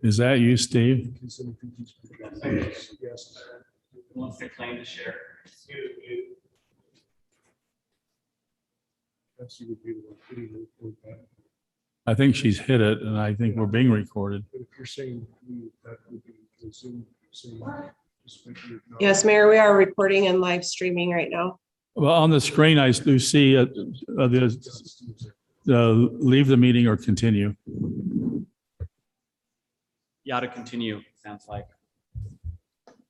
Is that you, Steve? Yes. Who wants to claim to share? I think she's hit it, and I think we're being recorded. But if you're saying that would be the Zoom saying. Yes, Mayor, we are recording and live streaming right now. Well, on the screen, I do see leave the meeting or continue. Yeah, to continue, sounds like.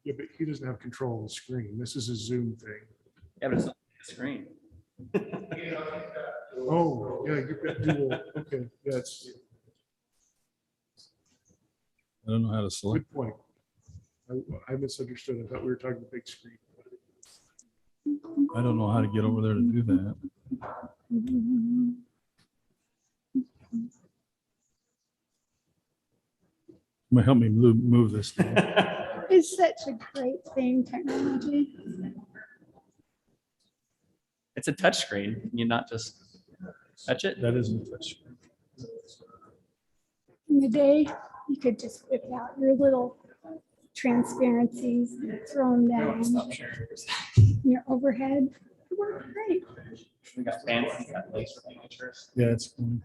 Yeah, but he doesn't have control of the screen. This is a Zoom thing. Yeah, but it's not the screen. Oh, yeah, you've got dual. Okay, that's I don't know how to select. good point. I misunderstood. I thought we were talking the big screen. I don't know how to get over there to do that. Help me move this thing. It's such a great thing, technology. It's a touch screen. You not just touch it. That isn't touch screen. In the day, you could just whip out your little transparencies and throw them down. Stop sharing. Your overhead. It worked great. We got fancy, got laser signatures. Yeah, it's fine.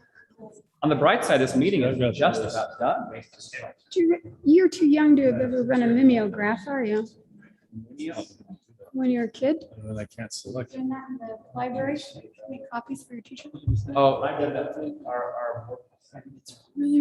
On the bright side, this meeting I've got is just this. about done. You're too young to have ever run a mimeograph, are you? When you were a kid? And then I can't select it. Doing that in the library? Make copies for your teacher? Oh, I did that. Our It's really.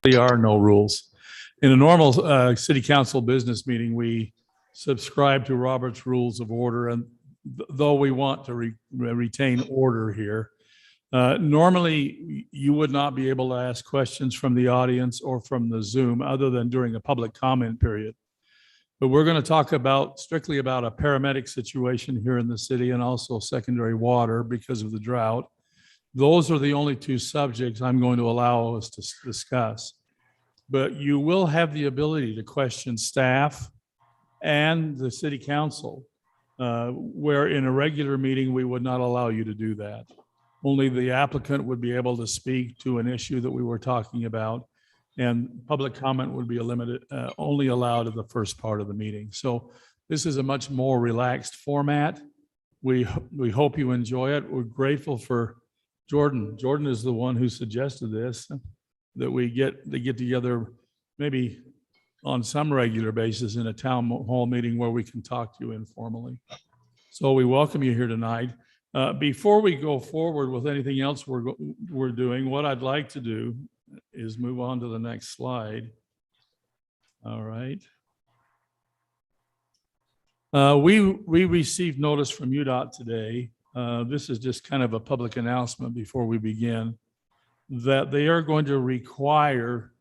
There are no rules. In a normal city council business meeting, we subscribe to Robert's Rules of Order, and though we want to retain order here, normally you would not be able to ask questions from the audience or from the Zoom other than during a public comment period. But we're going to talk strictly about a paramedic situation here in the city and also secondary water because of the drought. Those are the only two subjects I'm going to allow us to discuss. But you will have the ability to question staff and the city council, where in a regular meeting, we would not allow you to do that. Only the applicant would be able to speak to an issue that we were talking about, and public comment would be only allowed in the first part of the meeting. So This is a much more relaxed format. We hope you enjoy it. We're grateful for Jordan. Jordan is the one who suggested this, that we get together maybe on some regular basis in a town hall meeting where we can talk to you informally. So we welcome you here tonight. Before we go forward with anything else we're doing, what I'd like to do is move on to the next slide. All right. We received notice from UDOT today. This is just kind of a public announcement before we begin, that they are going to require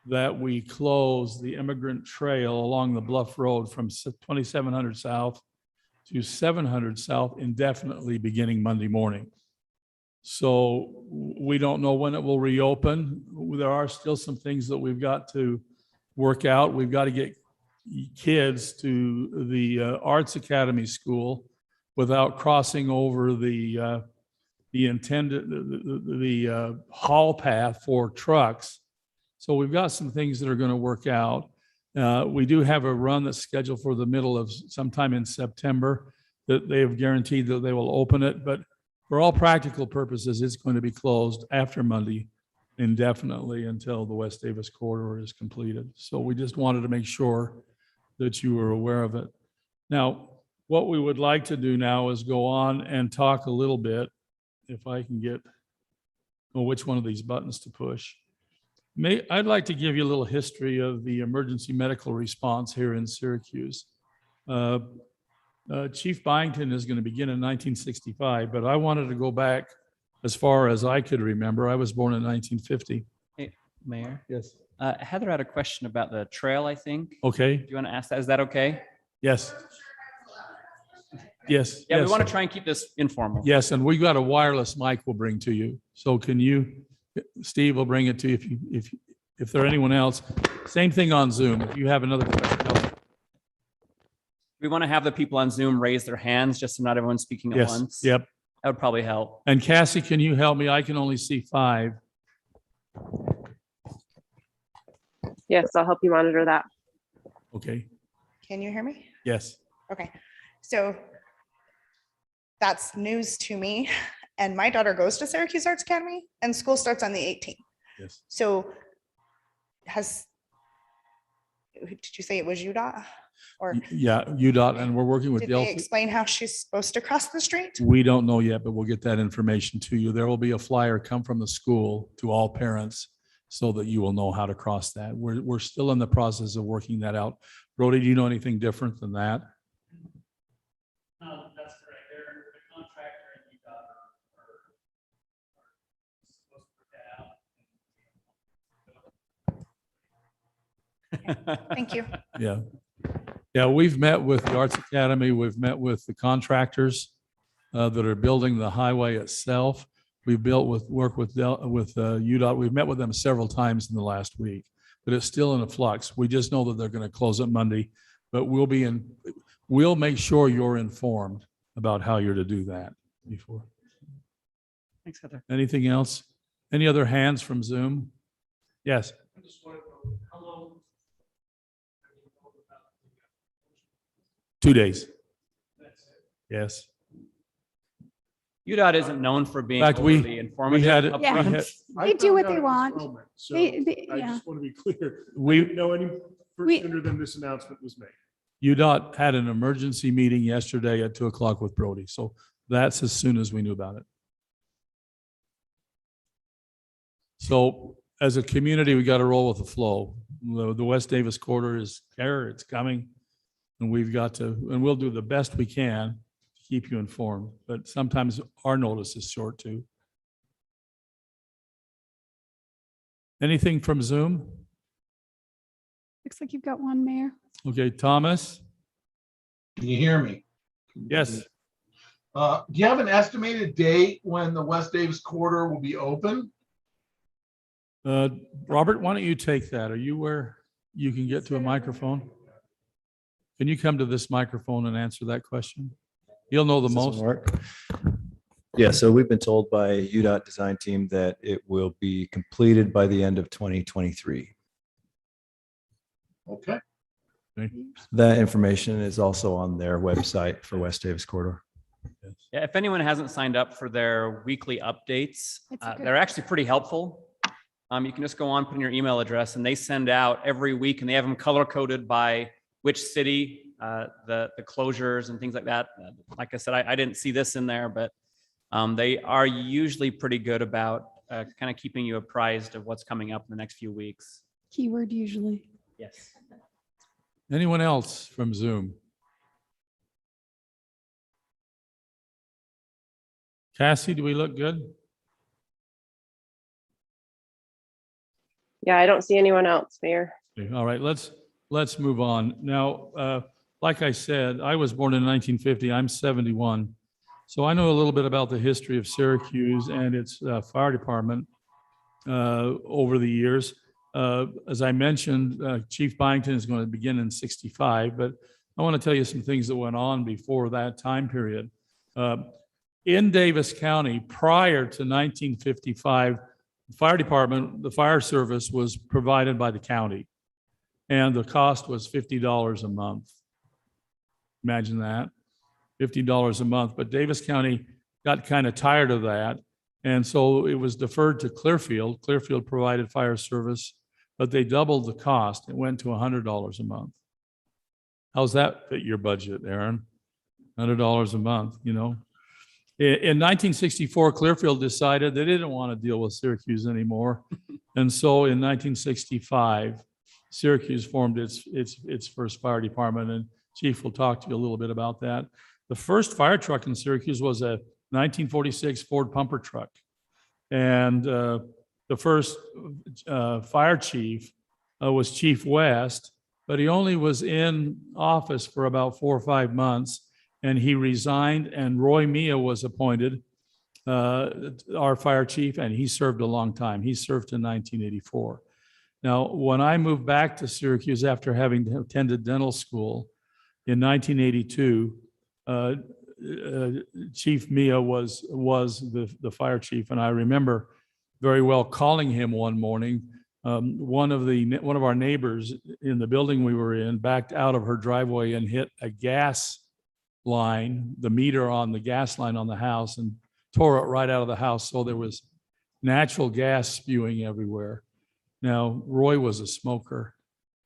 that we close the Immigrant Trail along the Bluff Road from 2700 South to 700 South indefinitely beginning Monday morning. So we don't know when it will reopen. There are still some things that we've got to work out. We've got to get kids to the Arts Academy school without crossing over the intended the haul path for trucks. So we've got some things that are going to work out. We do have a run that's scheduled for the middle of sometime in September that they have guaranteed that they will open it, but for all practical purposes, it's going to be closed after Monday indefinitely until the West Davis corridor is completed. So we just wanted to make sure that you were aware of it. Now, what we would like to do now is go on and talk a little bit, if I can get, which one of these buttons to push. I'd like to give you a little history of the emergency medical response here in Syracuse. Chief Byington is going to begin in 1965, but I wanted to go back as far as I could remember. I was born in 1950. Hey, Mayor. Yes. Heather had a question about the trail, I think. Okay. Do you want to ask that? Is that okay? Yes. Yes. Yeah, yes. we want to try and keep this informal. Yes, and we got a wireless mic we'll bring to you. So can you, Steve will bring it to you if there anyone else. Same thing on Zoom. If you have another question. We want to have the people on Zoom raise their hands just so not everyone's speaking at Yes. once. Yep. That would probably help. And Cassie, can you help me? I can only see 5. Yes, I'll help you monitor that. Okay. Can you hear me? Yes. Okay, so that's news to me. And my daughter goes to Syracuse Arts Academy and school starts on the 18th. Yes. So did you say it was UDOT? Or Yeah, UDOT, and we're working with did they Delphi. explain how she's supposed to cross the street? We don't know yet, but we'll get that information to you. There will be a flyer come from the school to all parents so that you will know how to cross that. We're still in the process of working that out. Brody, do you know anything different than that? No, that's correct. They're the contractor and UDOT are supposed to put that out. Thank you. Yeah. Yeah, we've met with the Arts Academy. We've met with the contractors that are building the highway itself. We've worked with UDOT. We've met with them several times in the last week, but it's still in a flux. We just know that they're going to close it Monday, but we'll make sure you're informed about how you're to do that before. Thanks, Heather. Anything else? Any other hands from Zoom? Yes. I just wanted to know, how long? 2 days. Yes. UDOT isn't known for being In fact, we overly informative. had it- up Yeah. front. They do what they want. So They- I yeah. just want to be clear. We- I didn't know any We- sooner than this announcement was made. UDOT had an emergency meeting yesterday at 2:00 with Brody. So that's as soon as we knew about it. So as a community, we got to roll with the flow. The West Davis corridor is there, it's coming. And we've got to, and we'll do the best we can to keep you informed, but sometimes our notice is short too. Anything from Zoom? Looks like you've got one, Mayor. Okay, Thomas? Can you hear me? Yes. Do you have an estimated date when the West Davis corridor will be open? Robert, why don't you take that? Are you where you can get to a microphone? Can you come to this microphone and answer that question? You'll know the Does this one most. work? Yeah, so we've been told by UDOT design team that it will be completed by the end of 2023. Okay. That information is also on their website for West Davis Corridor. Yeah, if anyone hasn't signed up for their weekly updates, That's a good- they're actually pretty helpful. You can just go on, put in your email address, and they send out every week, and they have them color coded by which city, the closures and things like that. Like I said, I didn't see this in there, but they are usually pretty good about kind of keeping you apprised of what's coming up in the next few weeks. Keyword usually. Yes. Anyone else from Zoom? Cassie, do we look good? Yeah, I don't see anyone else, Mayor. Okay, all right, let's move on. Now, like I said, I was born in 1950. I'm 71. So I know a little bit about the history of Syracuse and its fire department over the years. As I mentioned, Chief Byington is going to begin in 65, but I want to tell you some things that went on before that time period. In Davis County, prior to 1955, the fire department, the fire service was provided by the county, and the cost was $50 a month. Imagine that, $50 a month. But Davis County got kind of tired of that, and so it was deferred to Clearfield. Clearfield provided fire service, but they doubled the cost. It went to $100 a month. How's that fit your budget, Aaron? $100 a month, you know? In 1964, Clearfield decided they didn't want to deal with Syracuse anymore. And so in 1965, Syracuse formed its first fire department, and Chief will talk to you a little bit about that. The first fire truck in Syracuse was a 1946 Ford pumper truck. And the first fire chief was Chief West, but he only was in office for about 4 or 5 months. And he resigned, and Roy Mia was appointed our fire chief, and he served a long time. He served to 1984. Now, when I moved back to Syracuse after having attended dental school in 1982, Chief Mia was the fire chief, and I remember very well calling him one morning. One of our neighbors in the building we were in backed out of her driveway and hit a gas line, the meter on the gas line on the house, and tore it right out of the house. So there was natural gas spewing everywhere. Now, Roy was a smoker,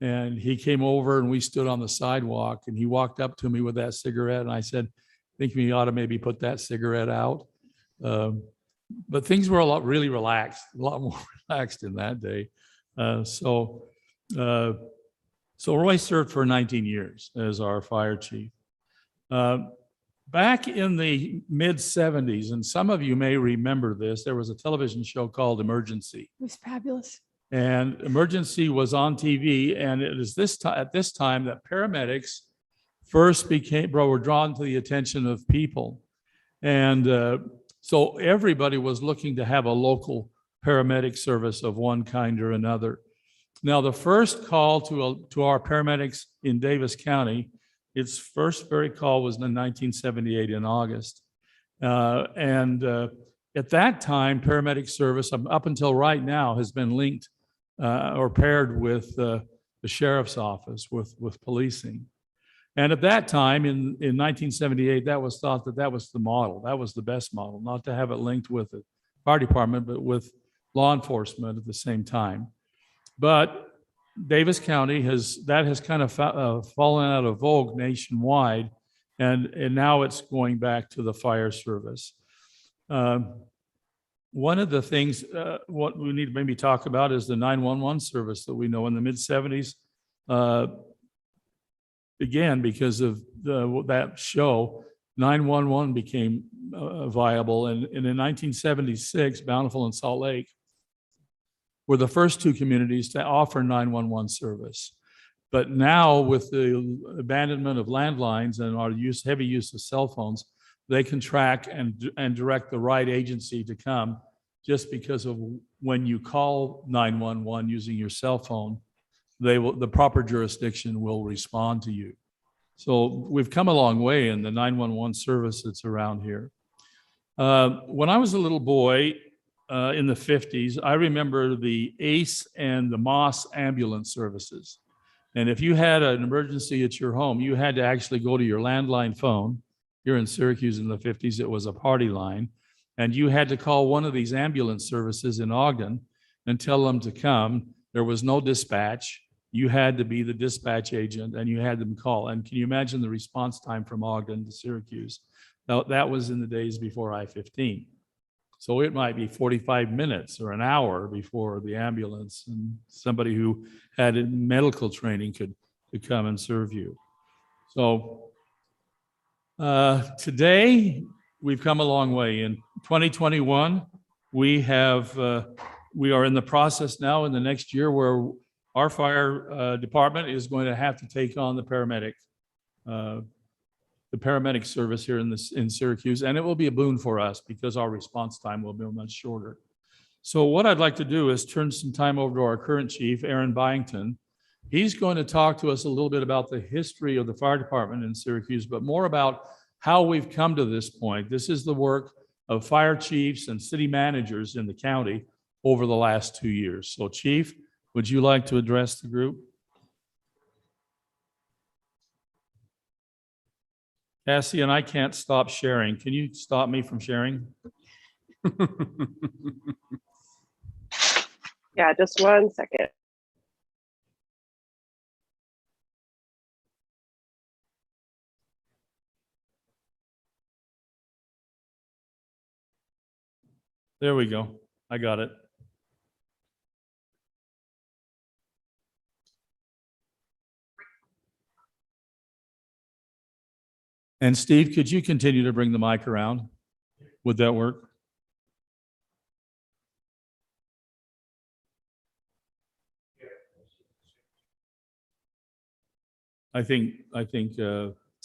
and he came over and we stood on the sidewalk, and he walked up to me with that cigarette, and I said, I think we ought to maybe put that cigarette out. But things were really relaxed, a lot more relaxed in that day. So Roy served for 19 years as our fire chief. Back in the mid 70s, and some of you may remember this, there was a television show called Emergency. It was fabulous. And Emergency was on TV, and it is at this time that paramedics first were drawn to the attention of people. And so everybody was looking to have a local paramedic service of one kind or another. Now, the first call to our paramedics in Davis County, its first very call was in 1978 in August. At that time, paramedic service, up until right now, has been linked or paired with the sheriff's office, with policing. And at that time, in 1978, that was thought that was the model. That was the best model, not to have it linked with the fire department, but with law enforcement at the same time. But Davis County has kind of fallen out of vogue nationwide, and now it's going back to the fire service. One of the things what we need to maybe talk about is the 911 service that we know in the mid 70s began because of that show. 911 became viable, and in 1976, Bountiful and Salt Lake were the first two communities to offer 911 service. But now, with the abandonment of landlines and our heavy use of cell phones, they can track and direct the right agency to come, just because of when you call 911 using your cell phone, the proper jurisdiction will respond to you. So we've come a long way in the 911 service that's around here. When I was a little boy, in the 50s, I remember the ACE and the MOS ambulance services. And if you had an emergency at your home, you had to actually go to your landline phone. Here in Syracuse in the 50s, it was a party line. And you had to call one of these ambulance services in Ogden and tell them to come. There was no dispatch. You had to be the dispatch agent and you had them call. And can you imagine the response time from Ogden to Syracuse? Now, that was in the days before I-15. So it might be 45 minutes or an hour before the ambulance and somebody who had medical training could come and serve you. So today, we've come a long way. In 2021, we are in the process now in the next year where our fire department is going to have to take on the paramedic service here in Syracuse, and it will be a boon for us because our response time will be much shorter. So what I'd like to do is turn some time over to our current chief, Aaron Byington. He's going to talk to us a little bit about the history of the fire department in Syracuse, but more about how we've come to this point. This is the work of fire chiefs and city managers in the county over the last 2 years. So Chief, would you like to address the group? Cassie, and I can't stop sharing. Can you stop me from sharing? Yeah, just 1 second. There we go. I got it. And Steve, could you continue to bring the mic around? Would that work? I think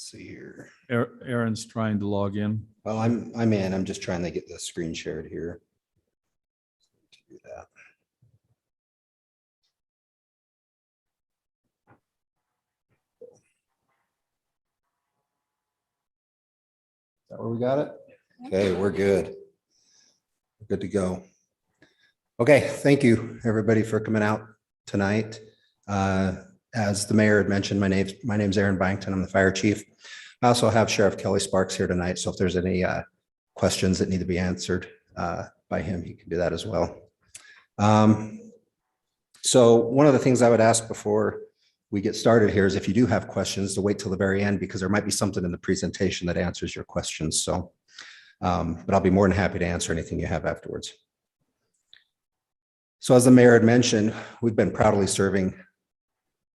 See here. Aaron's trying to log in. Well, I'm in. I'm just trying to get the screen shared here. To do that. Is that where we got it? Okay, we're good. We're good to go. Okay, thank you everybody for coming out tonight. As the mayor had mentioned, my name's Aaron Byington. I'm the fire chief. I also have Sheriff Kelly Sparks here tonight. So if there's any questions that need to be answered by him, he can do that as well. So one of the things I would ask before we get started here is if you do have questions to wait till the very end, because there might be something in the presentation that answers your questions. So, but I'll be more than happy to answer anything you have afterwards. So as the mayor had mentioned, we've been proudly serving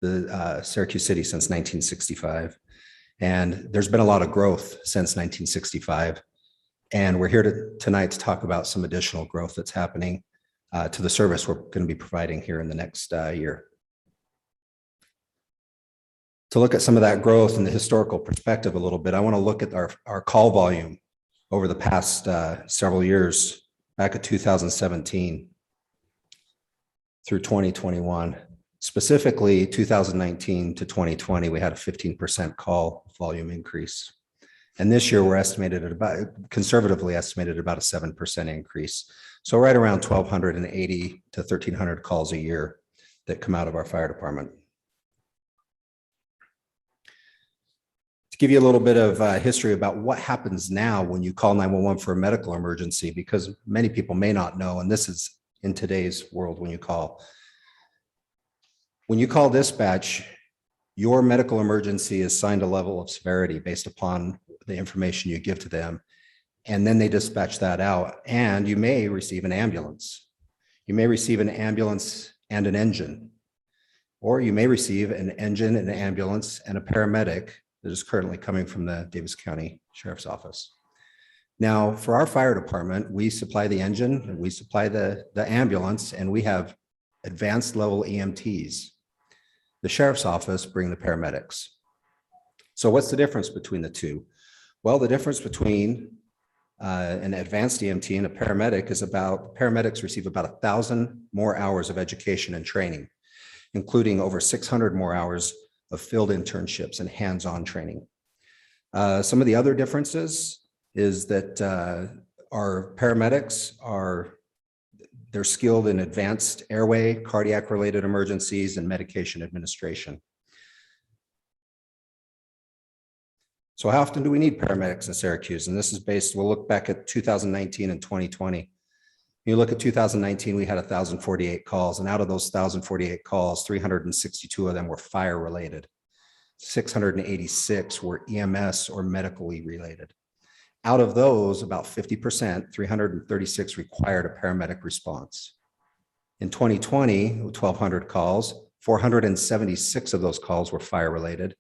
the Syracuse City since 1965. And there's been a lot of growth since 1965. And we're here tonight to talk about some additional growth that's happening to the service we're going to be providing here in the next year. To look at some of that growth in the historical perspective a little bit, I want to look at our call volume over the past several years, back at 2017 through 2021. Specifically, 2019 to 2020, we had a 15% call volume increase. And this year we're estimated at about, conservatively estimated about a 7% increase. So right around 1,280 to 1,300 calls a year that come out of our fire department. To give you a little bit of history about what happens now when you call 911 for a medical emergency, because many people may not know, and this is in today's world when you call. When you call dispatch, your medical emergency is assigned a level of severity based upon the information you give to them. And then they dispatch that out, and you may receive an ambulance. You may receive an ambulance and an engine, or you may receive an engine, an ambulance, and a paramedic that is currently coming from the Davis County Sheriff's Office. Now, for our fire department, we supply the engine, and we supply the ambulance, and we have advanced level EMTs. The Sheriff's Office bring the paramedics. So what's the difference between the two? Well, the difference between an advanced EMT and a paramedic is about, paramedics receive about 1,000 more hours of education and training, including over 600 more hours of field internships and hands-on training. Some of the other differences is that our paramedics they're skilled in advanced airway, cardiac-related emergencies, and medication administration. So how often do we need paramedics in Syracuse? And this is based, we'll look back at 2019 and 2020. You look at 2019, we had 1,048 calls, and out of those 1,048 calls, 362 of them were fire related. 686 were EMS or medically related. Out of those, about 50%, 336 required a paramedic response. In 2020, 1,200 calls, 476 of those calls were fire related,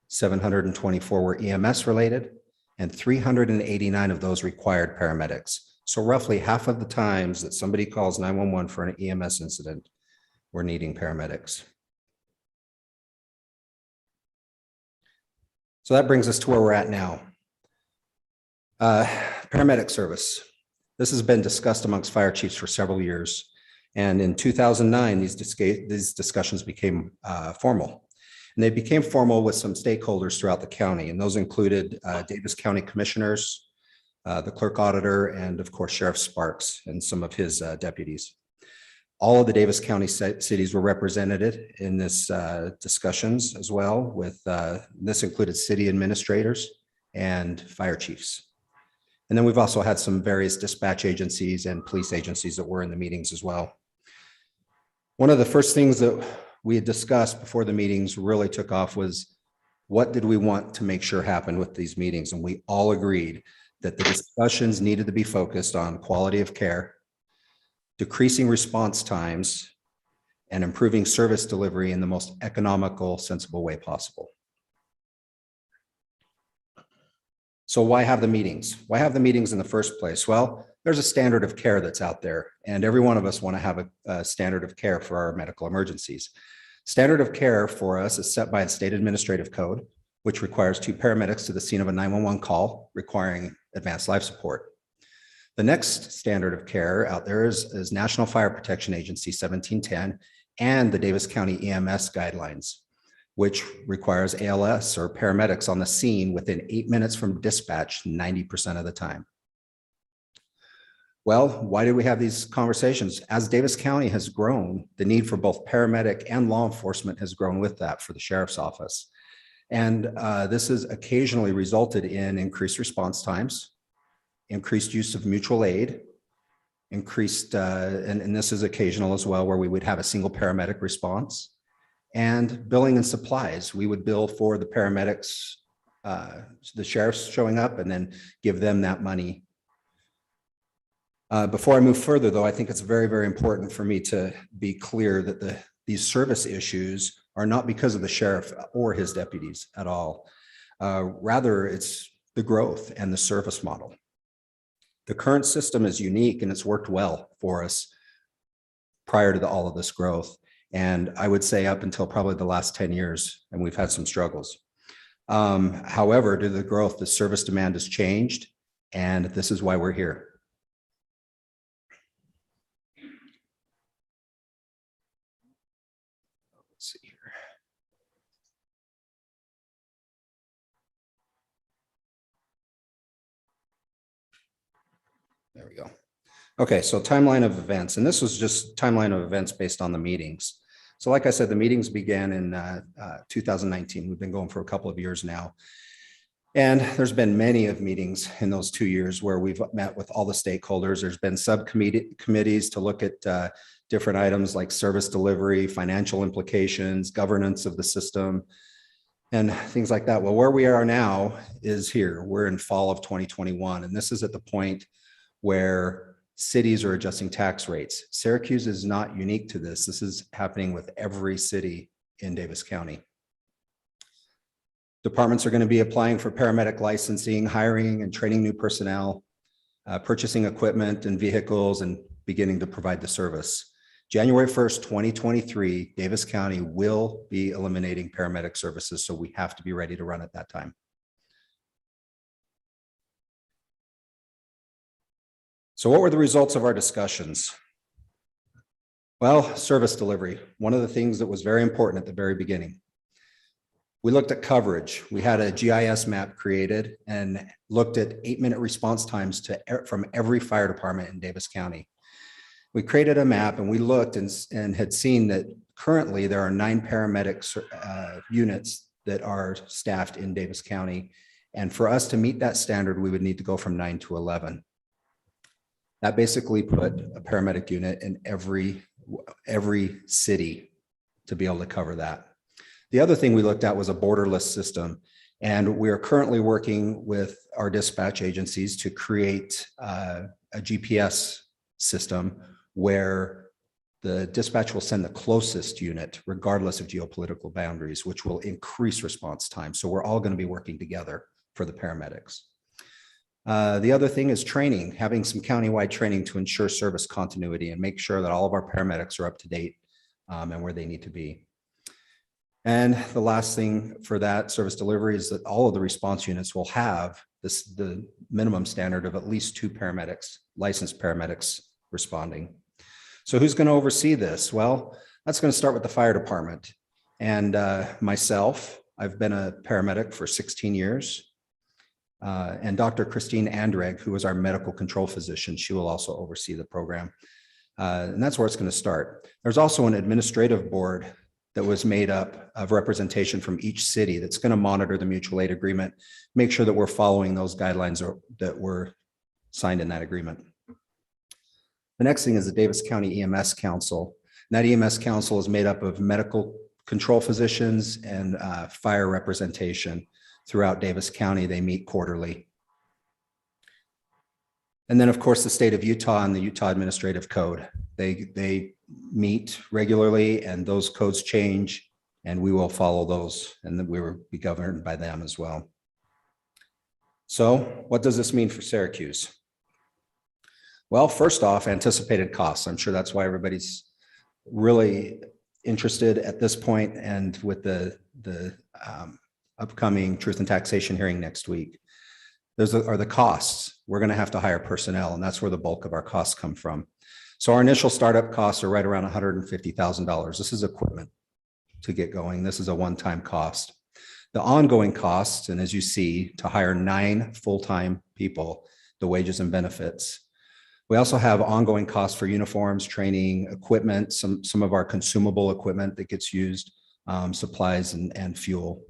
724 were EMS related, and 389 of those required paramedics. So roughly half of the times that somebody calls 911 for an EMS incident, we're needing paramedics. So that brings us to where we're at now. Paramedic service. This has been discussed amongst fire chiefs for several years. And in 2009, these discussions became formal. And they became formal with some stakeholders throughout the county. And those included Davis County commissioners, the clerk auditor, and of course, Sheriff Sparks and some of his deputies. All of the Davis County cities were represented in this discussions as well with, this included city administrators and fire chiefs. And then we've also had some various dispatch agencies and police agencies that were in the meetings as well. One of the first things that we had discussed before the meetings really took off was, what did we want to make sure happened with these meetings? And we all agreed that the discussions needed to be focused on quality of care, decreasing response times, and improving service delivery in the most economical, sensible way possible. So why have the meetings? Why have the meetings in the first place? Well, there's a standard of care that's out there, and every one of us want to have a standard of care for our medical emergencies. Standard of care for us is set by the state administrative code, which requires 2 paramedics to the scene of a 911 call requiring advanced life support. The next standard of care out there is National Fire Protection Agency 1710 and the Davis County EMS guidelines, which requires ALS or paramedics on the scene within 8 minutes from dispatch 90% of the time. Well, why did we have these conversations? As Davis County has grown, the need for both paramedic and law enforcement has grown with that for the sheriff's office. And this has occasionally resulted in increased response times, increased use of mutual aid, increased, and this is occasional as well, where we would have a single paramedic response, and billing and supplies. We would bill for the paramedics, the sheriffs showing up, and then give them that money. Before I move further, though, I think it's very, very important for me to be clear that these service issues are not because of the sheriff or his deputies at all. Rather, it's the growth and the service model. The current system is unique and it's worked well for us prior to all of this growth. And I would say up until probably the last 10 years, and we've had some struggles. However, due to the growth, the service demand has changed, and this is why we're here. Let's see here. There we go. Okay, so timeline of events, and this was just timeline of events based on the meetings. So like I said, the meetings began in 2019. We've been going for a couple of years now. And there's been many of meetings in those 2 years where we've met with all the stakeholders. There's been subcommittees to look at different items like service delivery, financial implications, governance of the system, and things like that. Well, where we are now is here. We're in fall of 2021, and this is at the point where cities are adjusting tax rates. Syracuse is not unique to this. This is happening with every city in Davis County. Departments are going to be applying for paramedic licensing, hiring and training new personnel, purchasing equipment and vehicles, and beginning to provide the service. January 1st, 2023, Davis County will be eliminating paramedic services, so we have to be ready to run at that time. So what were the results of our discussions? Well, service delivery, one of the things that was very important at the very beginning. We looked at coverage. We had a GIS map created and looked at 8-minute response times from every fire department in Davis County. We created a map and we looked and had seen that currently there are 9 paramedic units that are staffed in Davis County. And for us to meet that standard, we would need to go from 9 to 11. That basically put a paramedic unit in every city to be able to cover that. The other thing we looked at was a borderless system. And we are currently working with our dispatch agencies to create a GPS system where the dispatch will send the closest unit regardless of geopolitical boundaries, which will increase response time. So we're all going to be working together for the paramedics. The other thing is training, having some countywide training to ensure service continuity and make sure that all of our paramedics are up to date and where they need to be. And the last thing for that service delivery is that all of the response units will have the minimum standard of at least 2 paramedics, licensed paramedics responding. So who's going to oversee this? Well, that's going to start with the fire department. And myself, I've been a paramedic for 16 years. And Dr. Christine Andreg, who is our medical control physician, she will also oversee the program. And that's where it's going to start. There's also an administrative board that was made up of representation from each city that's going to monitor the mutual aid agreement, make sure that we're following those guidelines that were signed in that agreement. The next thing is the Davis County EMS Council. And that EMS Council is made up of medical control physicians and fire representation throughout Davis County. They meet quarterly. And then, of course, the state of Utah and the Utah Administrative Code. They meet regularly, and those codes change, and we will follow those, and then we will be governed by them as well. So what does this mean for Syracuse? Well, first off, anticipated costs. I'm sure that's why everybody's really interested at this point, and with the upcoming Truth and Taxation hearing next week. Those are the costs. We're going to have to hire personnel, and that's where the bulk of our costs come from. So our initial startup costs are right around $150,000. This is equipment to get going. This is a one-time cost. The ongoing costs, and as you see, to hire 9 full-time people, the wages and benefits. We also have ongoing costs for uniforms, training, equipment, some of our consumable equipment that gets used, supplies and fuel.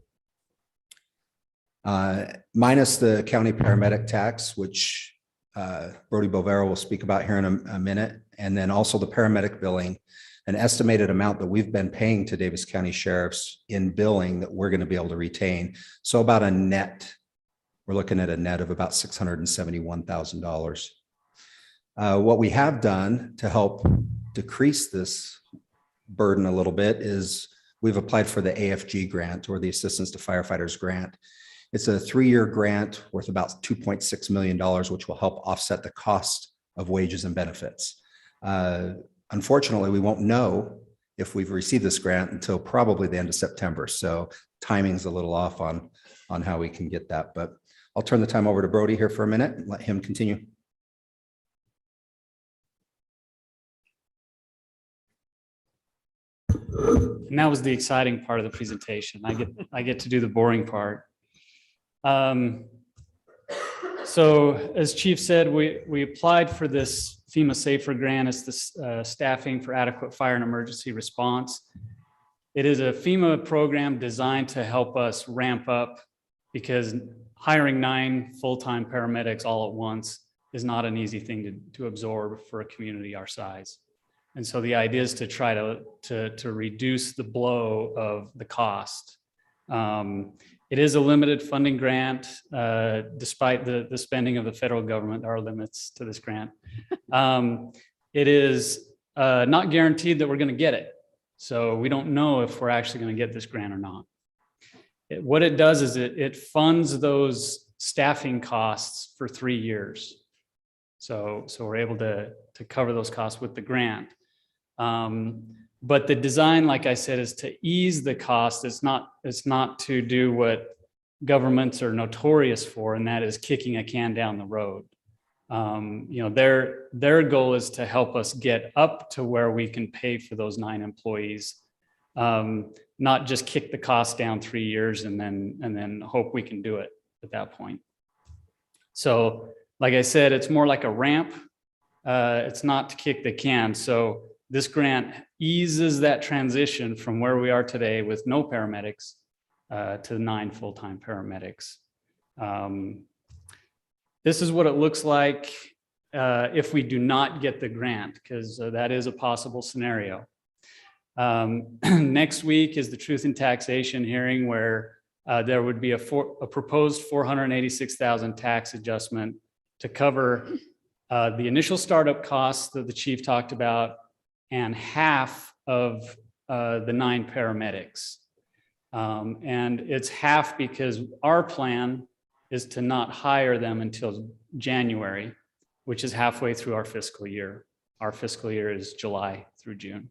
Minus the county paramedic tax, which Brody Bovero will speak about here in a minute, and then also the paramedic billing, an estimated amount that we've been paying to Davis County sheriffs in billing that we're going to be able to retain. So about a net, we're looking at a net of about $671,000. What we have done to help decrease this burden a little bit is we've applied for the AFG grant, or the Assistance to Firefighters grant. It's a 3-year grant worth about $2.6 million, which will help offset the cost of wages and benefits. Unfortunately, we won't know if we've received this grant until probably the end of September. So timing's a little off on how we can get that, but I'll turn the time over to Brody here for a minute and let him continue. And that was the exciting part of the presentation. I get to do the boring part. So as Chief said, we applied for this FEMA Safer grant. It's the staffing for adequate fire and emergency response. It is a FEMA program designed to help us ramp up, because hiring 9 full-time paramedics all at once is not an easy thing to absorb for a community our size. And so the idea is to try to reduce the blow of the cost. It is a limited funding grant, despite the spending of the federal government. There are limits to this grant. It is not guaranteed that we're going to get it. So we don't know if we're actually going to get this grant or not. What it does is it funds those staffing costs for 3 years. So we're able to cover those costs with the grant. But the design, like I said, is to ease the cost. It's not to do what governments are notorious for, and that is kicking a can down the road. Their goal is to help us get up to where we can pay for those 9 employees, not just kick the cost down 3 years and then hope we can do it at that point. So, like I said, it's more like a ramp. It's not to kick the can. So this grant eases that transition from where we are today with no paramedics to 9 full-time paramedics. This is what it looks like if we do not get the grant, because that is a possible scenario. Next week is the Truth in Taxation hearing, where there would be a proposed 486,000 tax adjustment to cover the initial startup costs that the chief talked about, and half of the 9 paramedics. And it's half because our plan is to not hire them until January, which is halfway through our fiscal year. Our fiscal year is July through June.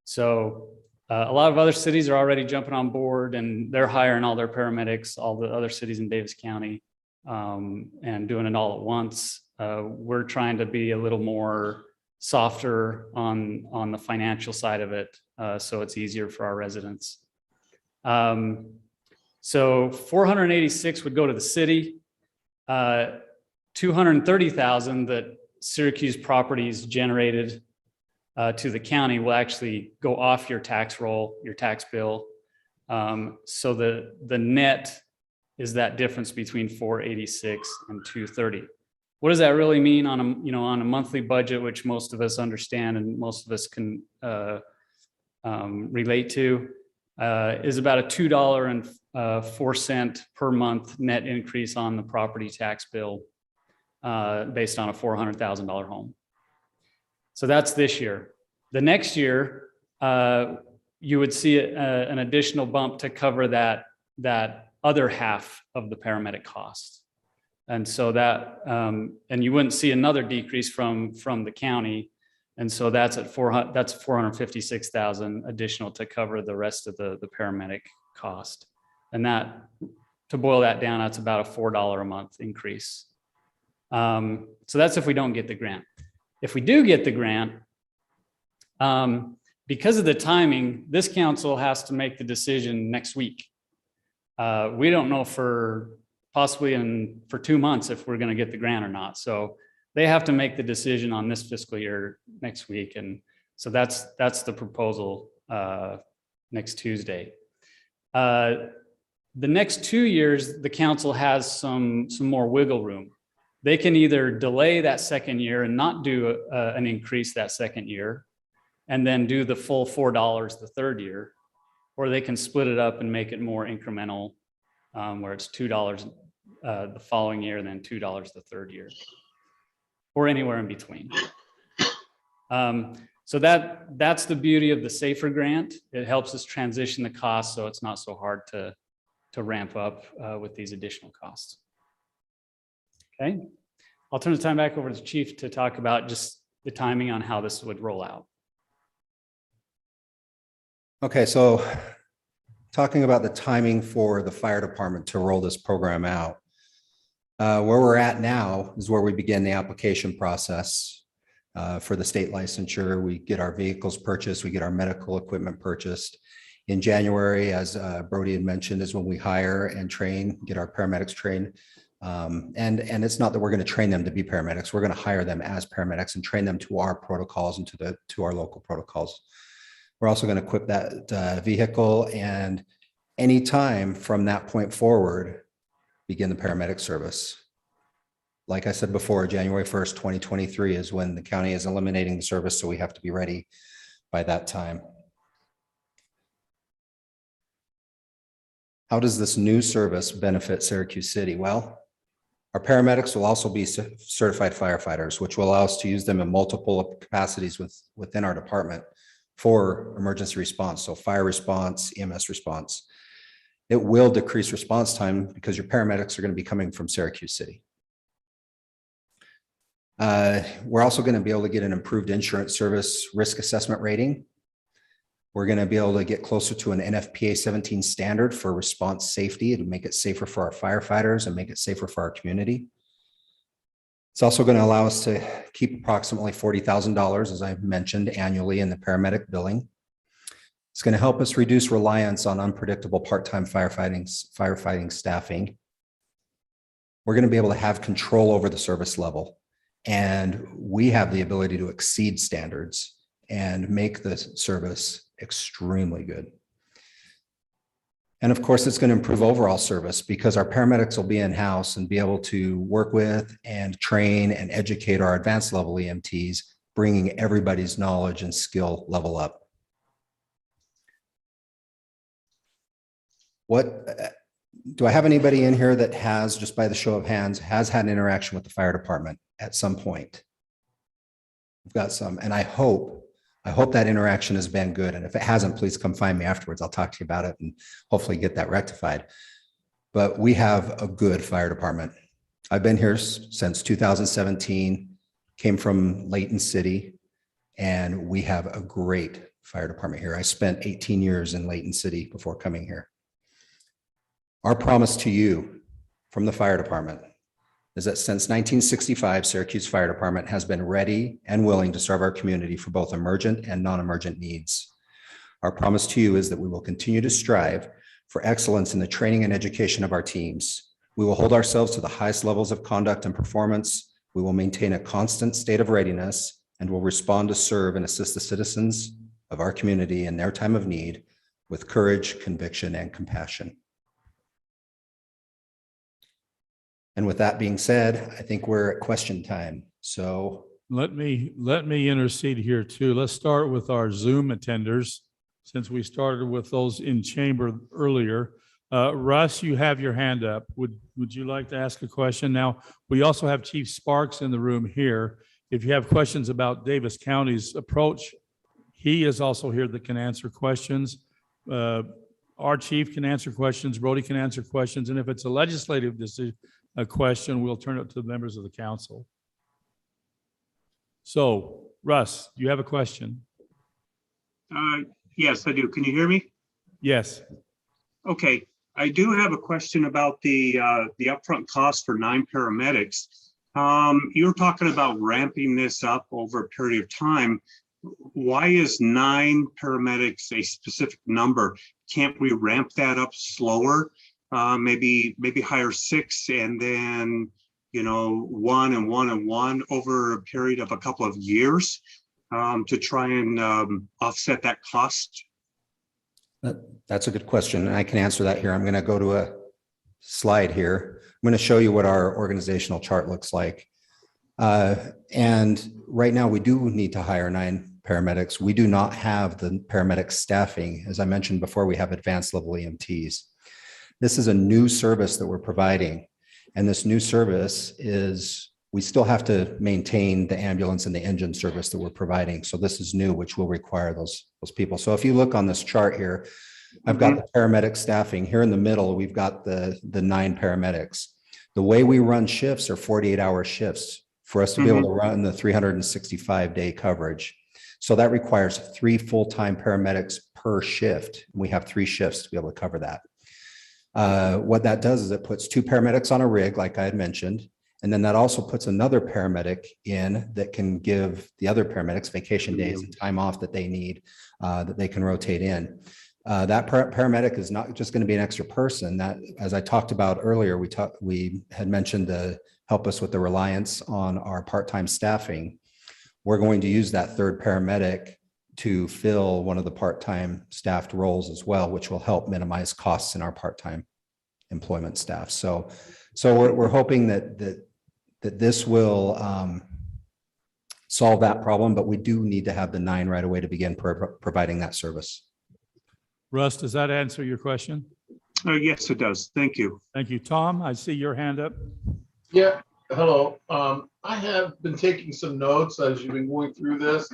So a lot of other cities are already jumping on board, and they're hiring all their paramedics, all the other cities in Davis County, and doing it all at once. We're trying to be a little more softer on the financial side of it, so it's easier for our residents. So 486 would go to the city. 230,000 that Syracuse Properties generated to the county will actually go off your tax roll, your tax bill. So the net is that difference between 486 and 230. What does that really mean on a monthly budget, which most of us understand and most of us can relate to, is about a $2.04 per month net increase on the property tax bill based on a $400,000 home. So that's this year. The next year, you would see an additional bump to cover that other half of the paramedic cost. And so that, and you wouldn't see another decrease from the county. And so that's at that's 456,000 additional to cover the rest of the paramedic cost. And that, to boil that down, that's about a $4 a month increase. So that's if we don't get the grant. If we do get the grant, because of the timing, this council has to make the decision next week. We don't know for 2 months if we're going to get the grant or not. So they have to make the decision on this fiscal year next week. And so that's the proposal next Tuesday. The next 2 years, the council has some more wiggle room. They can either delay that second year and not do an increase that second year, and then do the full $4 the third year, or they can split it up and make it more incremental, where it's $2 the following year and then $2 the third year, or anywhere in between. So that's the beauty of the SAFER grant. It helps us transition the cost, so it's not so hard to ramp up with these additional costs. Okay, I'll turn the time back over to the chief to talk about just the timing on how this would roll out. Okay, so talking about the timing for the fire department to roll this program out. Where we're at now is where we begin the application process for the state licensure. We get our vehicles purchased, we get our medical equipment purchased. In January, as Brody had mentioned, is when we hire and train, get our paramedics trained. And it's not that we're going to train them to be paramedics. We're going to hire them as paramedics and train them to our protocols and to our local protocols. We're also going to equip that vehicle, and anytime from that point forward, begin the paramedic service. Like I said before, January 1st, 2023 is when the county is eliminating the service, so we have to be ready by that time. How does this new service benefit Syracuse City? Well, our paramedics will also be certified firefighters, which will allow us to use them in multiple capacities within our department for emergency response. So fire response, EMS response. It will decrease response time because your paramedics are going to be coming from Syracuse City. We're also going to be able to get an improved insurance service risk assessment rating. We're going to be able to get closer to an NFPA 17 standard for response safety to make it safer for our firefighters and make it safer for our community. It's also going to allow us to keep approximately $40,000, as I've mentioned, annually in the paramedic billing. It's going to help us reduce reliance on unpredictable part-time firefighting staffing. We're going to be able to have control over the service level, and we have the ability to exceed standards and make the service extremely good. And of course, it's going to improve overall service because our paramedics will be in-house and be able to work with and train and educate our advanced level EMTs, bringing everybody's knowledge and skill level up. What do I have anybody in here that has, just by the show of hands, has had an interaction with the fire department at some point? We've got some, and I hope that interaction has been good. And if it hasn't, please come find me afterwards. I'll talk to you about it and hopefully get that rectified. But we have a good fire department. I've been here since 2017, came from Layton City, and we have a great fire department here. I spent 18 years in Layton City before coming here. Our promise to you from the fire department is that since 1965, Syracuse Fire Department has been ready and willing to serve our community for both emergent and non-emergent needs. Our promise to you is that we will continue to strive for excellence in the training and education of our teams. We will hold ourselves to the highest levels of conduct and performance. We will maintain a constant state of readiness and will respond to serve and assist the citizens of our community in their time of need with courage, conviction, and compassion. And with that being said, I think we're at question time. So let me intercede here too. Let's start with our Zoom attenders, since we started with those in chamber earlier. Russ, you have your hand up. Would you like to ask a question? Now, we also have Chief Sparks in the room here. If you have questions about Davis County's approach, he is also here that can answer questions. Our chief can answer questions, Brody can answer questions, and if it's a legislative decision, a question, we'll turn it to the members of the council. So, Russ, do you have a question? Yes, I do. Can you hear me? Yes. Okay. I do have a question about the upfront cost for 9 paramedics. You're talking about ramping this up over a period of time. Why is 9 paramedics a specific number? Can't we ramp that up slower? Maybe hire 6 and then, 1 and 1 and 1 over a period of a couple of years to try and offset that cost? that's a good question, and I can answer that here. I'm going to go to a slide here. I'm going to show you what our organizational chart looks like. And right now we do need to hire 9 paramedics. We do not have the paramedic staffing. As I mentioned before, we have advanced level EMTs. This is a new service that we're providing. And this new service is, we still have to maintain the ambulance and the engine service that we're providing. So this is new, which will require those people. So if you look on this chart here, I've got the paramedic staffing here in the middle. We've got the 9 paramedics. The way we run shifts are 48-hour shifts for us to be able to run the 365-day coverage. So that requires 3 full-time paramedics per shift. We have 3 shifts to be able to cover that. What that does is it puts 2 paramedics on a rig, like I had mentioned, and then that also puts another paramedic in that can give the other paramedics vacation days and time off that they need, that they can rotate in. That paramedic is not just going to be an extra person. That, as I talked about earlier, we had mentioned to help us with the reliance on our part-time staffing. We're going to use that 3rd paramedic to fill one of the part-time staffed roles as well, which will help minimize costs in our part-time employment staff. So we're hoping that this will solve that problem, but we do need to have the 9 right away to begin providing that service. Russ, does that answer your question? Yes, it does. Thank you. Thank you. Tom, I see your hand up. Yeah, hello. I have been taking some notes as you've been going through this.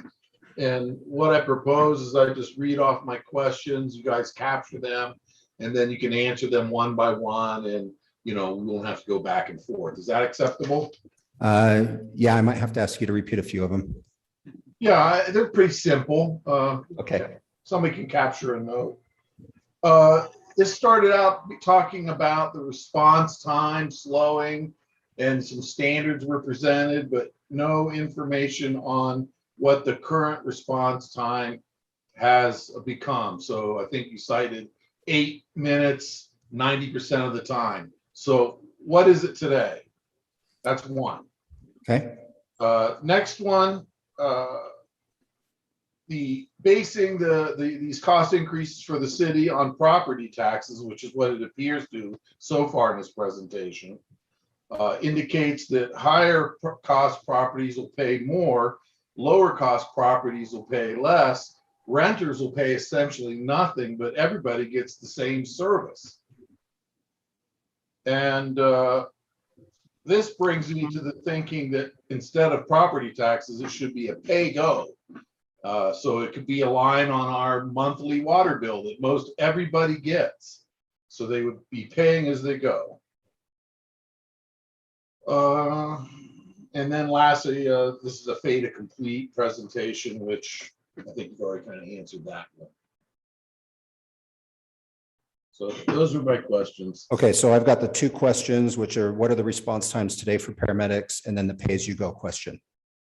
And what I propose is I just read off my questions, you guys capture them, and then you can answer them one by one, and we won't have to go back and forth. Is that acceptable? Yeah, I might have to ask you to repeat a few of them. Yeah, they're pretty simple. Okay. Somebody can capture a note. This started out talking about the response time slowing, and some standards were presented, but no information on what the current response time has become. So I think you cited 8 minutes, 90% of the time. So what is it today? That's one. Okay. Next one, basing these cost increases for the city on property taxes, which is what it appears to so far in this presentation, indicates that higher cost properties will pay more, lower cost properties will pay less, renters will pay essentially nothing, but everybody gets the same service. And this brings me to the thinking that instead of property taxes, it should be a pay-go. So it could be a line on our monthly water bill that most everybody gets. So they would be paying as they go. And then lastly, this is a fait accompli presentation, which I think you've already kind of answered that one. So those are my questions. Okay, so I've got the two questions, which are what are the response times today for paramedics, and then the pay-as-you-go question.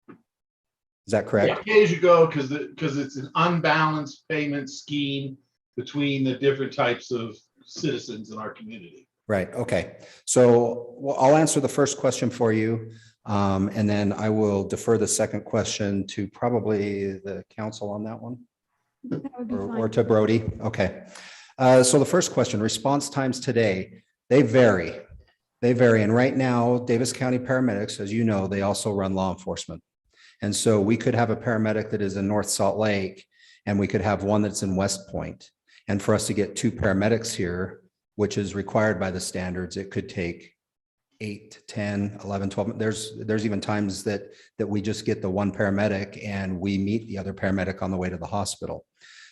Is that correct? Yeah, pay as you go, because it's an unbalanced payment scheme between the different types of citizens in our community. Right, okay. So well, I'll answer the first question for you, and then I will defer the second question to probably the council on that one, That would be or fine. to Brody. Okay. So the first question, response times today, they vary. They vary. And right now, Davis County paramedics, as you know, they also run law enforcement. And so we could have a paramedic that is in North Salt Lake, and we could have one that's in West Point. And for us to get two paramedics here, which is required by the standards, it could take 8, 10, 11, 12. There's even times that we just get the one paramedic and we meet the other paramedic on the way to the hospital.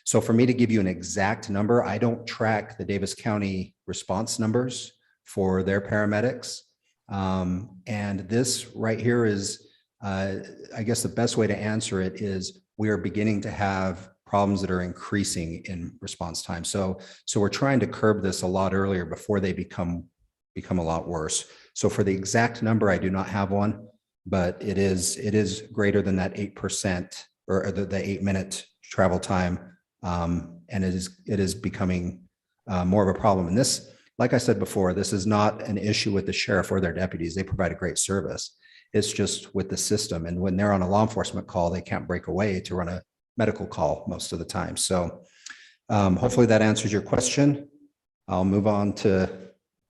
So for me to give you an exact number, I don't track the Davis County response numbers for their paramedics. And this right here is, I guess the best way to answer it is we are beginning to have problems that are increasing in response time. So we're trying to curb this a lot earlier before they become a lot worse. So for the exact number, I do not have one, but it is greater than that 8% or the 8-minute travel time. And it is becoming more of a problem. And this, like I said before, this is not an issue with the sheriff or their deputies. They provide a great service. It's just with the system. And when they're on a law enforcement call, they can't break away to run a medical call most of the time. So hopefully that answers your question. I'll move on to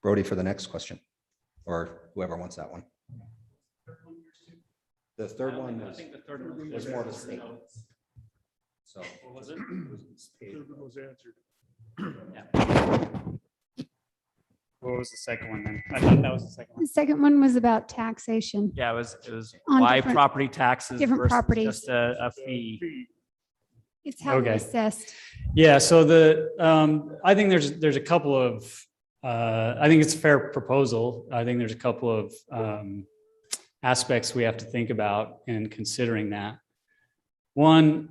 Brody for the next question, or whoever wants that one. The third one was more of a statement. So What was it? Third one was answered. What was the second one then? I thought that was the second one. The second one was about taxation. Yeah, it was On why different- property taxes different versus properties. just a fee. It's how we Okay. assessed. Yeah, so I think there's a couple of, I think it's a fair proposal. I think there's a couple of aspects we have to think about in considering that. One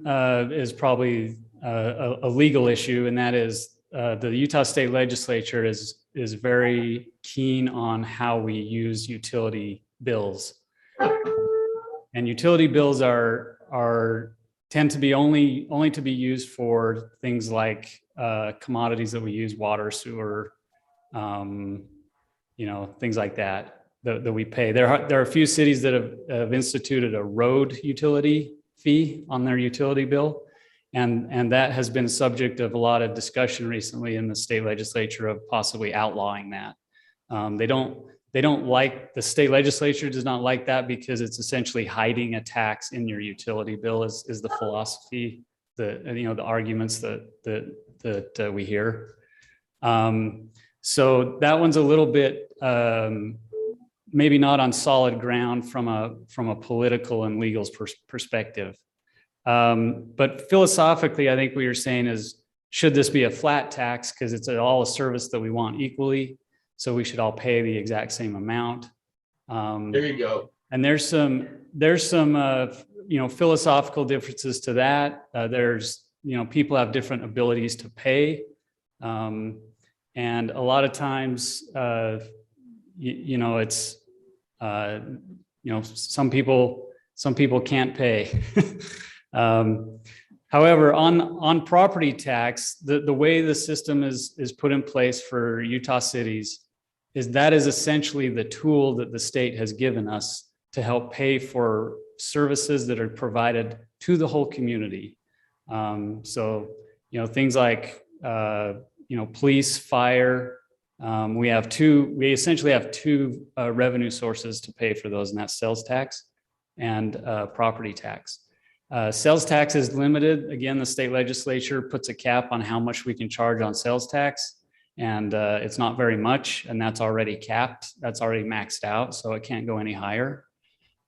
is probably a legal issue, and that is the Utah State Legislature is very keen on how we use utility bills. And utility bills tend to be only to be used for things like commodities that we use, water, sewer, things like that we pay. There are a few cities that have instituted a road utility fee on their utility bill. And that has been subject of a lot of discussion recently in the state legislature of possibly outlawing that. They don't like, the state legislature does not like that because it's essentially hiding a tax in your utility bill is the philosophy, the arguments that we hear. So that one's a little bit maybe not on solid ground from a political and legal perspective. But philosophically, I think what you're saying is, should this be a flat tax because it's all a service that we want equally? So we should all pay the exact same amount. There you go. And there's some philosophical differences to that. People have different abilities to pay. And a lot of times, it's, some people can't pay. However, on property tax, the way the system is put in place for Utah cities is essentially the tool that the state has given us to help pay for services that are provided to the whole community. So, things like, police, fire, we essentially have two revenue sources to pay for those, and that's sales tax and property tax. Sales tax is limited. Again, the state legislature puts a cap on how much we can charge on sales tax. And it's not very much, and that's already capped. That's already maxed out, so it can't go any higher.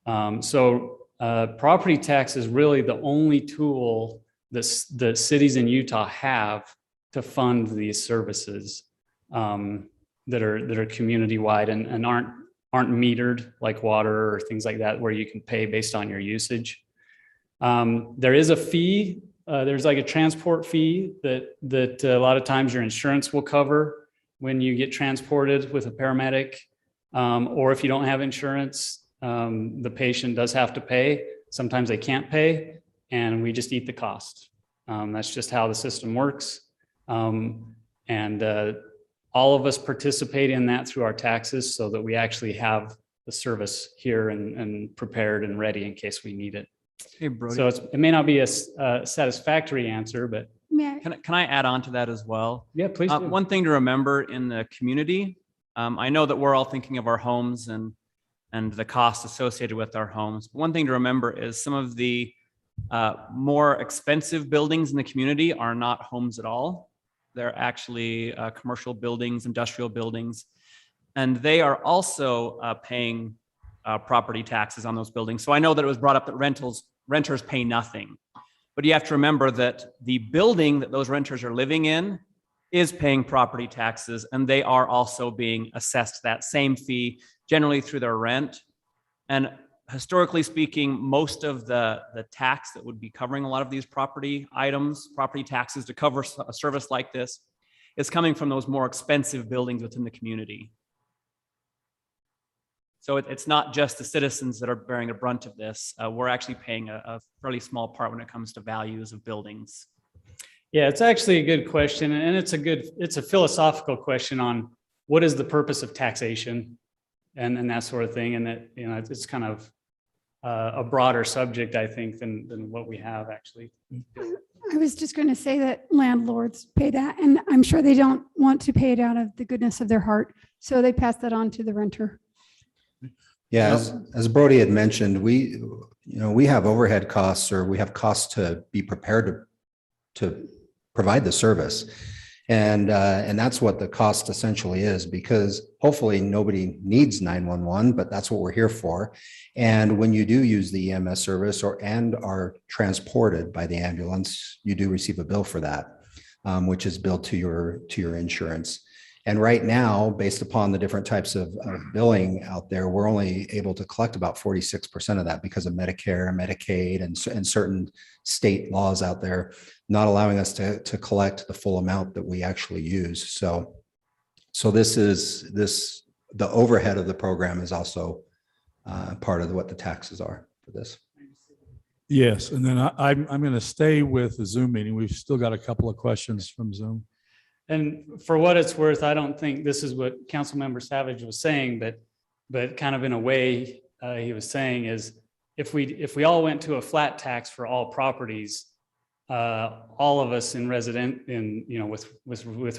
Property tax is really the only tool that cities in Utah have to fund these services that are community-wide and aren't metered like water or things like that, where you can pay based on your usage. There is a fee. There's like a transport fee that a lot of times your insurance will cover when you get transported with a paramedic, or if you don't have insurance, the patient does have to pay. Sometimes they can't pay, and we just eat the cost. That's just how the system works. All of us participate in that through our taxes so that we actually have the service here and prepared and ready in case we need it. Hey, Brody. So it may not be a satisfactory answer, but Can I add on to that as well? yeah, please do. One thing to remember in the community, I know that we're all thinking of our homes and the costs associated with our homes. But one thing to remember is some of the more expensive buildings in the community are not homes at all. They're actually commercial buildings, industrial buildings, and they are also paying property taxes on those buildings. So I know that it was brought up that renters pay nothing, but you have to remember that the building that those renters are living in is paying property taxes, and they are also being assessed that same fee, generally through their rent. And historically speaking, most of the tax that would be covering a lot of these property items, property taxes to cover a service like this, is coming from those more expensive buildings within the community. So it's not just the citizens that are bearing the brunt of this. We're actually paying a fairly small part when it comes to values of buildings. Yeah, it's actually a good question, and it's a philosophical question on what is the purpose of taxation and that sort of thing. And that, it's kind of a broader subject, I think, than what we have actually. I was just going to say that landlords pay that, and I'm sure they don't want to pay it out of the goodness of their heart. So they pass that on to the renter. Yeah, as Brody had mentioned, we have overhead costs, or we have costs to be prepared to provide the service. And that's what the cost essentially is, because hopefully nobody needs 911, but that's what we're here for. And when you do use the EMS service and are transported by the ambulance, you do receive a bill for that, which is billed to your insurance. And right now, based upon the different types of billing out there, we're only able to collect about 46% of that because of Medicare, Medicaid, and certain state laws out there not allowing us to collect the full amount that we actually use. So the overhead of the program is also part of what the taxes are for this. Yes, and then I'm going to stay with the Zoom meeting. We've still got a couple of questions from Zoom. And for what it's worth, I don't think this is what Councilmember Savage was saying, but kind of in a way he was saying is if we all went to a flat tax for all properties, all of us with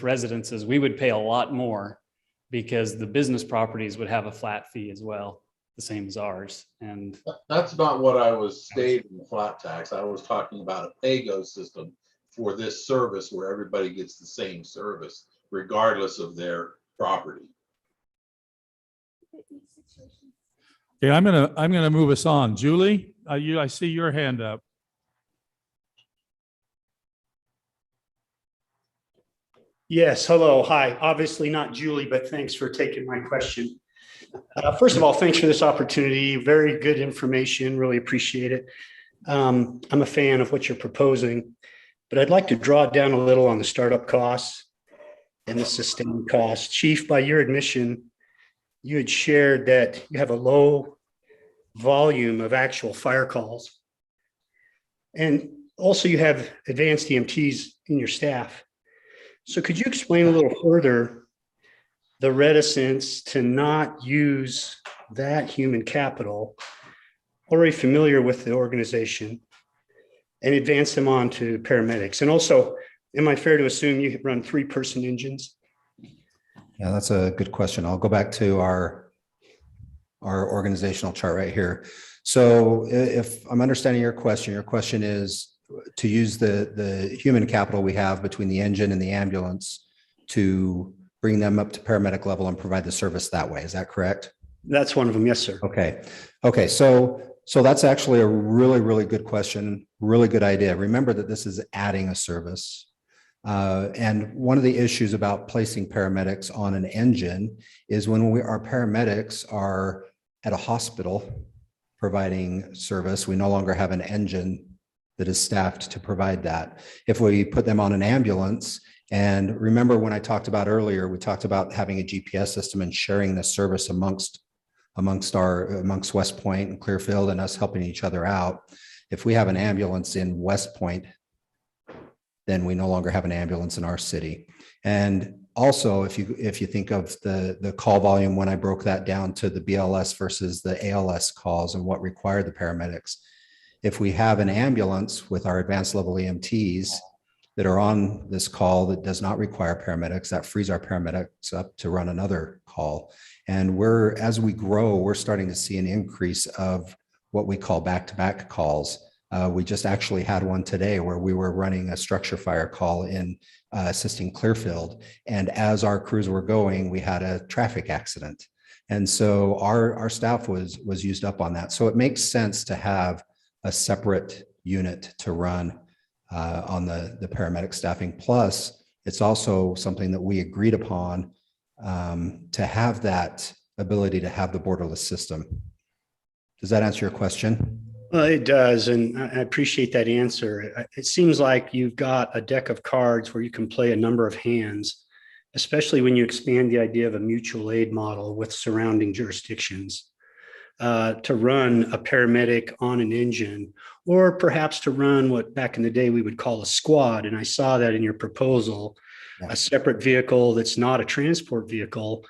residences, we would pay a lot more because the business properties would have a flat fee as well, the same as ours. And that's not what I was stating, the flat tax. I was talking about a pay-go system for this service where everybody gets the same service regardless of their property. Okay, I'm gonna move us on. Julie, I see your hand up. Yes, hello, hi. Obviously not Julie, but thanks for taking my question. First of all, thanks for this opportunity. Very good information, really appreciate it. I'm a fan of what you're proposing, but I'd like to draw down a little on the startup costs and the sustained costs. Chief, by your admission, you had shared that you have a low volume of actual fire calls. And also you have advanced EMTs in your staff. So could you explain a little further the reticence to not use that human capital? Already familiar with the organization, and advance them on to paramedics? And also, am I fair to assume you run 3-person engines? Yeah, that's a good question. I'll go back to our organizational chart right here. So if I'm understanding your question is to use the human capital we have between the engine and the ambulance to bring them up to paramedic level and provide the service that way. Is that correct? That's one of them. Yes, sir. Okay. Okay. So that's actually a really, really good question. Really good idea. Remember that this is adding a service. And one of the issues about placing paramedics on an engine is when our paramedics are at a hospital providing service, we no longer have an engine that is staffed to provide that. If we put them on an ambulance, and remember when I talked about earlier, we talked about having a GPS system and sharing the service amongst West Point and Clearfield and us helping each other out. If we have an ambulance in West Point, then we no longer have an ambulance in our city. And also, if you think of the call volume, when I broke that down to the BLS versus the ALS calls and what required the paramedics, if we have an ambulance with our advanced level EMTs that are on this call that does not require paramedics, that frees our paramedics up to run another call. And as we grow, we're starting to see an increase of what we call back-to-back calls. We just actually had one today where we were running a structure fire call in assisting Clearfield. And as our crews were going, we had a traffic accident. And so our staff was used up on that. So it makes sense to have a separate unit to run on the paramedic staffing. Plus, it's also something that we agreed upon to have that ability to have the borderless system. Does that answer your question? Well, it does. And I appreciate that answer. It seems like you've got a deck of cards where you can play a number of hands, especially when you expand the idea of a mutual aid model with surrounding jurisdictions. To run a paramedic on an engine, or perhaps to run what back in the day we would call a squad. And I saw that in your proposal, a separate vehicle that's not a transport vehicle,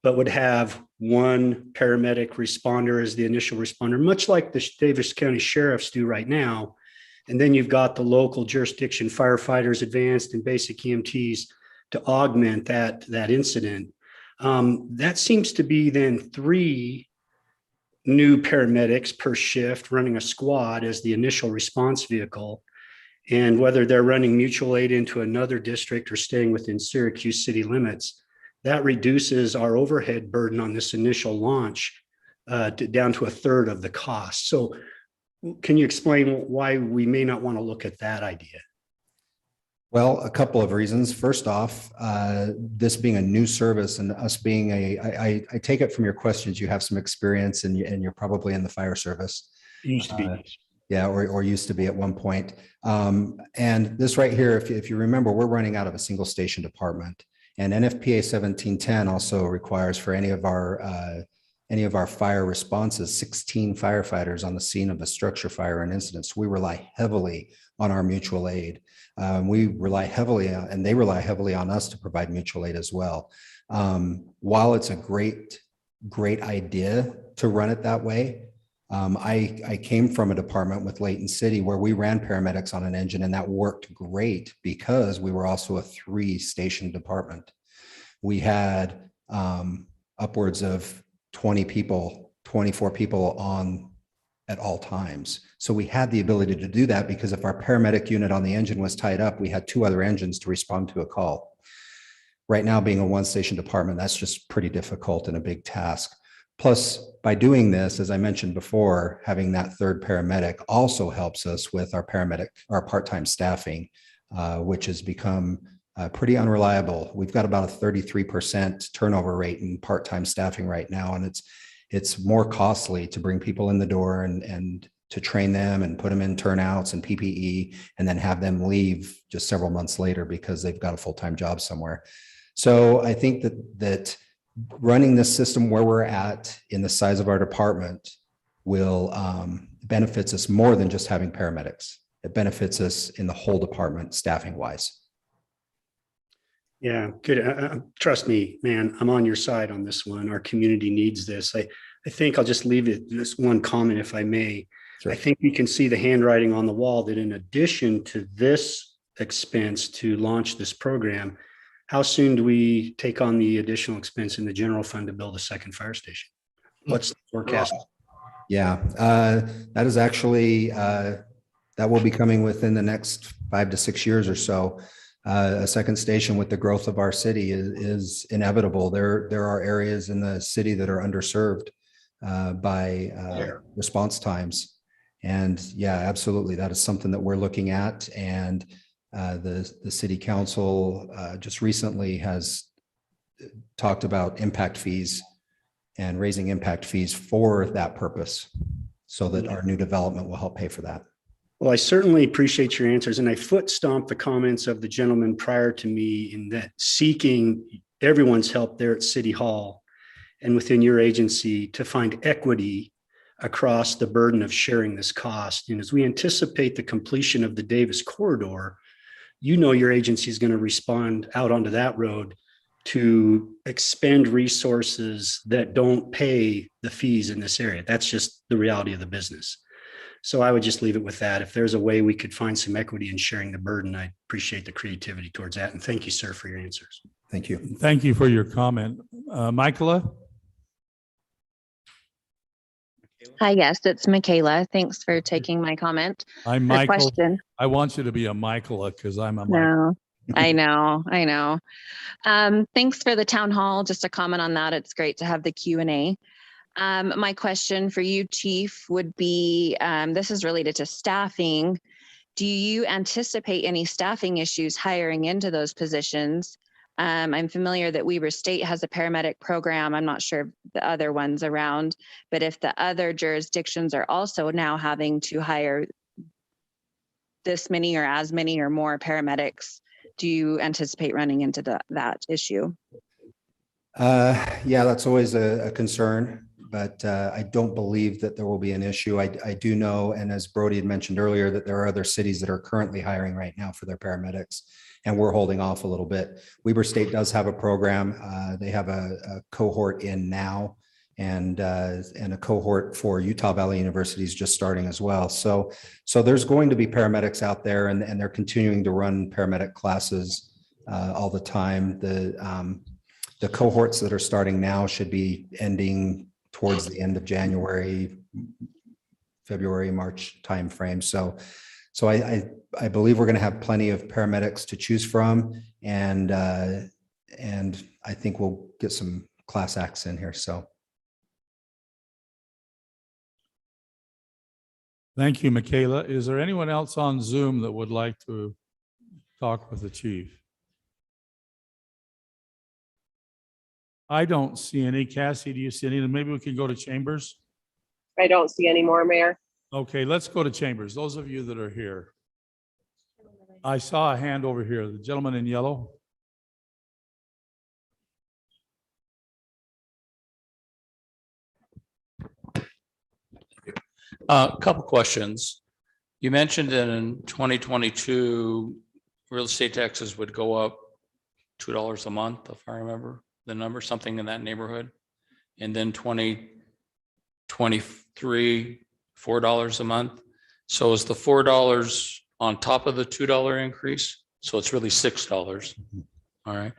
but would have one paramedic responder as the initial responder, much like the Davis County sheriffs do right now. And then you've got the local jurisdiction firefighters, advanced and basic EMTs to augment that incident. That seems to be then 3 new paramedics per shift running a squad as the initial response vehicle. And whether they're running mutual aid into another district or staying within Syracuse city limits, that reduces our overhead burden on this initial launch down to 1/3 of the cost. So can you explain why we may not want to look at that idea? Well, a couple of reasons. First off, this being a new service and us being I take it from your questions, you have some experience and you're probably in the fire service. Used to be. Yeah, or used to be at one point. And this right here, if you remember, we're running out of a single station department. And NFPA 1710 also requires for any of our fire responses, 16 firefighters on the scene of a structure fire and incidents. We rely heavily on our mutual aid. We rely heavily on, and they rely heavily on us to provide mutual aid as well. While it's a great idea to run it that way, I came from a department with Layton City where we ran paramedics on an engine, and that worked great because we were also a 3-station department. We had upwards of 20 people, 24 people on at all times. So we had the ability to do that because if our paramedic unit on the engine was tied up, we had 2 other engines to respond to a call. Right now, being a 1-station department, that's just pretty difficult and a big task. Plus, by doing this, as I mentioned before, having that 3rd paramedic also helps us with our part-time staffing, which has become pretty unreliable. We've got about a 33% turnover rate in part-time staffing right now, and it's more costly to bring people in the door and to train them and put them in turnouts and PPE and then have them leave just several months later because they've got a full-time job somewhere. So I think that running this system where we're at in the size of our department will benefits us more than just having paramedics. It benefits us in the whole department staffing wise. Yeah, good. Trust me, man, I'm on your side on this one. Our community needs this. I think I'll just leave it, just one comment, if I may. Sure. I think we can see the handwriting on the wall that in addition to this expense to launch this program, how soon do we take on the additional expense in the general fund to build a second fire station? What's the forecast? Yeah, that is actually, that will be coming within the next 5 to 6 years or so. A second station with the growth of our city is inevitable. There are areas in the city that are underserved by response times. And yeah, absolutely. That is something that we're looking at. And the city council just recently has talked about impact fees and raising impact fees for that purpose so that our new development will help pay for that. Well, I certainly appreciate your answers, and I foot stomp the comments of the gentleman prior to me in that seeking everyone's help there at City Hall and within your agency to find equity across the burden of sharing this cost. And as we anticipate the completion of the Davis corridor, you know your agency is going to respond out onto that road to expend resources that don't pay the fees in this area. That's just the reality of the business. So I would just leave it with that. If there's a way we could find some equity in sharing the burden, I appreciate the creativity towards that. And thank you, sir, for your answers. Thank you. Thank you for your comment. Michaela? Hi, yes, it's Michaela. Thanks for taking my comment. I'm The Michael. question. I want you to be a Michaela because I'm a Michael. No, I know. Thanks for the town hall. Just a comment on that. It's great to have the Q&A. My question for you, Chief, would be, this is related to staffing. Do you anticipate any staffing issues hiring into those positions? I'm familiar that Weber State has a paramedic program. I'm not sure the other ones around, but if the other jurisdictions are also now having to hire this many or as many or more paramedics, do you anticipate running into that issue? Yeah, that's always a concern, but I don't believe that there will be an issue. I do know, and as Brody had mentioned earlier, that there are other cities that are currently hiring right now for their paramedics, and we're holding off a little bit. Weber State does have a program. They have a cohort in now, and a cohort for Utah Valley University is just starting as well. So there's going to be paramedics out there, and they're continuing to run paramedic classes all the time. The cohorts that are starting now should be ending towards the end of January, February, March timeframe. So I believe we're going to have plenty of paramedics to choose from, and I think we'll get some class acts in here. So. Thank you, Michaela. Is there anyone else on Zoom that would like to talk with the chief? I don't see any. Cassie, do you see any? Maybe we can go to Chambers. I don't see any more, Mayor. Okay, let's go to Chambers. Those of you that are here. I saw a hand over here, the gentleman in yellow. A couple questions. You mentioned in 2022, real estate taxes would go up $2 a month, if I remember the number, something in that neighborhood. And then 2023, $4 a month. So is the $4 on top of the $2 increase? So it's really $6. All right.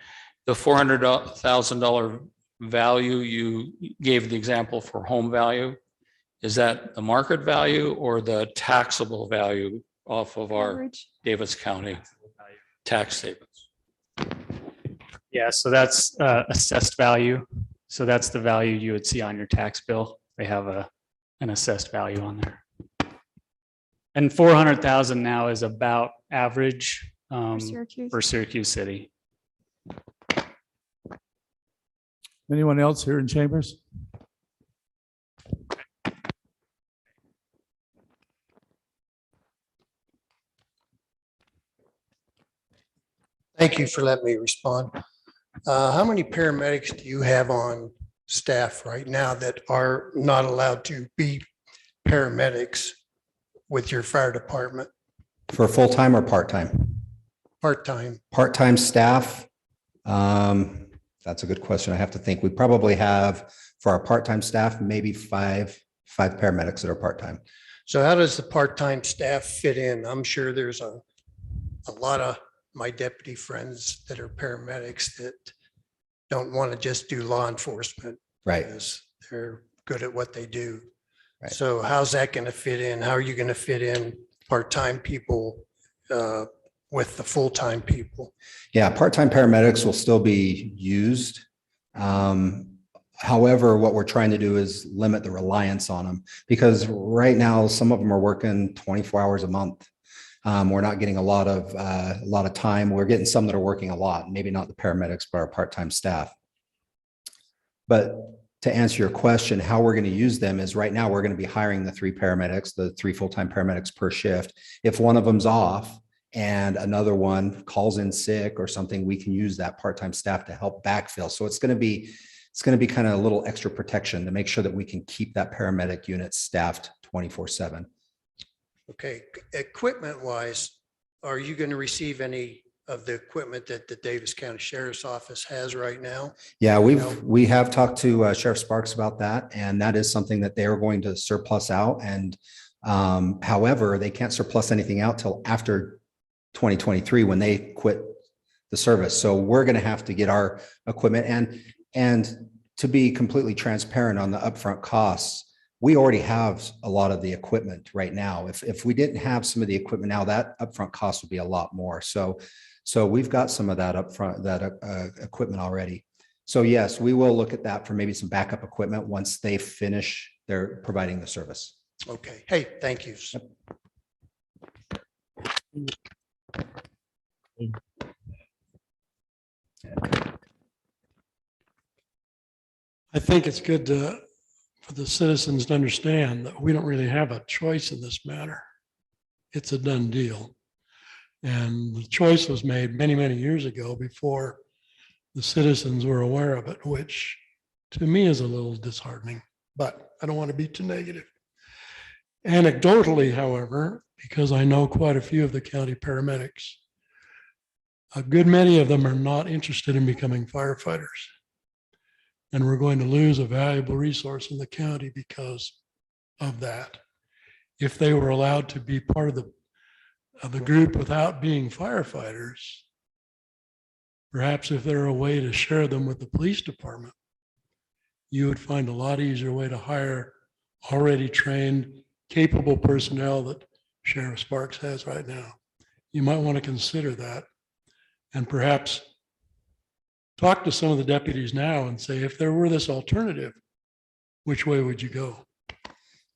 The $400,000 value, you gave the example for home value. Is that the market value or the taxable value off of our Average. Davis County tax statements? Yeah, so that's assessed value. So that's the value you would see on your tax bill. They have an assessed value on there. And 400,000 now is about average for Syracuse City. Anyone else here in Chambers? Thank you for letting me respond. How many paramedics do you have on staff right now that are not allowed to be paramedics with your fire department? For full-time or part-time? Part-time. Part-time staff. That's a good question. I have to think. We probably have, for our part-time staff, maybe five paramedics that are part-time. So how does the part-time staff fit in? I'm sure there's a lot of my deputy friends that are paramedics that don't want to just do law enforcement. Right. Because they're good at what they do. Right. So how's that going to fit in? How are you going to fit in part-time people with the full-time people? Yeah, part-time paramedics will still be used. However, what we're trying to do is limit the reliance on them, because right now some of them are working 24 hours a month. We're not getting a lot of time. We're getting some that are working a lot, maybe not the paramedics, but our part-time staff. But to answer your question, how we're going to use them is right now we're going to be hiring the 3 paramedics, the 3 full-time paramedics per shift. If one of them's off and another one calls in sick or something, we can use that part-time staff to help backfill. So it's going to be kind of a little extra protection to make sure that we can keep that paramedic unit staffed 24/7. Okay, equipment wise, are you going to receive any of the equipment that the Davis County Sheriff's Office has right now? Yeah, we have talked to Sheriff Sparks about that, and that is something that they are going to surplus out. And however, they can't surplus anything out till after 2023 when they quit the service. So we're going to have to get our equipment, and to be completely transparent on the upfront costs, we already have a lot of the equipment right now. If we didn't have some of the equipment now, that upfront cost would be a lot more. So we've got some of that upfront, equipment already. So yes, we will look at that for maybe some backup equipment once they finish their providing the service. Okay. Hey, thank you. I think it's good for the citizens to understand that we don't really have a choice in this matter. It's a done deal. And the choice was made many, many years ago before the citizens were aware of it, which to me is a little disheartening, but I don't want to be too negative. Anecdotally, however, because I know quite a few of the county paramedics, a good many of them are not interested in becoming firefighters. And we're going to lose a valuable resource in the county because of that. If they were allowed to be part of the group without being firefighters, perhaps if there were a way to share them with the police department, you would find a lot easier way to hire already trained, capable personnel that Sheriff Sparks has right now. You might want to consider that, and perhaps talk to some of the deputies now and say, if there were this alternative, which way would you go?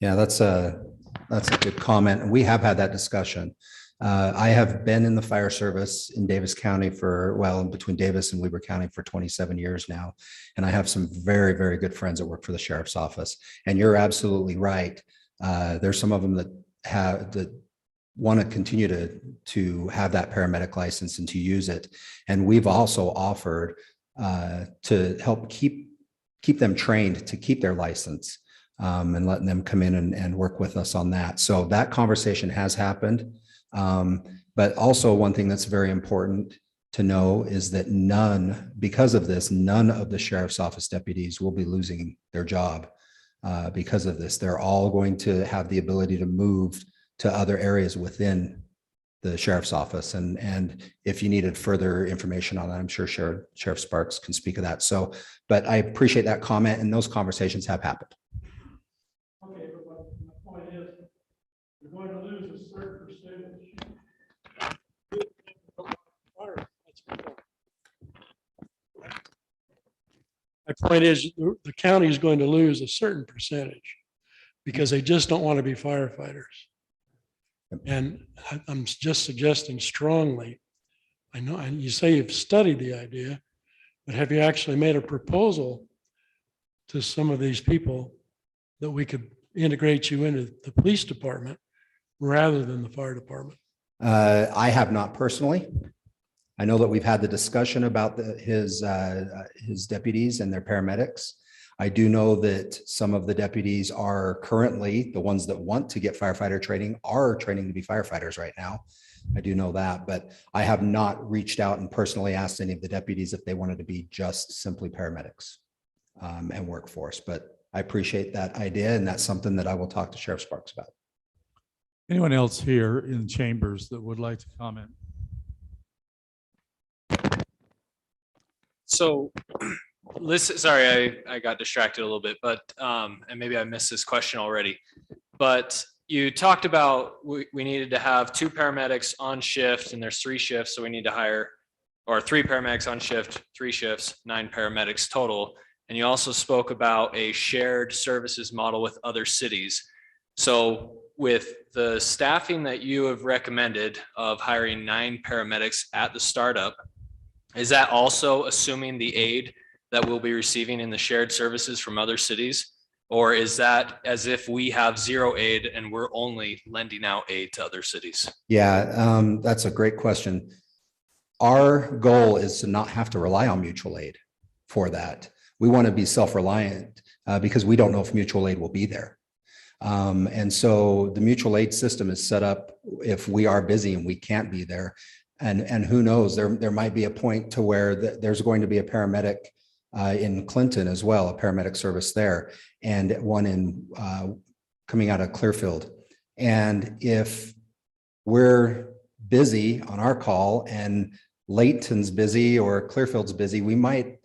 Yeah, that's a good comment. And we have had that discussion. I have been in the fire service in Davis County between Davis and Weber County for 27 years now. And I have some very, very good friends that work for the sheriff's office. And you're absolutely right. There's some of them that want to continue to have that paramedic license and to use it. And we've also offered to help keep them trained to keep their license, and letting them come in and work with us on that. So that conversation has happened. But also one thing that's very important to know is that because of this, none of the sheriff's office deputies will be losing their job because of this. They're all going to have the ability to move to other areas within the sheriff's office. And if you needed further information on that, I'm sure Sheriff Sparks can speak of that. So, but I appreciate that comment, and those conversations have happened. Okay, but my point is, you're going to lose a certain percentage. My point is, the county is going to lose a certain percentage because they just don't want to be firefighters. And I'm just suggesting strongly, I know you say you've studied the idea, but have you actually made a proposal to some of these people that we could integrate you into the police department rather than the fire department? I have not personally. I know that we've had the discussion about his deputies and their paramedics. I do know that some of the deputies are currently, the ones that want to get firefighter training are training to be firefighters right now. I do know that, but I have not reached out and personally asked any of the deputies if they wanted to be just simply paramedics and workforce. But I appreciate that idea, and that's something that I will talk to Sheriff Sparks about. Anyone else here in chambers that would like to comment? So listen, sorry, I got distracted a little bit, but, and maybe I missed this question already, but you talked about we needed to have 2 paramedics on shift and there's 3 shifts. So we need to hire, or 3 paramedics on shift, 3 shifts, 9 paramedics total. And you also spoke about a shared services model with other cities. So with the staffing that you have recommended of hiring 9 paramedics at the startup, is that also assuming the aid that we'll be receiving in the shared services from other cities? Or is that as if we have 0 aid and we're only lending out aid to other cities? Yeah, that's a great question. Our goal is to not have to rely on mutual aid for that. We want to be self-reliant because we don't know if mutual aid will be there. And so the mutual aid system is set up if we are busy and we can't be there. And who knows, there might be a point to where there's going to be a paramedic in Clinton as well, a paramedic service there, and one in coming out of Clearfield. And if we're busy on our call and Layton's busy or Clearfield's busy, we might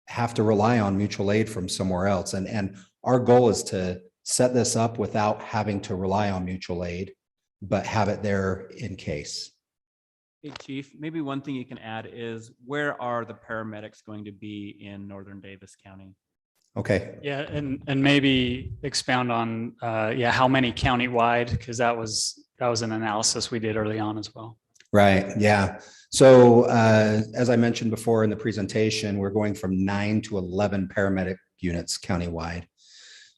have to rely on mutual aid from somewhere else. And our goal is to set this up without having to rely on mutual aid, but have it there in case. Hey, Chief, maybe one thing you can add is where are the paramedics going to be in Northern Davis County? Okay. Yeah, and maybe expound on how many countywide, because that was an analysis we did early on as well. Right. Yeah. So as I mentioned before in the presentation, we're going from 9 to 11 paramedic units countywide.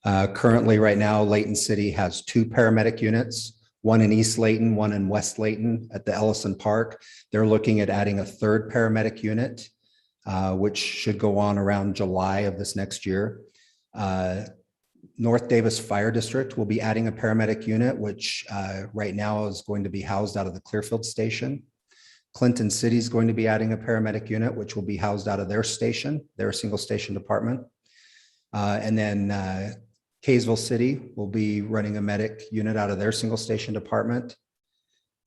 Currently, right now, Layton City has 2 paramedic units, one in East Layton, one in West Layton at the Ellison Park. They're looking at adding a 3rd paramedic unit, which should go on around July of this next year. North Davis Fire District will be adding a paramedic unit, which right now is going to be housed out of the Clearfield station. Clinton City is going to be adding a paramedic unit, which will be housed out of their station, their single station department. And then Kaysville City will be running a medic unit out of their single station department.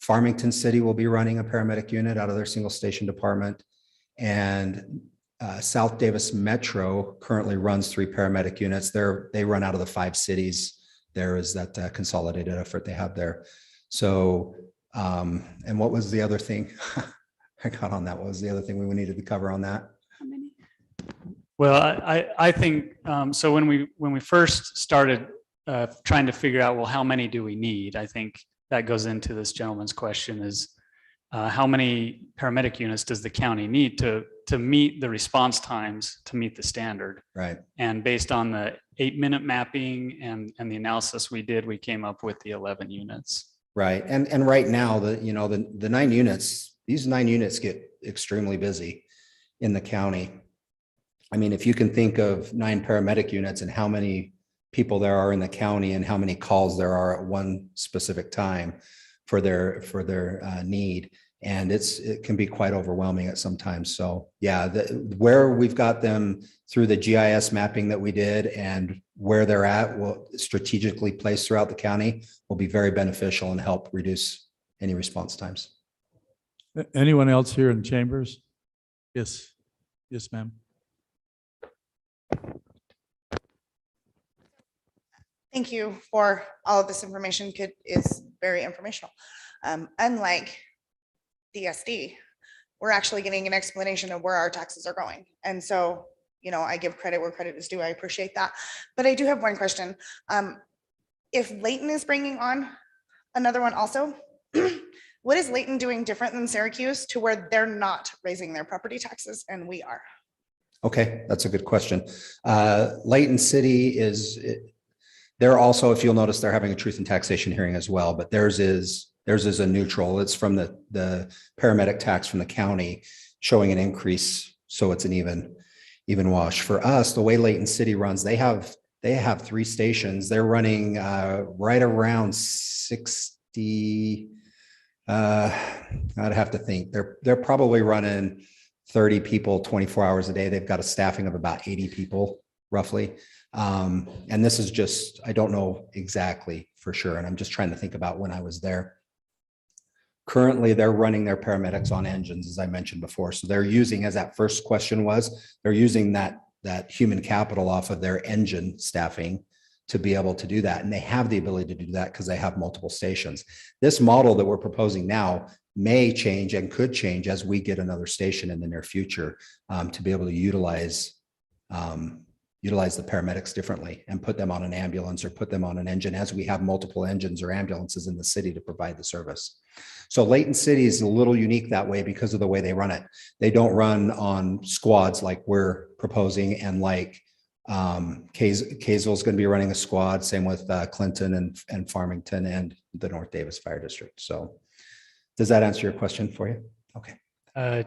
Farmington City will be running a paramedic unit out of their single station department. And South Davis Metro currently runs 3 paramedic units. They run out of the 5 cities. There is that consolidated effort they have there. So, and what was the other thing? I got on that. What was the other thing we needed to cover on that? Well, I think so. When we first started trying to figure out, well, how many do we need? I think that goes into this gentleman's question: is how many paramedic units does the county need to meet the response times to meet the standard? Right. And based on the 8-minute mapping and the analysis we did, we came up with the 11 units. Right. And right now, the 9 units, these 9 units get extremely busy in the county. I mean, if you can think of 9 paramedic units and how many people there are in the county and how many calls there are at one specific time for their need, and it can be quite overwhelming at some times. So yeah, where we've got them through the GIS mapping that we did and where they're at will strategically placed throughout the county will be very beneficial and help reduce any response times. Anyone else here in chambers? Yes, ma'am. Thank you for all of this information. Is very informational. Unlike DSD, we're actually getting an explanation of where our taxes are going. And so, I give credit where credit is due. I appreciate that. But I do have one question. If Layton is bringing on another one also, what is Layton doing different than Syracuse to where they're not raising their property taxes and we are? Okay, that's a good question. Layton City they're also, if you'll notice, they're having a truth and taxation hearing as well, but theirs is a neutral. It's from the paramedic tax from the county showing an increase. So it's an even wash. For us, the way Layton City runs, they have 3 stations. They're running right around 60. I'd have to think. They're probably running 30 people 24 hours a day. They've got a staffing of about 80 people roughly. And this is just, I don't know exactly for sure. And I'm just trying to think about when I was there. Currently, they're running their paramedics on engines, as I mentioned before. So they're using, as that first question was, they're using that human capital off of their engine staffing to be able to do that. And they have the ability to do that because they have multiple stations. This model that we're proposing now may change and could change as we get another station in the near future, to be able to utilize the paramedics differently and put them on an ambulance or put them on an engine, as we have multiple engines or ambulances in the city to provide the service. So Layton City is a little unique that way because of the way they run it. They don't run on squads like we're proposing, and like Kaysville is going to be running a squad. Same with Clinton and Farmington and the North Davis Fire District. So does that answer your question for you? Okay.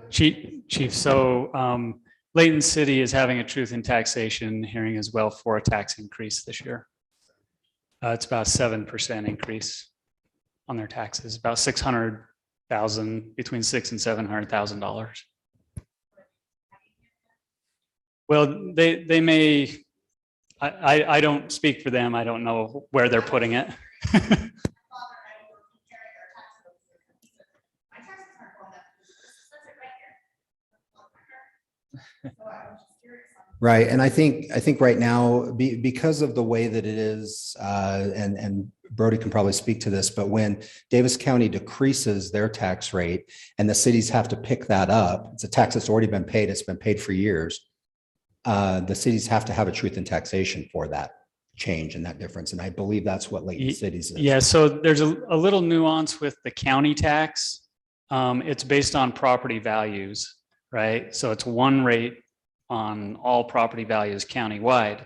Chief, so Layton City is having a truth in taxation hearing as well for a tax increase this year. It's about 7% increase on their taxes, about $600,000, between $600,000 and $700,000. Well, they may, I don't speak for them. I don't know where they're putting it. Right. And I think right now, because of the way that it is, and Brody can probably speak to this, but when Davis County decreases their tax rate and the cities have to pick that up, it's a tax that's already been paid. It's been paid for years. The cities have to have a truth in taxation for that change and that difference. And I believe that's what Layton Cities is. Yeah. So there's a little nuance with the county tax. It's based on property values, right? So it's one rate on all property values countywide.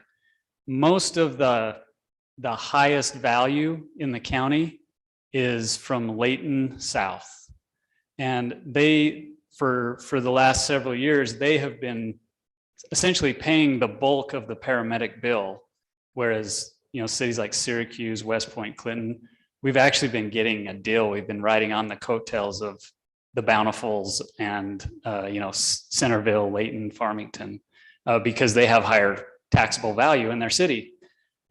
Most of the highest value in the county is from Layton south. And they, for the last several years, they have been essentially paying the bulk of the paramedic bill. Whereas, cities like Syracuse, West Point, Clinton, we've actually been getting a deal. We've been riding on the coattails of the Bountifuls and, Centerville, Layton, Farmington, because they have higher taxable value in their city.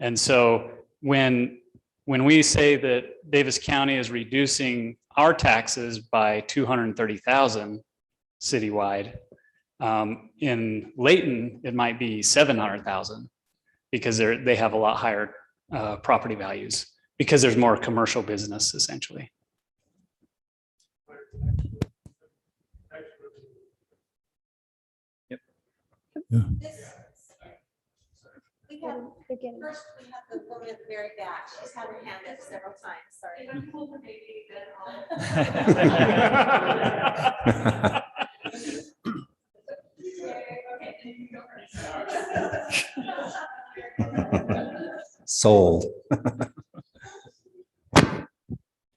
And so when we say that Davis County is reducing our taxes by $230,000 citywide, in Layton, it might be $700,000 because they have a lot higher property values because there's more commercial business essentially. Yeah. First, we have the woman at the very back. She's had her hand up several times. Sorry. Sold.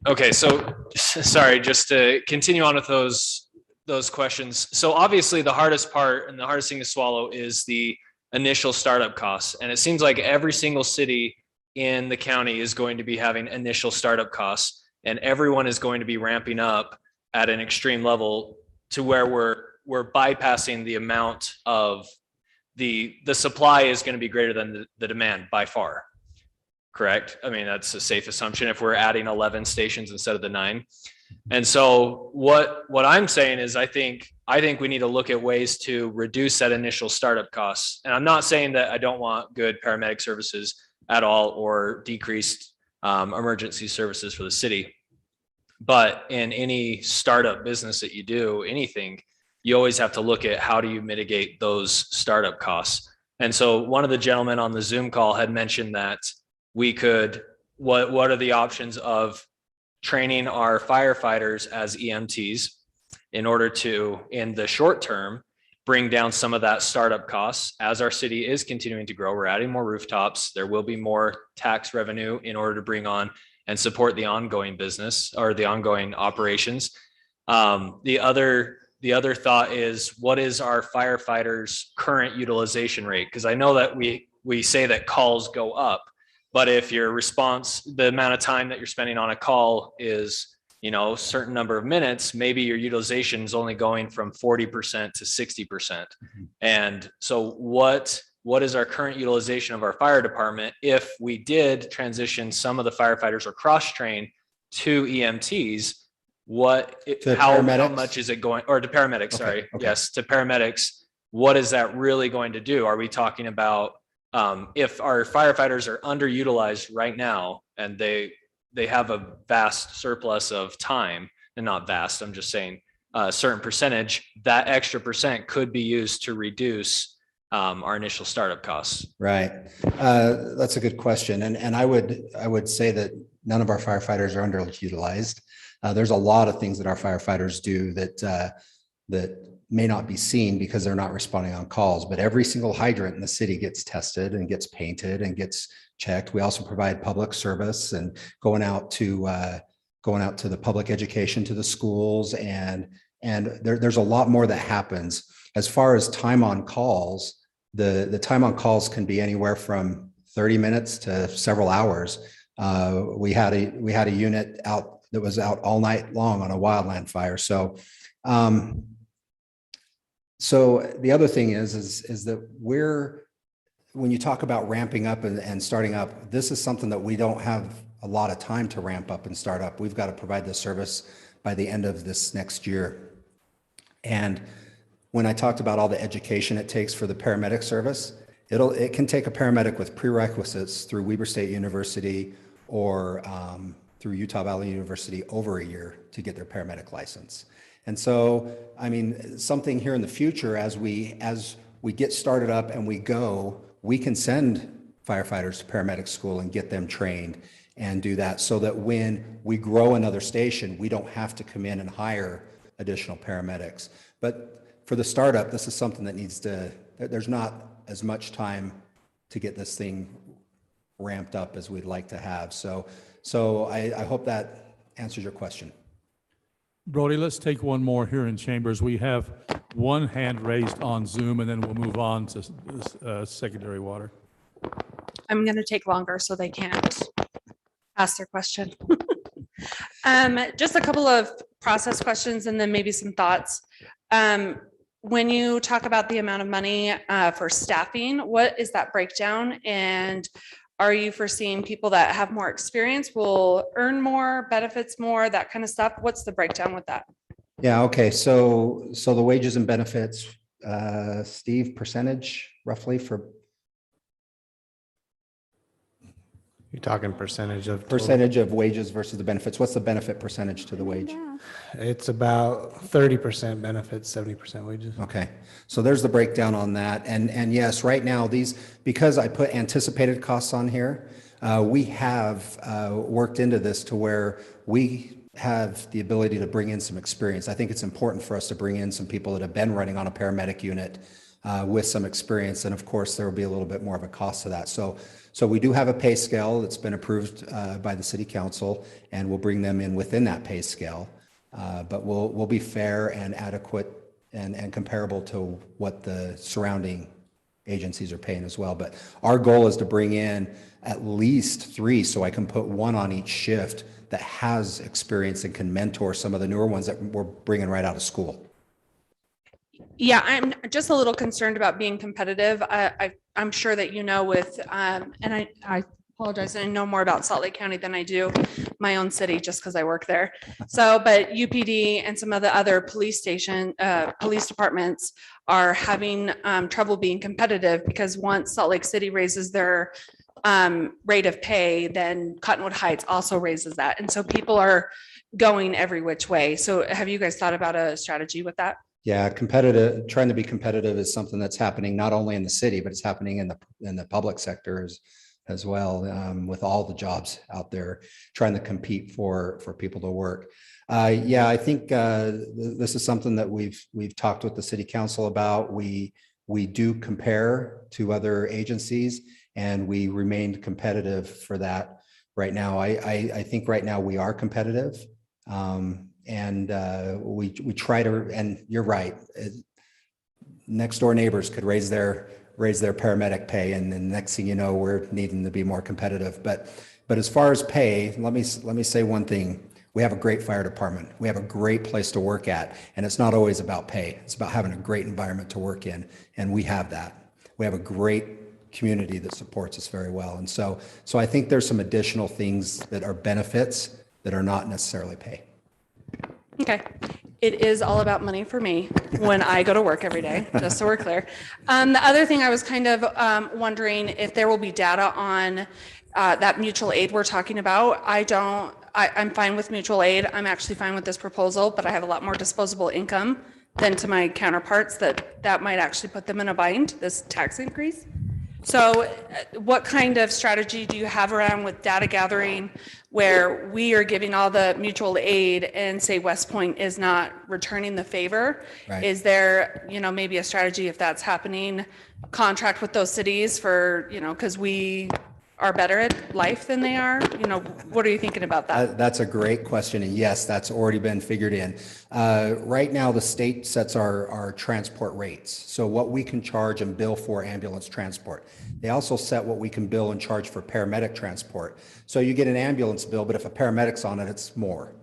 Okay, so sorry, just to continue on with those questions. So obviously the hardest part and the hardest thing to swallow is the initial startup costs. And it seems like every single city in the county is going to be having initial startup costs, and everyone is going to be ramping up at an extreme level to where we're bypassing the amount of the supply is going to be greater than the demand by far. Correct? I mean, that's a safe assumption if we're adding 11 stations instead of the 9. And so what I'm saying is I think we need to look at ways to reduce that initial startup costs. And I'm not saying that I don't want good paramedic services at all or decreased emergency services for the city. But in any startup business that you do, anything, you always have to look at how do you mitigate those startup costs. And so one of the gentlemen on the Zoom call had mentioned that we could, what are the options of training our firefighters as EMTs in order to, in the short term, bring down some of that startup costs. As our city is continuing to grow, we're adding more rooftops. There will be more tax revenue in order to bring on and support the ongoing business or the ongoing operations. The other thought is, what is our firefighters' current utilization rate? Because I know that we say that calls go up, but if your response, the amount of time that you're spending on a call is, a certain number of minutes, maybe your utilization is only going from 40% to 60%. And so what what is our current utilization of our fire department if we did transition some of the firefighters or cross-train to EMTs? To How paramedics? much is it going, or to paramedics, Okay, sorry. okay. Yes, to paramedics. What is that really going to do? Are we talking about if our firefighters are underutilized right now and they have a vast surplus of time, and not vast, I'm just saying a certain percentage, that extra percent could be used to reduce our initial startup costs. Right. That's a good question. And I would say that none of our firefighters are underutilized. There's a lot of things that our firefighters do that may not be seen because they're not responding on calls, but every single hydrant in the city gets tested and gets painted and gets checked. We also provide public service and going out to the public education, to the schools, and there's a lot more that happens. As far as time on calls, the time on calls can be anywhere from 30 minutes to several hours. We had a unit out that was out all night long on a wildland fire. So the other thing is that when you talk about ramping up and starting up, this is something that we don't have a lot of time to ramp up and start up. We've got to provide this service by the end of this next year. And when I talked about all the education it takes for the paramedic service, it can take a paramedic with prerequisites through Weber State University or through Utah Valley University over a year to get their paramedic license. And so, I mean, something here in the future, as we get started up and we can send firefighters to paramedic school and get them trained and do that so that when we grow another station, we don't have to come in and hire additional paramedics. But for the startup, this is something that there's not as much time to get this thing ramped up as we'd like to have. So I hope that answers your question. Brody, let's take one more here in chambers. We have one hand raised on Zoom, and then we'll move on to secondary water. I'm going to take longer so they can't ask their question. Just a couple of process questions and then maybe some thoughts. When you talk about the amount of money for staffing, what is that breakdown? And are you foreseeing people that have more experience will earn more, benefits more, that kind of stuff? What's the breakdown with that? Yeah, okay. So the wages and benefits, Steve, percentage roughly for? You're talking percentage of percentage of wages versus the benefits. What's the benefit percentage to the wage? It's about 30% benefits, 70% wages. Okay, so there's the breakdown on that. And yes, right now because I put anticipated costs on here, we have worked into this to where we have the ability to bring in some experience. I think it's important for us to bring in some people that have been running on a paramedic unit with some experience. And of course, there will be a little bit more of a cost to that. So we do have a pay scale that's been approved by the city council, and we'll bring them in within that pay scale. But we'll be fair and adequate and comparable to what the surrounding agencies are paying as well. But our goal is to bring in at least 3, so I can put 1 on each shift that has experience and can mentor some of the newer ones that we're bringing right out of school. Yeah, I'm just a little concerned about being competitive. I'm sure that you know with, and I apologize, I know more about Salt Lake County than I do my own city just because I work there. So, but UPD and some of the other police departments are having trouble being competitive because once Salt Lake City raises their rate of pay, then Cottonwood Heights also raises that. And so people are going every which way. So have you guys thought about a strategy with that? Yeah, trying to be competitive is something that's happening not only in the city, but it's happening in the public sectors as well, with all the jobs out there trying to compete for people to work. Yeah, I think this is something that we've talked with the city council about. We do compare to other agencies, and we remained competitive for that right now. I think right now we are competitive. And we try to, and you're right, next door neighbors could raise their paramedic pay, and then next thing you know, we're needing to be more competitive. But as far as pay, let me say one thing. We have a great fire department. We have a great place to work at, and it's not always about pay. It's about having a great environment to work in, and we have that. We have a great community that supports us very well. And so I think there's some additional things that are benefits that are not necessarily pay. Okay. It is all about money for me when I go to work every day, just so we're clear. The other thing I was kind of wondering if there will be data on that mutual aid we're talking about. I'm fine with mutual aid. I'm actually fine with this proposal, but I have a lot more disposable income than to my counterparts that might actually put them in a bind, this tax increase. So what kind of strategy do you have around with data gathering where we are giving all the mutual aid and say West Point is not returning the favor? Right. Is there, maybe a strategy if that's happening, contract with those cities for, because we are better at life than they are? What are you thinking about that? That's a great question. And yes, that's already been figured in. Right now, the state sets our transport rates. So what we can charge and bill for ambulance transport. They also set what we can bill and charge for paramedic transport. So you get an ambulance bill, but if a paramedic's on it, it's more.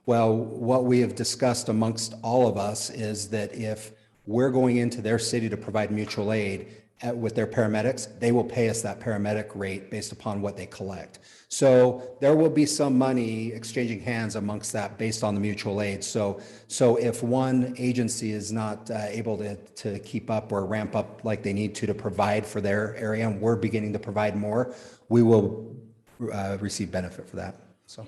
Well, what we have discussed amongst all of us is that if we're going into their city to provide mutual aid with their paramedics, they will pay us that paramedic rate based upon what they collect. So there will be some money exchanging hands amongst that based on the mutual aid. So if one agency is not able to keep up or ramp up like they need to provide for their area, and we're beginning to provide more, we will receive benefit for that. So.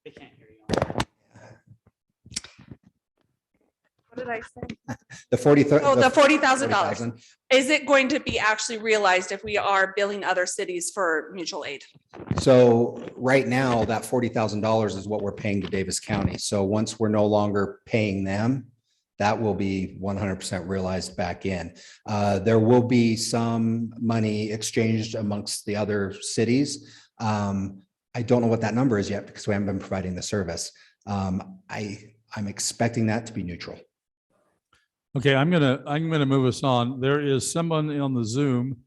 They can't hear you. What did I say? The $40,000. Is it going to be actually realized if we are billing other cities for mutual aid? So right now, that $40,000 is what we're paying to Davis County. So once we're no longer paying them, that will be 100% realized back in. There will be some money exchanged amongst the other cities. I don't know what that number is yet because we haven't been providing the service. I'm expecting that to be neutral. Okay, I'm gonna move us on. There is someone on the Zoom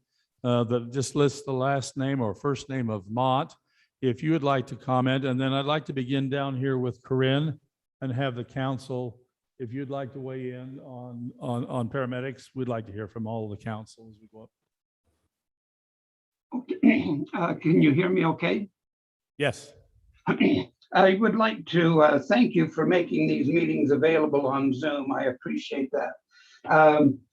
that just lists the last name or first name of Mott. If you would like to comment, and then I'd like to begin down here with Corinne and have the council. If you'd like to weigh in on paramedics, we'd like to hear from all of the council as we go up. Okay. Can you hear me okay? Yes. I would like to thank you for making these meetings available on Zoom. I appreciate that.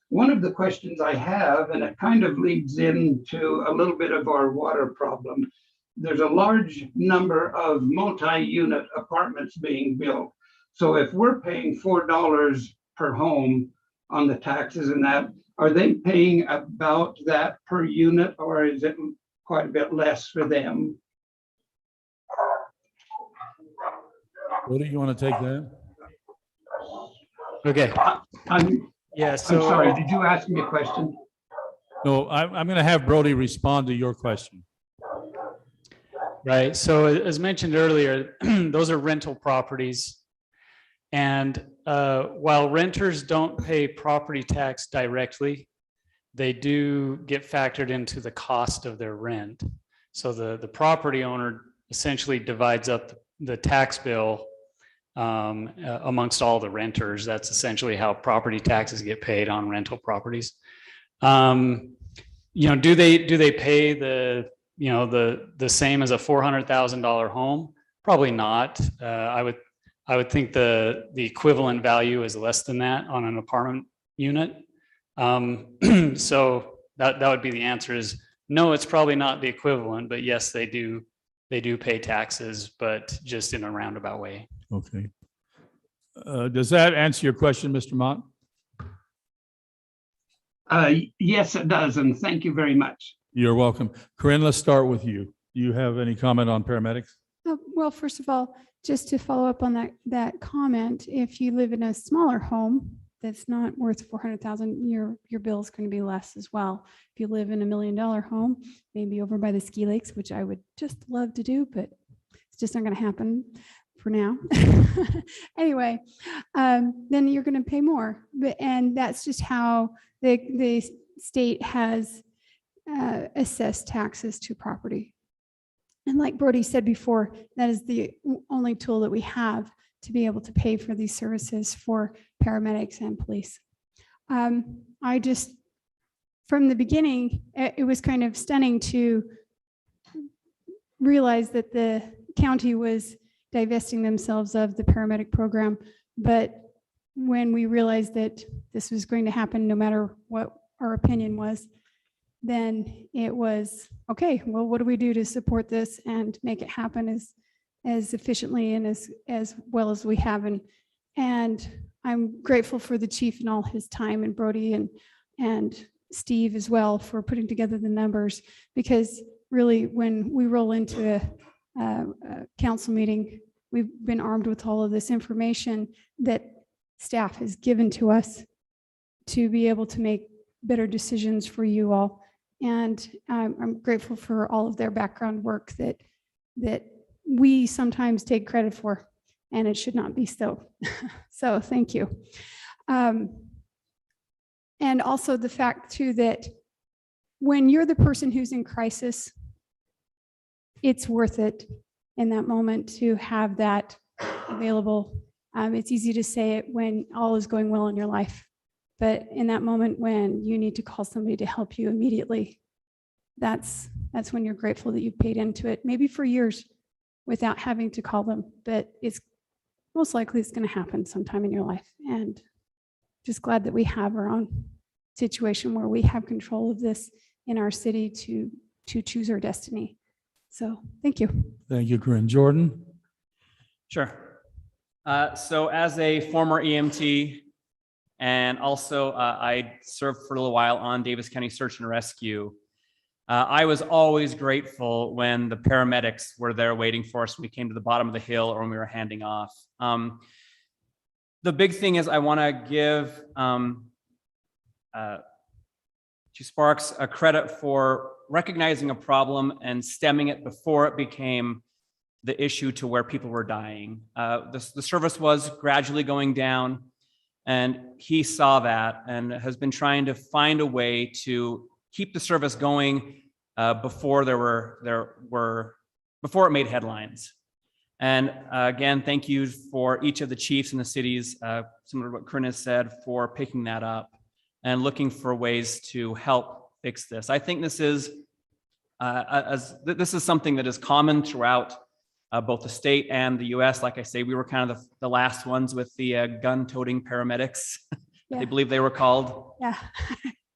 One of the questions I have, and it kind of leads into a little bit of our water problem. There's a large number of multi-unit apartments being built. So if we're paying $4 per home on the taxes and that, are they paying about that per unit, or is it quite a bit less for them? What do you want to take that? Okay. I'm sorry, did you ask me a question? No, I'm going to have Brody respond to your question. Right. So as mentioned earlier, those are rental properties. And while renters don't pay property tax directly, they do get factored into the cost of their rent. So the property owner essentially divides up the tax bill amongst all the renters. That's essentially how property taxes get paid on rental properties. Do they pay the same as a $400,000 home? Probably not. I would think the equivalent value is less than that on an apartment unit. So that would be the answer is no, it's probably not the equivalent, but yes, they do pay taxes, but just in a roundabout way. Okay. Does that answer your question, Mr. Mott? Yes, it does. And thank you very much. You're welcome. Corinne, let's start with you. Do you have any comment on paramedics? Well, first of all, just to follow up on that comment, if you live in a smaller home that's not worth $400,000, your bill is going to be less as well. If you live in $1 million home, maybe over by the ski lakes, which I would just love to do, but it's just not going to happen for now. Anyway, then you're going to pay more, and that's just how the state has assessed taxes to property. And like Brody said before, that is the only tool that we have to be able to pay for these services for paramedics and police. I just, from the beginning, it was kind of stunning to realize that the county was divesting themselves of the paramedic program. But when we realized that this was going to happen, no matter what our opinion was, then it was, okay, well, what do we do to support this and make it happen as efficiently and as well as we have? And I'm grateful for the chief and all his time, and Brody and Steve as well for putting together the numbers, because really when we roll into a council meeting, we've been armed with all of this information that staff has given to us to be able to make better decisions for you all. And I'm grateful for all of their background work that we sometimes take credit for, and it should not be so. So thank you. And also the fact too that when you're the person who's in crisis, it's worth it in that moment to have that available. It's easy to say it when all is going well in your life, but in that moment when you need to call somebody to help you immediately, that's when you're grateful that you've paid into it, maybe for years without having to call them, but it's most likely it's going to happen sometime in your life. And just glad that we have our own situation where we have control of this in our city to choose our destiny. So thank you. Thank you, Corinne. Jordan? Sure. So as a former EMT, and also I served for a little while on Davis County Search and Rescue, I was always grateful when the paramedics were there waiting for us when we came to the bottom of the hill or when we were handing off. The big thing is I want to give Chief Sparks a credit for recognizing a problem and stemming it before it became the issue to where people were dying. The service was gradually going down, and he saw that and has been trying to find a way to keep the service going before before it made headlines. And again, thank you for each of the chiefs in the cities, similar to what Corinne has said, for picking that up and looking for ways to help fix this. I think this is something that is common throughout both the state and the US. Like I say, we were kind of the last ones with the gun-toting paramedics. Yeah. They believe they were called. Yeah.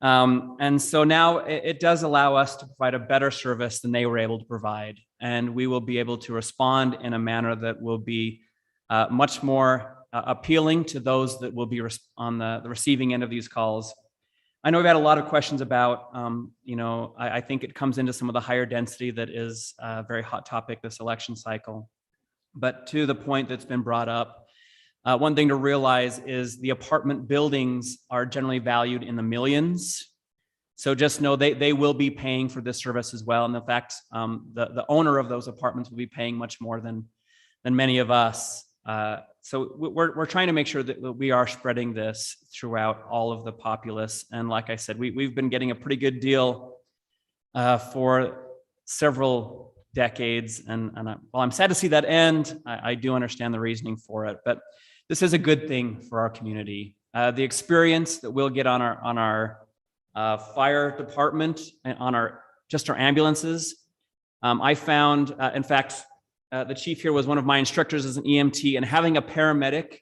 And so now it does allow us to provide a better service than they were able to provide. And we will be able to respond in a manner that will be much more appealing to those that will be on the receiving end of these calls. I know we've had a lot of questions about, I think it comes into some of the higher density that is a very hot topic this election cycle. But to the point that's been brought up, one thing to realize is the apartment buildings are generally valued in the millions. So just know they will be paying for this service as well. And in fact, the owner of those apartments will be paying much more than many of us. So we're trying to make sure that we are spreading this throughout all of the populace. And like I said, we've been getting a pretty good deal for several decades. And while I'm sad to see that end, I do understand the reasoning for it. But this is a good thing for our community. The experience that we'll get on our fire department and on our ambulances. I found, in fact, the chief here was one of my instructors as an EMT, and having a paramedic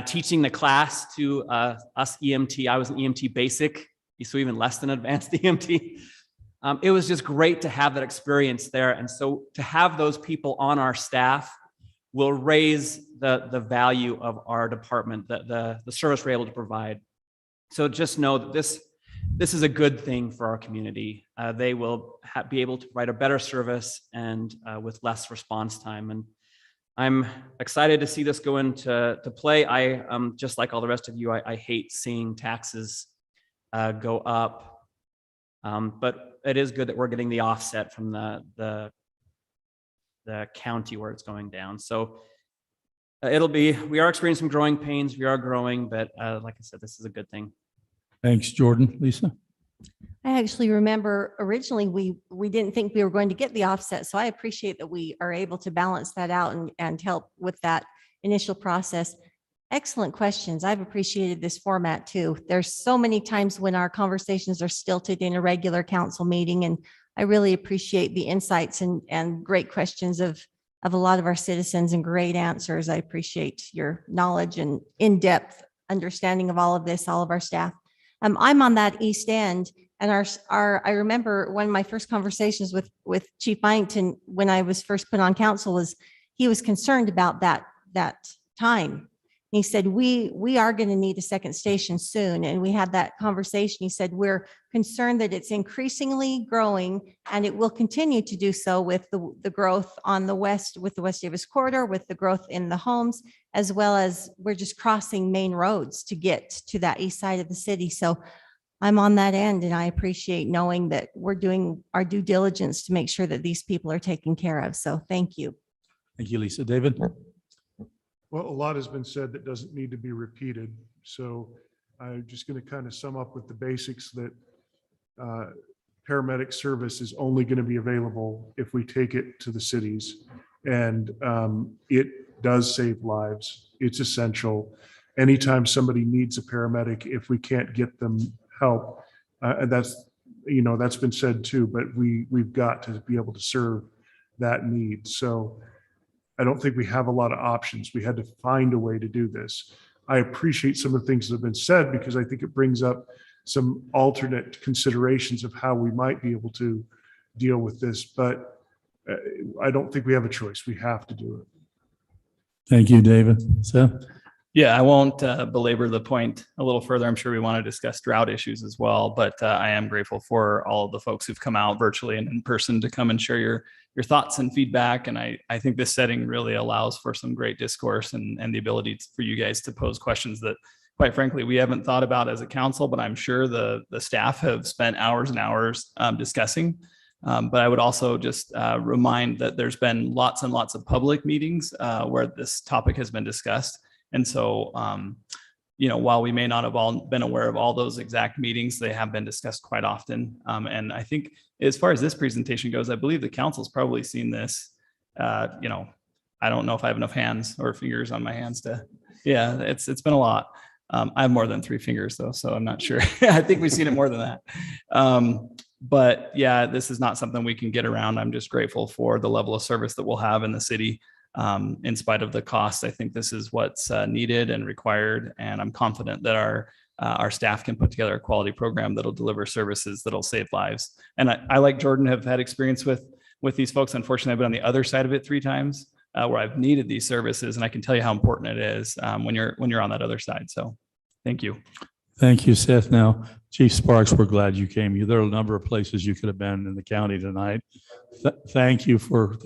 teaching the class to us EMT, I was an EMT basic, so even less than advanced EMT. It was just great to have that experience there. And so to have those people on our staff will raise the value of our department, the service we're able to provide. So just know that this is a good thing for our community. They will be able to provide a better service and with less response time. And I'm excited to see this go into play. I, just like all the rest of you, I hate seeing taxes go up. But it is good that we're getting the offset from the county where it's going down. So we are experiencing growing pains. We are growing, but like I said, this is a good thing. Thanks, Jordan. Lisa? I actually remember originally we didn't think we were going to get the offset. So I appreciate that we are able to balance that out and help with that initial process. Excellent questions. I've appreciated this format too. There's so many times when our conversations are stilted in a regular council meeting, and I really appreciate the insights and great questions of a lot of our citizens and great answers. I appreciate your knowledge and in-depth understanding of all of this, all of our staff. I'm on that East End, and I remember one of my first conversations with Chief Byington when I was first put on council was he was concerned about that time. He said, we are going to need a second station soon. And we had that conversation. He said, we're concerned that it's increasingly growing and it will continue to do so with the growth on the west, with the West Davis corridor, with the growth in the homes, as well as we're just crossing main roads to get to that east side of the city. So I'm on that end, and I appreciate knowing that we're doing our due diligence to make sure that these people are taken care of. So thank you. Thank you, Lisa. David? Well, a lot has been said that doesn't need to be repeated. So I'm just going to kind of sum up with the basics that paramedic service is only going to be available if we take it to the cities. And it does save lives. It's essential. Anytime somebody needs a paramedic, if we can't get them help, and that's been said too, but we've got to be able to serve that need. So I don't think we have a lot of options. We had to find a way to do this. I appreciate some of the things that have been said because I think it brings up some alternate considerations of how we might be able to deal with this, but I don't think we have a choice. We have to do it. Thank you, David. Seth? Yeah, I won't belabor the point a little further. I'm sure we want to discuss drought issues as well, but I am grateful for all of the folks who've come out virtually and in person to come and share your thoughts and feedback. And I think this setting really allows for some great discourse and the ability for you guys to pose questions that, quite frankly, we haven't thought about as a council, but I'm sure the staff have spent hours and hours discussing. But I would also just remind that there's been lots and lots of public meetings where this topic has been discussed. And so, while we may not have all been aware of all those exact meetings, they have been discussed quite often. And I think as far as this presentation goes, I believe the council's probably seen this. I don't know if I have enough hands or fingers on my hands to, yeah, it's been a lot. I have more than 3 fingers though, so I'm not sure. I think we've seen it more than that. But yeah, this is not something we can get around. I'm just grateful for the level of service that we'll have in the city. In spite of the cost, I think this is what's needed and required, and I'm confident that our staff can put together a quality program that'll deliver services that'll save lives. And I like Jordan, have had experience with these folks. Unfortunately, I've been on the other side of it 3 times where I've needed these services, and I can tell you how important it is when you're on that other side. So, thank you. Thank you, Seth. Now, Chief Sparks, we're glad you came. There are a number of places you could have been in the county tonight. Thank you for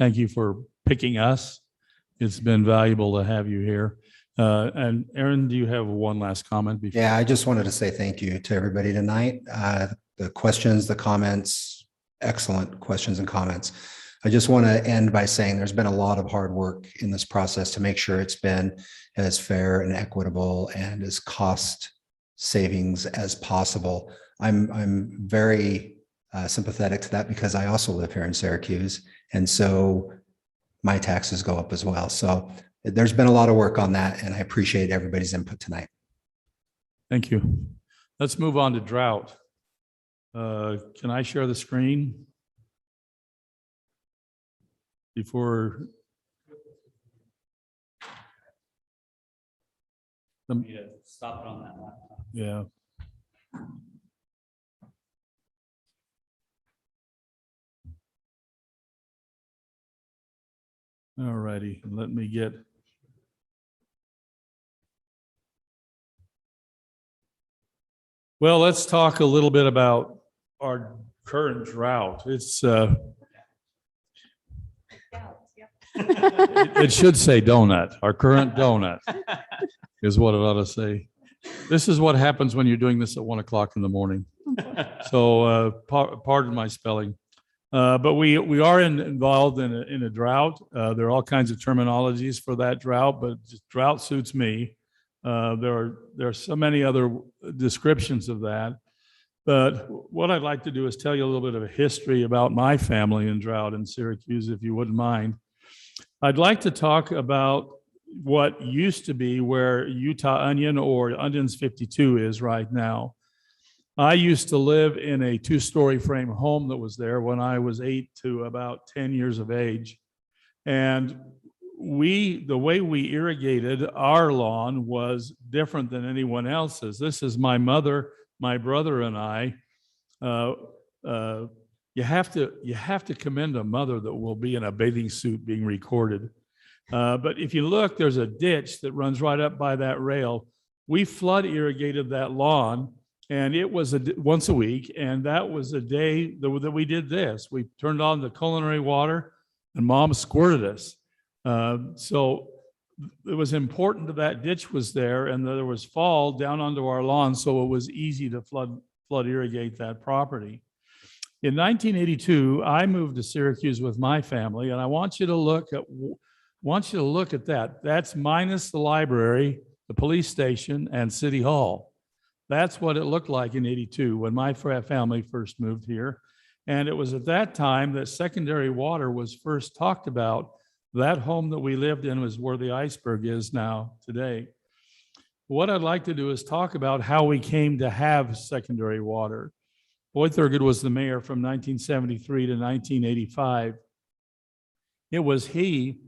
picking us. It's been valuable to have you here. And Aaron, do you have one last comment? Yeah, I just wanted to say thank you to everybody tonight. The questions, the comments, excellent questions and comments. I just want to end by saying there's been a lot of hard work in this process to make sure it's been as fair and equitable and as cost savings as possible. I'm very sympathetic to that because I also live here in Syracuse. And so my taxes go up as well. So there's been a lot of work on that, and I appreciate everybody's input tonight. Thank you. Let's move on to drought. Can I share the screen before? Stop it on that laptop. Yeah. All righty, let me get. Well, let's talk a little bit about our current drought. It's it should say donut. Our current donut is what it ought to say. This is what happens when you're doing this at 1 o'clock in the morning. So pardon my spelling. But we are involved in a drought. There are all kinds of terminologies for that drought, but drought suits me. There are so many other descriptions of that. But what I'd like to do is tell you a little bit of a history about my family in Drought in Syracuse, if you wouldn't mind. I'd like to talk about what used to be where Utah Onion or Onions 52 is right now. I used to live in a 2-story frame home that was there when I was 8 to about 10 years of age. And the way we irrigated our lawn was different than anyone else's. This is my mother, my brother, and I. You have to commend a mother that will be in a bathing suit being recorded. But if you look, there's a ditch that runs right up by that rail. We flood irrigated that lawn, and it was once a week. And that was a day that we did this. We turned on the culinary water, and Mom squirted us. So it was important that ditch was there, and that there was fall down onto our lawn, so it was easy to flood irrigate that property. In 1982, I moved to Syracuse with my family, and I want you to look at that. That's minus the library, the police station, and City Hall. That's what it looked like in 82 when my family first moved here. And it was at that time that secondary water was first talked about. That home that we lived in was where the iceberg is now today. What I'd like to do is talk about how we came to have secondary water. Boyd Thurgood was the mayor from 1973 to 1985. It was he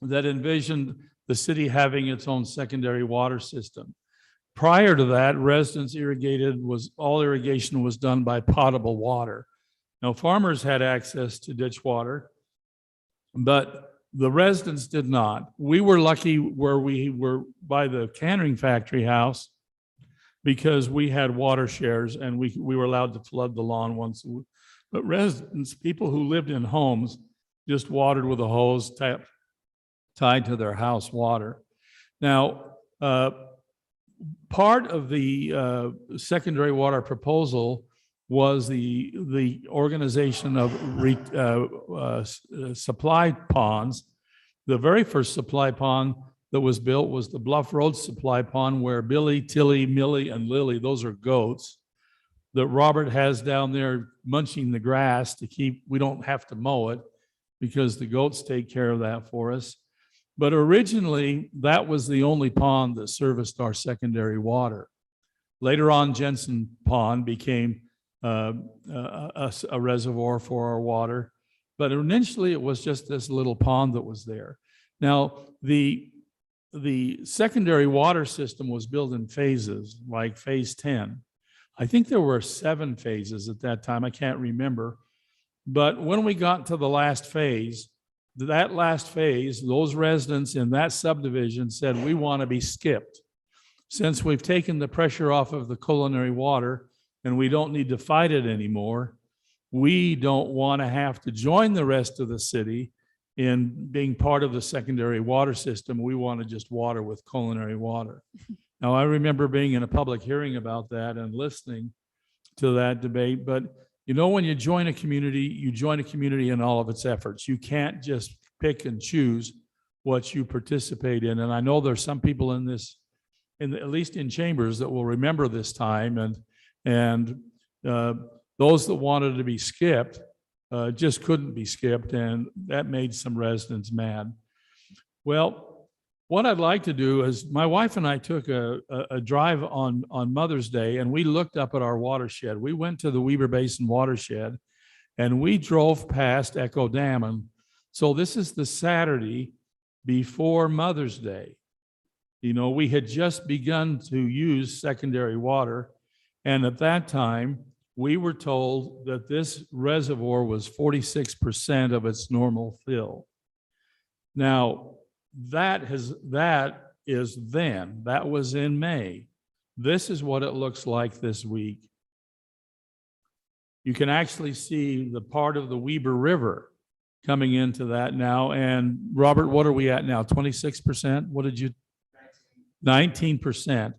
that envisioned the city having its own secondary water system. Prior to that, residents all irrigation was done by potable water. Now, farmers had access to ditch water, but the residents did not. We were lucky where we were by the canning factory house because we had water shares and we were allowed to flood the lawn once a week. But residents, people who lived in homes, just watered with a hose tied to their house water. Now, part of the secondary water proposal was the organization of supply ponds. The very first supply pond that was built was the Bluff Road supply pond, where Billy, Tilly, Millie, and Lily, those are goats that Robert has down there munching the grass we don't have to mow it because the goats take care of that for us. But originally, that was the only pond that serviced our secondary water. Later on, Jensen Pond became a reservoir for our water. But initially, it was just this little pond that was there. Now, the secondary water system was built in phases, like phase 10. I think there were 7 phases at that time. I can't remember. But when we got to the last phase, those residents in that subdivision said, we want to be skipped. Since we've taken the pressure off of the culinary water and we don't need to fight it anymore, we don't want to have to join the rest of the city in being part of the secondary water system. We want to just water with culinary water. Now, I remember being in a public hearing about that and listening to that debate, but you know, when you join a community in all of its efforts. You can't just pick and choose what you participate in. And I know there's some people at least in chambers, that will remember this time, and those that wanted to be skipped just couldn't be skipped, and that made some residents mad. Well, what I'd like to do is, my wife and I took a drive on Mother's Day, and we looked up at our watershed. We went to the Weber Basin watershed, and we drove past Echo Dam. And so this is the Saturday before Mother's Day. You know, we had just begun to use secondary water, and at that time, we were told that this reservoir was 46% of its normal fill. Now, that was in May. This is what it looks like this week. You can actually see the part of the Weber River coming into that now. And Robert, what are we at now? 26%? What did you? 19%.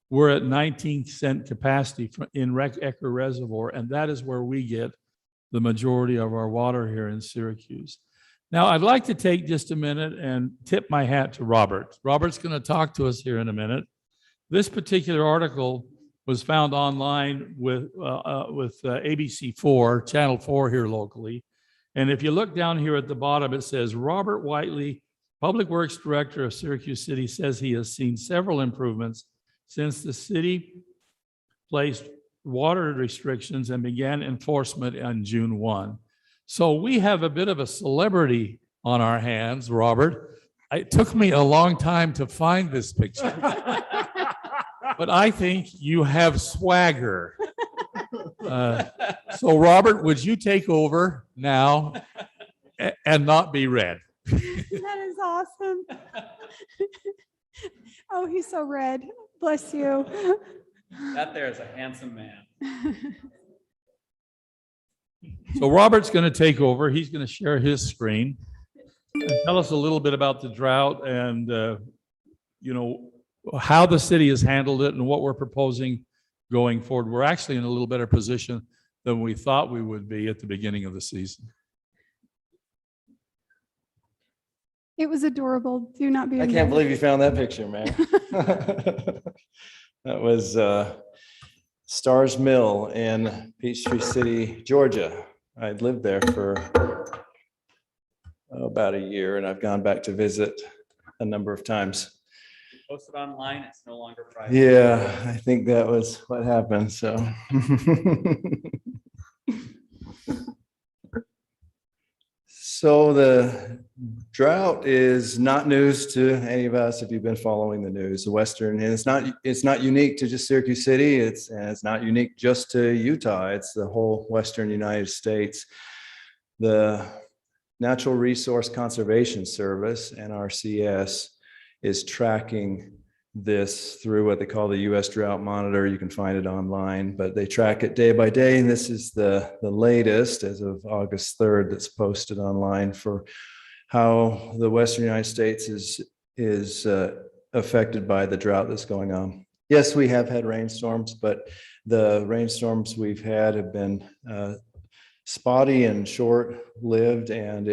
We're at 19% capacity in Ecker Reservoir, and that is where we get the majority of our water here in Syracuse. Now, I'd like to take just a minute and tip my hat to Robert. Robert's going to talk to us here in a minute. This particular article was found online with ABC4, Channel 4 here locally. And if you look down here at the bottom, it says Robert Whiteley, Public Works Director of Syracuse City, says he has seen several improvements since the city placed water restrictions and began enforcement on June 1. So we have a bit of a celebrity on our hands, Robert. It took me a long time to find this picture. But I think you have swagger. So Robert, would you take over now and not be red? That is awesome. Oh, he's so red. Bless you. That there is a handsome man. So Robert's going to take over. He's going to share his screen and tell us a little bit about the drought and, you know, how the city has handled it and what we're proposing going forward. We're actually in a little better position than we thought we would be at the beginning of the season. It was adorable. Do not be. I can't believe you found that picture, man. That was Stars Mill in Peachtree City, Georgia. I'd lived there for about a year, and I've gone back to visit a number of times. Posted online, it's no longer private. Yeah, I think that was what happened. So. So the drought is not news to any of us if you've been following the news. The Western, and it's not unique to just Syracuse City. It's not unique just to Utah. It's the whole Western United States. The Natural Resource Conservation Service, NRCS, is tracking this through what they call the U.S. Drought Monitor. You can find it online, but they track it day by day. And this is the latest as of August 3rd that's posted online for how the Western United States is affected by the drought that's going on. Yes, we have had rainstorms, but the rainstorms we've had have been spotty and short-lived, and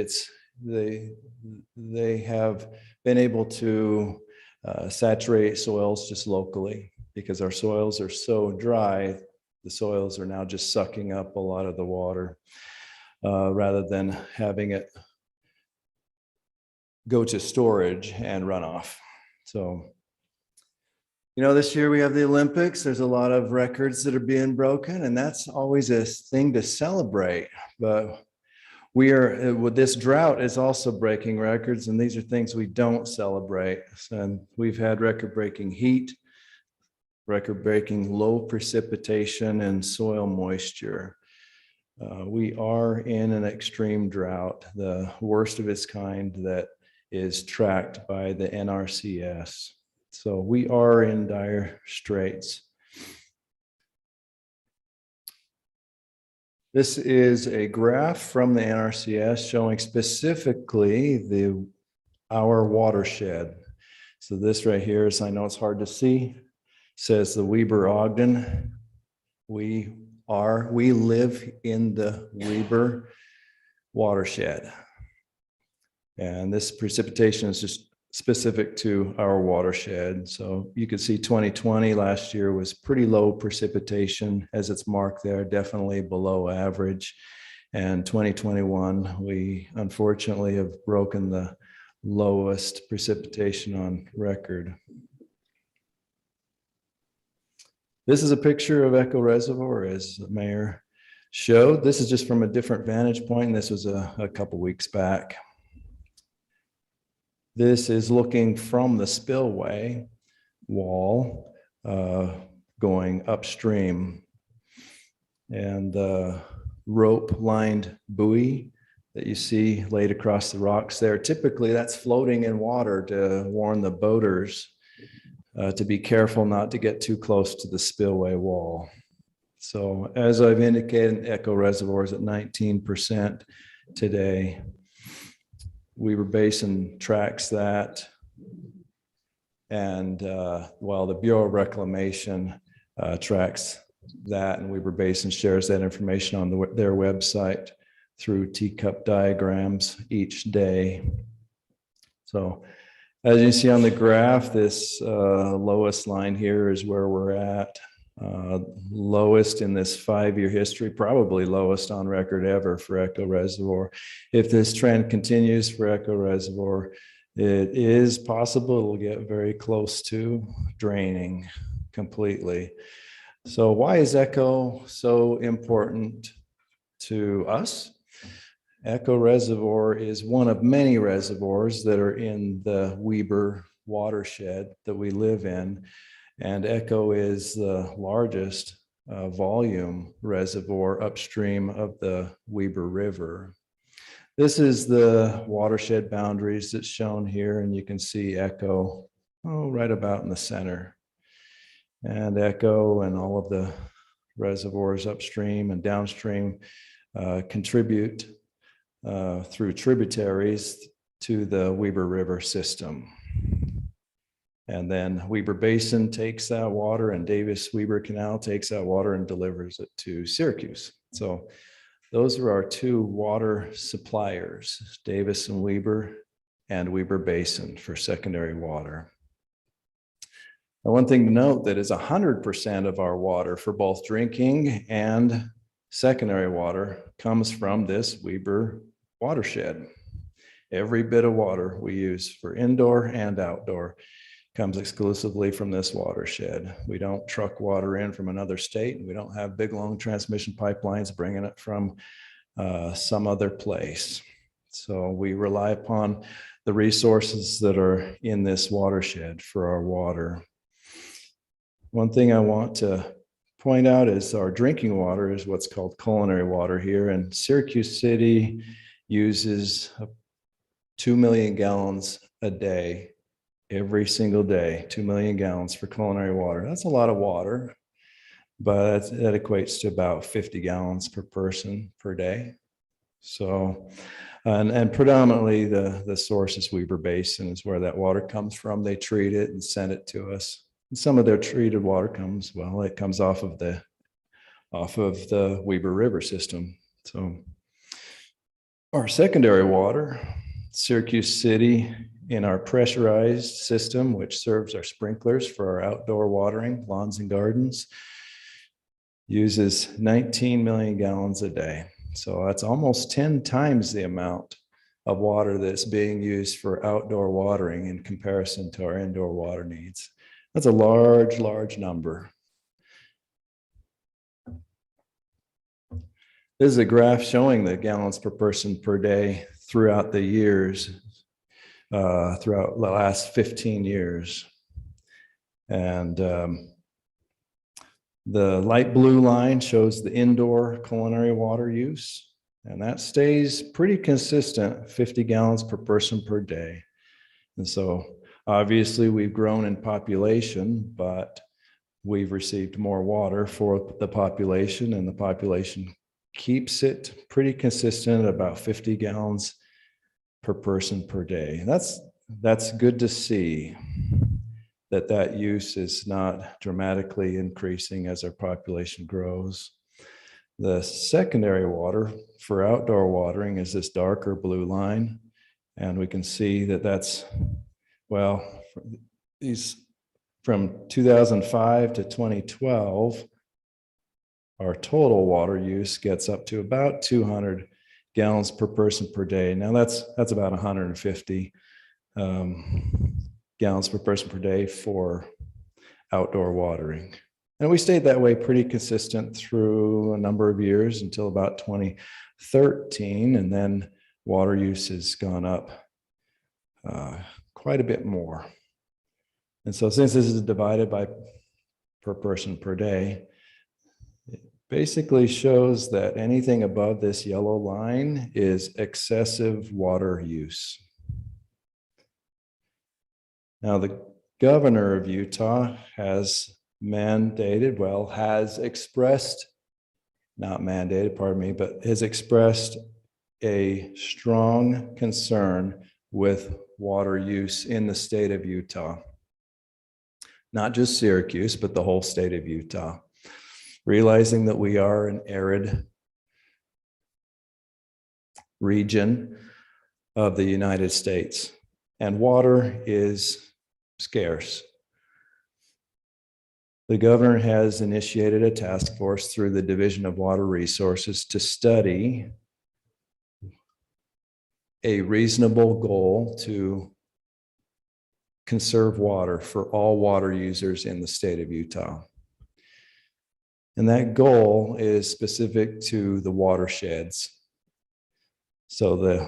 they have been able to saturate soils just locally because our soils are so dry. The soils are now just sucking up a lot of the water rather than having it go to storage and run off. So, you know, this year we have the Olympics. There's a lot of records that are being broken, and that's always a thing to celebrate. But with this drought is also breaking records, and these are things we don't celebrate. And we've had record-breaking heat, record-breaking low precipitation and soil moisture. We are in an extreme drought, the worst of its kind that is tracked by the NRCS. So we are in dire straits. This is a graph from the NRCS showing specifically our watershed. So this right here is, I know it's hard to see, says the Weber Ogden. We live in the Weber watershed. And this precipitation is just specific to our watershed. So you can see 2020 last year was pretty low precipitation as it's marked there, definitely below average. And 2021, we unfortunately have broken the lowest precipitation on record. This is a picture of Echo Reservoir, as the mayor showed. This is just from a different vantage point, and this was a couple weeks back. This is looking from the spillway wall going upstream. And the rope-lined buoy that you see laid across the rocks there, typically that's floating in water to warn the boaters to be careful not to get too close to the spillway wall. So as I've indicated, Echo Reservoir is at 19% today. Weber Basin tracks that, and while the Bureau of Reclamation tracks that, and Weber Basin shares that information on their website through teacup diagrams each day. So as you see on the graph, this lowest line here is where we're at. Lowest in this 5-year history, probably lowest on record ever for Echo Reservoir. If this trend continues for Echo Reservoir, it is possible it'll get very close to draining completely. So why is Echo so important to us? Echo Reservoir is one of many reservoirs that are in the Weber watershed that we live in. And Echo is the largest volume reservoir upstream of the Weber River. This is the watershed boundaries that's shown here, and you can see Echo right about in the center. And Echo and all of the reservoirs upstream and downstream contribute through tributaries to the Weber River system. And then Weber Basin takes that water, and Davis-Weber Canal takes that water and delivers it to Syracuse. So those are our two water suppliers, Davis and Weber Basin for secondary water. Now, one thing to note that is 100% of our water for both drinking and secondary water comes from this Weber watershed. Every bit of water we use for indoor and outdoor comes exclusively from this watershed. We don't truck water in from another state, and we don't have big, long transmission pipelines bringing it from some other place. So we rely upon the resources that are in this watershed for our water. One thing I want to point out is our drinking water is what's called culinary water here, and Syracuse City uses 2 million gallons a day. Every single day, 2 million gallons for culinary water. That's a lot of water, but that equates to about 50 gallons per person per day. So, and predominantly the source is Weber Basin is where that water comes from. They treat it and send it to us. And some of their treated water comes off of the Weber River system. So our secondary water, Syracuse City, in our pressurized system, which serves our sprinklers for our outdoor watering, lawns and gardens, uses 19 million gallons a day. So that's almost 10 times the amount of water that's being used for outdoor watering in comparison to our indoor water needs. That's a large, large number. This is a graph showing the gallons per person per day throughout the years. Throughout the last 15 years. And the light blue line shows the indoor culinary water use, and that stays pretty consistent, 50 gallons per person per day. And so obviously we've grown in population, but we've received more water for the population, and the population keeps it pretty consistent at about 50 gallons per person per day. That's good to see that use is not dramatically increasing as our population grows. The secondary water for outdoor watering is this darker blue line, and we can see that's from 2005 to 2012, our total water use gets up to about 200 gallons per person per day. Now that's about 150 gallons per person per day for outdoor watering. And we stayed that way pretty consistent through a number of years until about 2013. And then water use has gone up quite a bit more. And so since this is divided by per person per day, basically shows that anything above this yellow line is excessive water use. Now, the governor of Utah has expressed a strong concern with water use in the state of Utah. Not just Syracuse, but the whole state of Utah. Realizing that we are an arid region of the United States, and water is scarce. The governor has initiated a task force through the Division of Water Resources to study a reasonable goal to conserve water for all water users in the state of Utah. And that goal is specific to the watersheds. So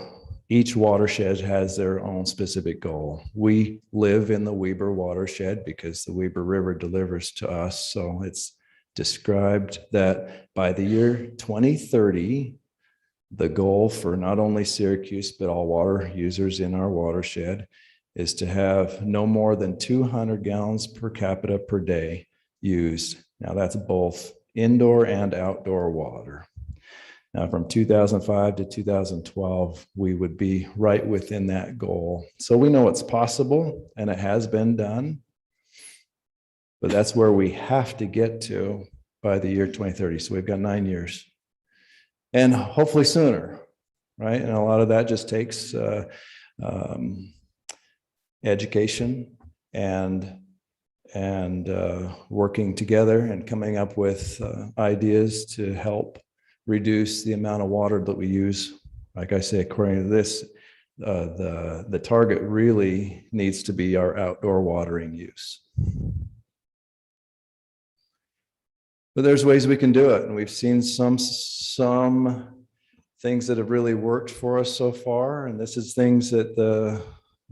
each watershed has their own specific goal. We live in the Weber watershed because the Weber River delivers to us. So it's described that by the year 2030, the goal for not only Syracuse, but all water users in our watershed is to have no more than 200 gallons per capita per day used. Now that's both indoor and outdoor water. Now from 2005 to 2012, we would be right within that goal. So we know it's possible and it has been done, but that's where we have to get to by the year 2030. So we've got 9 years and hopefully sooner, right? And a lot of that just takes education and working together and coming up with ideas to help reduce the amount of water that we use. Like I say, according to this, the target really needs to be our outdoor watering use. But there's ways we can do it, and we've seen some things that have really worked for us so far, and this is things that the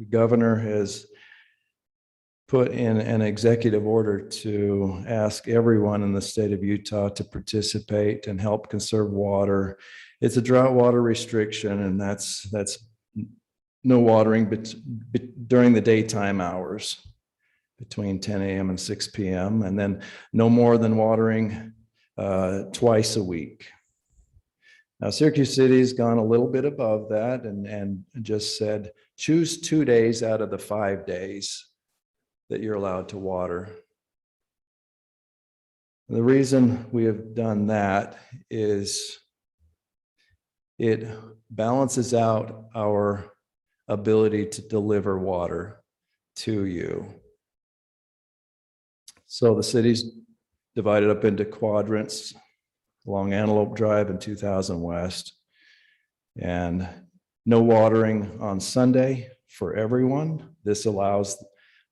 governor has put in an executive order to ask everyone in the state of Utah to participate and help conserve water. It's a drought water restriction, and that's no watering but during the daytime hours between 10 a.m. and 6 p.m. and then no more than watering twice a week. Now, Syracuse City has gone a little bit above that and just said, choose 2 days out of the 5 days that you're allowed to water. The reason we have done that is it balances out our ability to deliver water to you. So the city's divided up into quadrants along Antelope Drive and 2000 West, and no watering on Sunday for everyone. This allows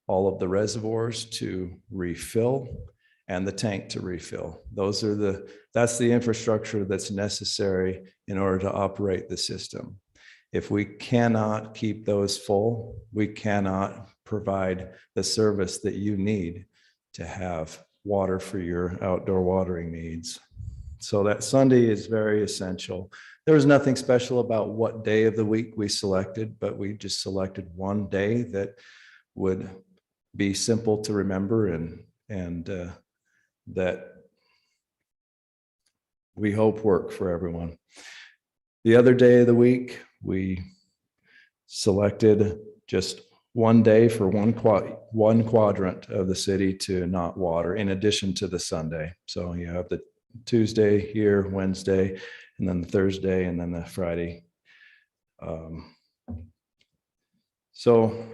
all of the reservoirs to refill and the tank to refill. That's the infrastructure that's necessary in order to operate the system. If we cannot keep those full, we cannot provide the service that you need to have water for your outdoor watering needs. So that Sunday is very essential. There was nothing special about what day of the week we selected, but we just selected one day that would be simple to remember and that we hope work for everyone. The other day of the week, we selected just one day for one quadrant of the city to not water in addition to the Sunday. So you have the Tuesday here, Wednesday, and then the Thursday, and then the Friday. So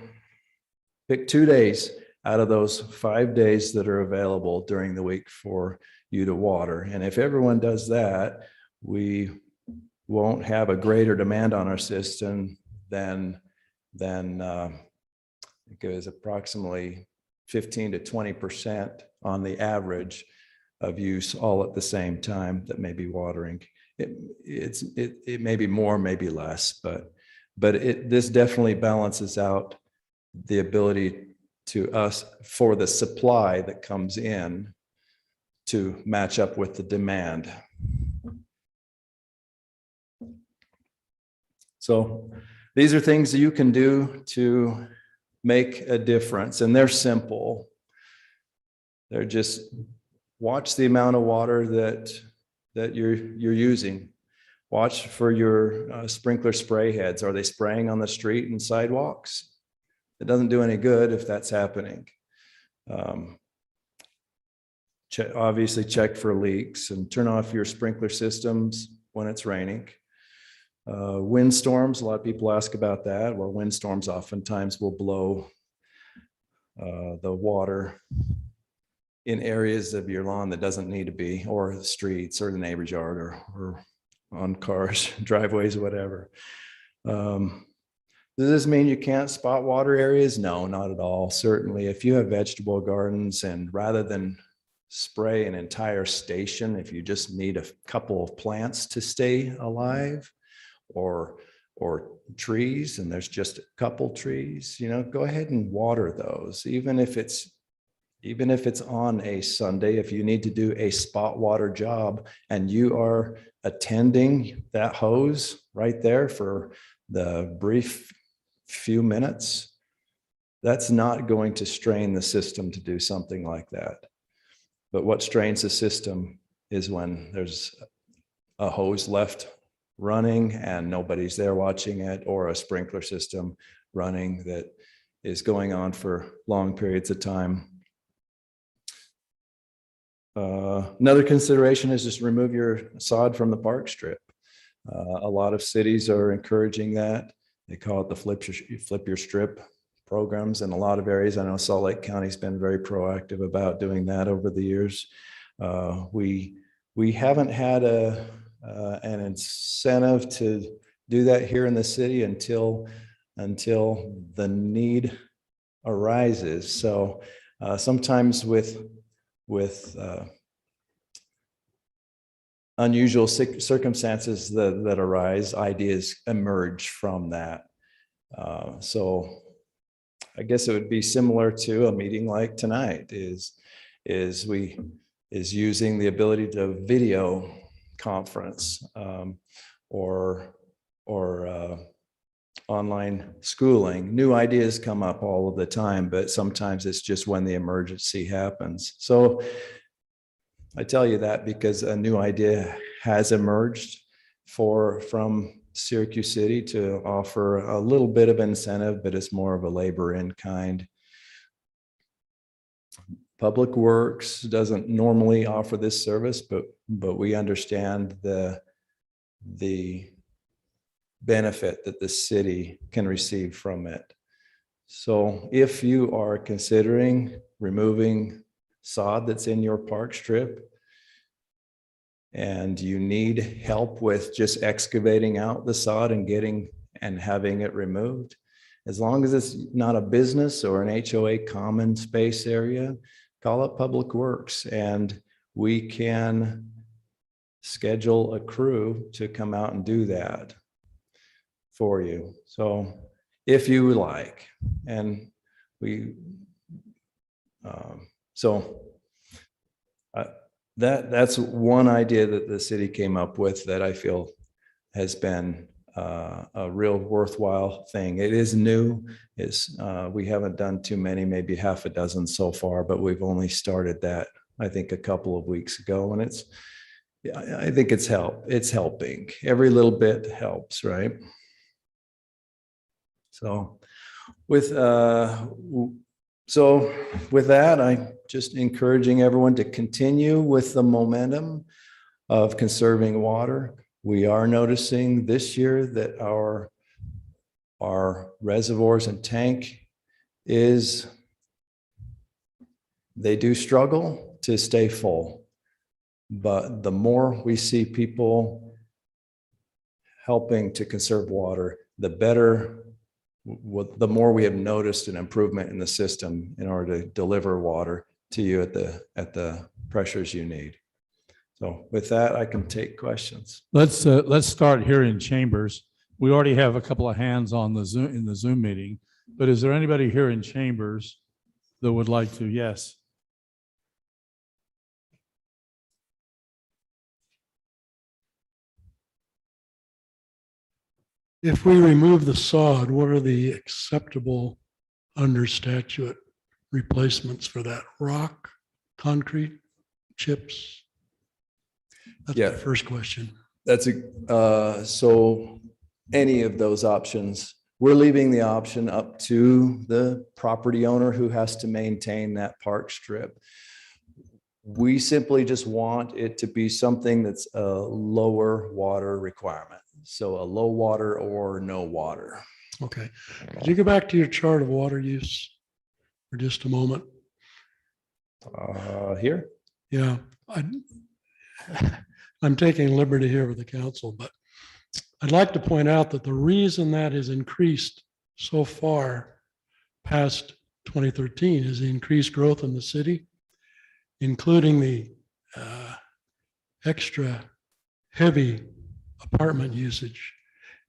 pick 2 days out of those 5 days that are available during the week for you to water. And if everyone does that, we won't have a greater demand on our system than it goes approximately 15 to 20% on the average of use all at the same time that may be watering. It may be more, maybe less, but this definitely balances out the ability to us for the supply that comes in to match up with the demand. So these are things that you can do to make a difference, and they're simple. They're just watch the amount of water that you're using. Watch for your sprinkler spray heads. Are they spraying on the street and sidewalks? It doesn't do any good if that's happening. Obviously check for leaks and turn off your sprinkler systems when it's raining. Windstorms, a lot of people ask about that. Well, windstorms oftentimes will blow the water in areas of your lawn that doesn't need to be, or the streets or the neighbor's yard or on cars, driveways, whatever. Does this mean you can't spot water areas? No, not at all. Certainly, if you have vegetable gardens and rather than spray an entire station, if you just need a couple of plants to stay alive, or trees, and there's just a couple trees, go ahead and water those, even if it's on a Sunday. If you need to do a spot water job and you are attending that hose right there for the brief few minutes, that's not going to strain the system to do something like that. But what strains the system is when there's a hose left running and nobody's there watching it, or a sprinkler system running that is going on for long periods of time. Another consideration is just remove your sod from the park strip. A lot of cities are encouraging that. They call it the flip your strip programs in a lot of areas. I know Salt Lake County's been very proactive about doing that over the years. We haven't had an incentive to do that here in the city until the need arises. So sometimes with unusual circumstances that arise, ideas emerge from that. So I guess it would be similar to a meeting like tonight is using the ability to video conference or online schooling. New ideas come up all of the time, but sometimes it's just when the emergency happens. So I tell you that because a new idea has emerged from Syracuse City to offer a little bit of incentive, but it's more of a labor in kind. Public Works doesn't normally offer this service, but we understand the benefit that the city can receive from it. So if you are considering removing sod that's in your park strip and you need help with just excavating out the sod and having it removed, as long as it's not a business or an HOA common space area, call up Public Works and we can schedule a crew to come out and do that for you. So if you would like, and that's one idea that the city came up with that I feel has been a real worthwhile thing. It is new. We haven't done too many, maybe half a dozen so far, but we've only started that, I think, a couple of weeks ago, and I think it's helping. Every little bit helps, right? So with that, I'm just encouraging everyone to continue with the momentum of conserving water. We are noticing this year that our reservoirs and tank they do struggle to stay full. But the more we see people helping to conserve water, the better, the more we have noticed an improvement in the system in order to deliver water to you at the pressures you need. So with that, I can take questions. Let's start here in chambers. We already have a couple of hands on the Zoom meeting, but is there anybody here in chambers that would like to? Yes. If we remove the sod, what are the acceptable under statute replacements for that? Rock, concrete, chips? That's the first question. So any of those options, we're leaving the option up to the property owner who has to maintain that park strip. We simply just want it to be something that's a lower water requirement. So a low water or no water. Okay. Could you go back to your chart of water use for just a moment? Here. Yeah, I'm taking liberty here with the council, but I'd like to point out that the reason that has increased so far past 2013 is the increased growth in the city, including the extra heavy apartment usage,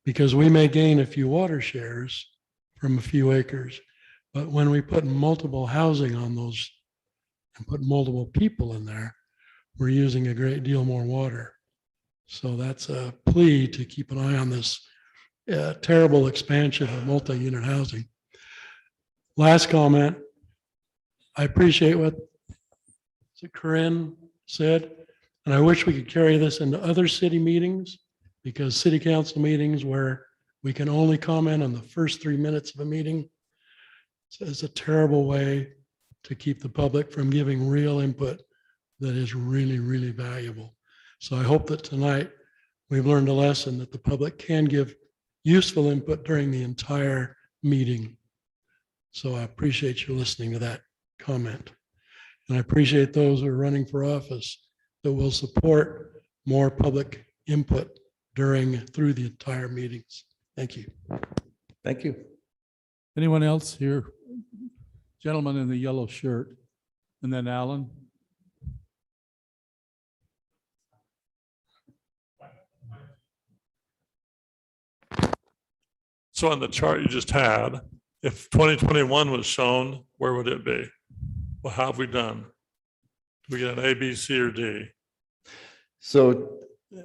because we may gain a few water shares from a few acres, but when we put multiple housing on those and put multiple people in there, we're using a great deal more water. So that's a plea to keep an eye on this terrible expansion of multi-unit housing. Last comment, I appreciate what Corinne said, and I wish we could carry this into other city meetings, because city council meetings where we can only comment on the first 3 minutes of a meeting, it's a terrible way to keep the public from giving real input that is really, really valuable. So I hope that tonight we've learned a lesson that the public can give useful input during the entire meeting. So I appreciate you listening to that comment. And I appreciate those who are running for office that will support more public input through the entire meetings. Thank you. Thank you. Anyone else here? Gentleman in the yellow shirt, and then Alan. So on the chart you just had, if 2021 was shown, where would it be? Well, how have we done? Do we get an A, B, C, or D? So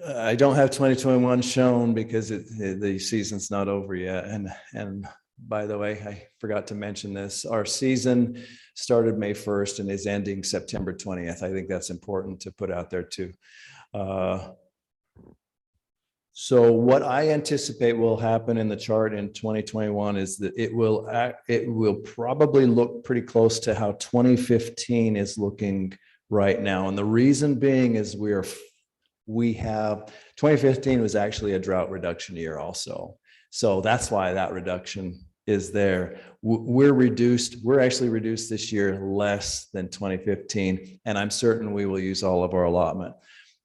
I don't have 2021 shown because the season's not over yet. And by the way, I forgot to mention this. Our season started May 1st and is ending September 20th. I think that's important to put out there too. So what I anticipate will happen in the chart in 2021 is that it will probably look pretty close to how 2015 is looking right now. And the reason being is we have 2015 was actually a drought reduction year also. So that's why that reduction is there. We're actually reduced this year less than 2015, and I'm certain we will use all of our allotment.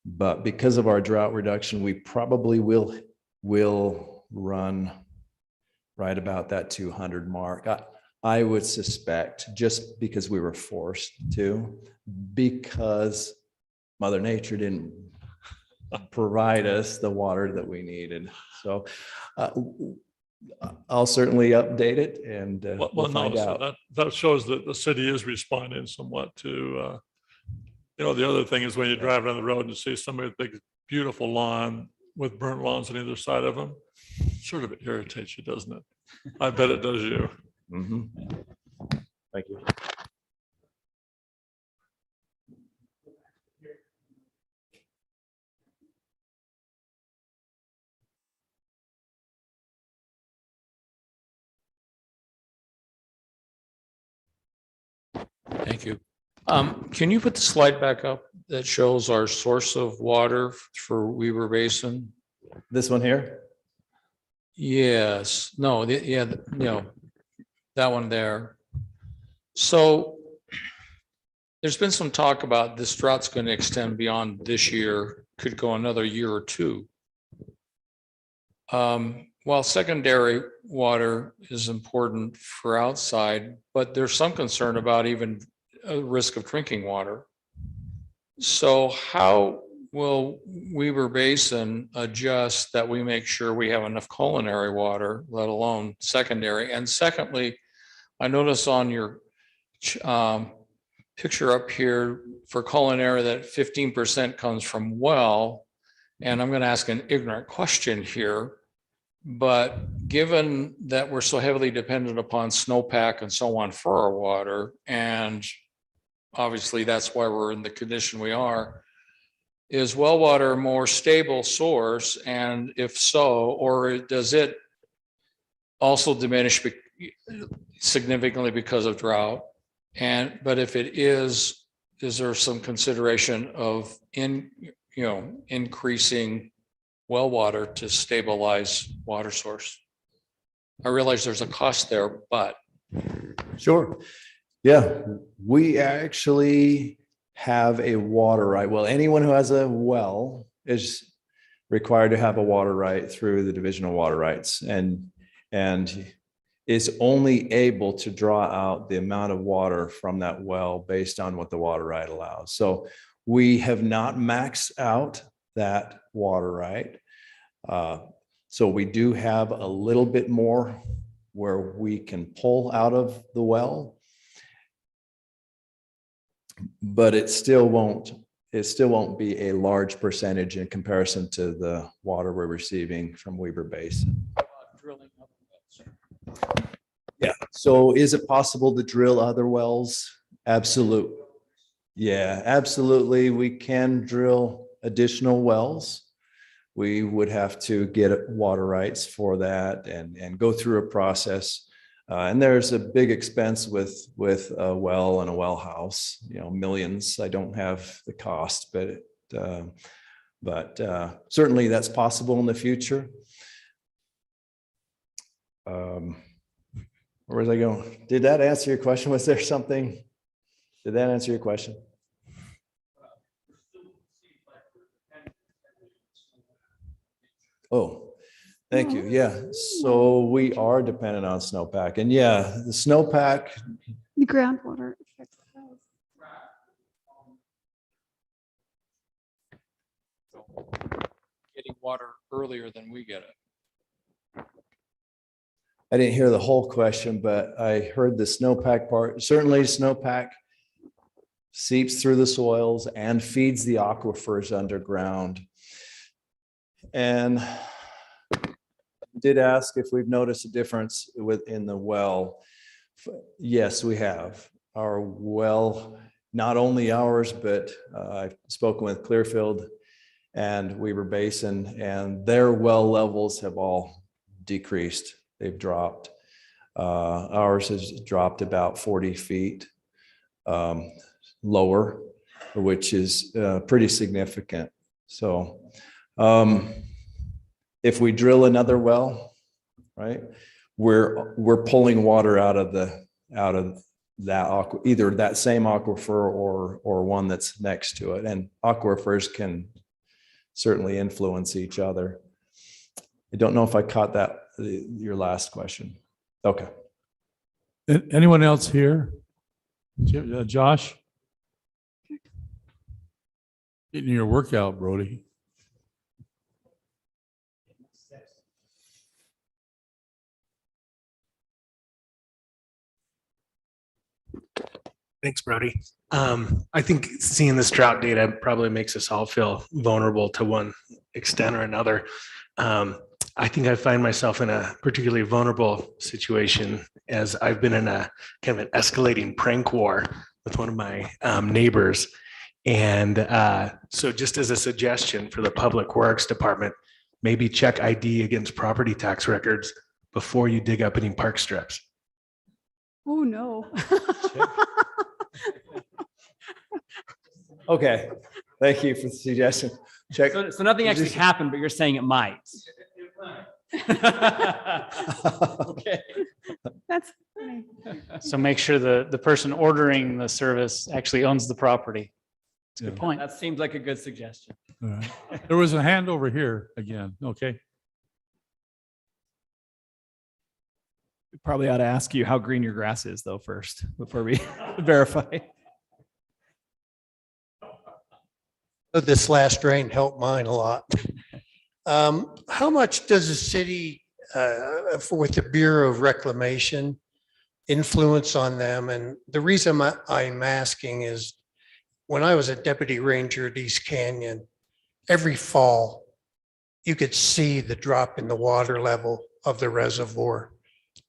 But because of our drought reduction, we probably will run right about that 200 mark. I would suspect, just because we were forced to, because Mother Nature didn't provide us the water that we needed. So I'll certainly update it and we'll find out. So that shows that the city is responding somewhat to, the other thing is when you drive down the road and you see somebody with big, beautiful lawn with burnt lawns on either side of them, sort of irritates you, doesn't it? I bet it does you. Mm-hmm. Thank you. Thank you. Can you put the slide back up that shows our source of water for Weber Basin? This one here? Yes. No, that one there. So there's been some talk about this drought's going to extend beyond this year, could go another year or two. While secondary water is important for outside, but there's some concern about even a risk of drinking water. So how will Weber Basin adjust that we make sure we have enough culinary water, let alone secondary? And secondly, I notice on your picture up here for culinary that 15% comes from well, and I'm going to ask an ignorant question here. But given that we're so heavily dependent upon snowpack and so on for our water, and obviously that's why we're in the condition we are, is well water a more stable source? And if so, or does it also diminish significantly because of drought? But if it is there some consideration of increasing well water to stabilize water source? I realize there's a cost there, but. Sure. Yeah, we actually have a water right. Well, anyone who has a well is required to have a water right through the Division of Water Rights, and is only able to draw out the amount of water from that well based on what the water right allows. So we have not maxed out that water right. So we do have a little bit more where we can pull out of the well, but it still won't be a large percentage in comparison to the water we're receiving from Weber Basin. Yeah. So is it possible to drill other wells? Absolutely. Yeah, absolutely. We can drill additional wells. We would have to get water rights for that and go through a process. And there's a big expense with a well and a well house, millions. I don't have the cost, but certainly that's possible in the future. Where was I going? Did that answer your question? Was there something? Did that answer your question? Oh, thank you. Yeah. So we are dependent on snowpack, and yeah, the snowpack. The groundwater affects those. Getting water earlier than we get it. I didn't hear the whole question, but I heard the snowpack part. Certainly snowpack seeps through the soils and feeds the aquifers underground. And did ask if we've noticed a difference within the well. Yes, we have. Our well, not only ours, but I've spoken with Clearfield and Weber Basin, and their well levels have all decreased. They've dropped. Ours has dropped about 40 feet lower, which is pretty significant. So if we drill another well, right, we're pulling water out of that either that same aquifer or one that's next to it. And aquifers can certainly influence each other. I don't know if I caught that, your last question. Okay. Anyone else here? Josh? Getting your workout, Brody. Thanks, Brody. I think seeing this drought data probably makes us all feel vulnerable to one extent or another. I think I find myself in a particularly vulnerable situation as I've been in a kind of an escalating prank war with one of my neighbors. And so just as a suggestion for the Public Works Department, maybe check ID against property tax records before you dig up any park strips. Oh, no. Okay. Thank you for the suggestion. Check. So nothing actually happened, but you're saying it might. Okay. That's funny. So make sure the person ordering the service actually owns the property. That's a good point. That seems like a good suggestion. All right. There was a hand over here again. Okay. We probably ought to ask you how green your grass is though first before we verify. This last rain helped mine a lot. How much does the city, with the Bureau of Reclamation, influence on them? And the reason I'm asking is when I was a deputy ranger at East Canyon, every fall, you could see the drop in the water level of the reservoir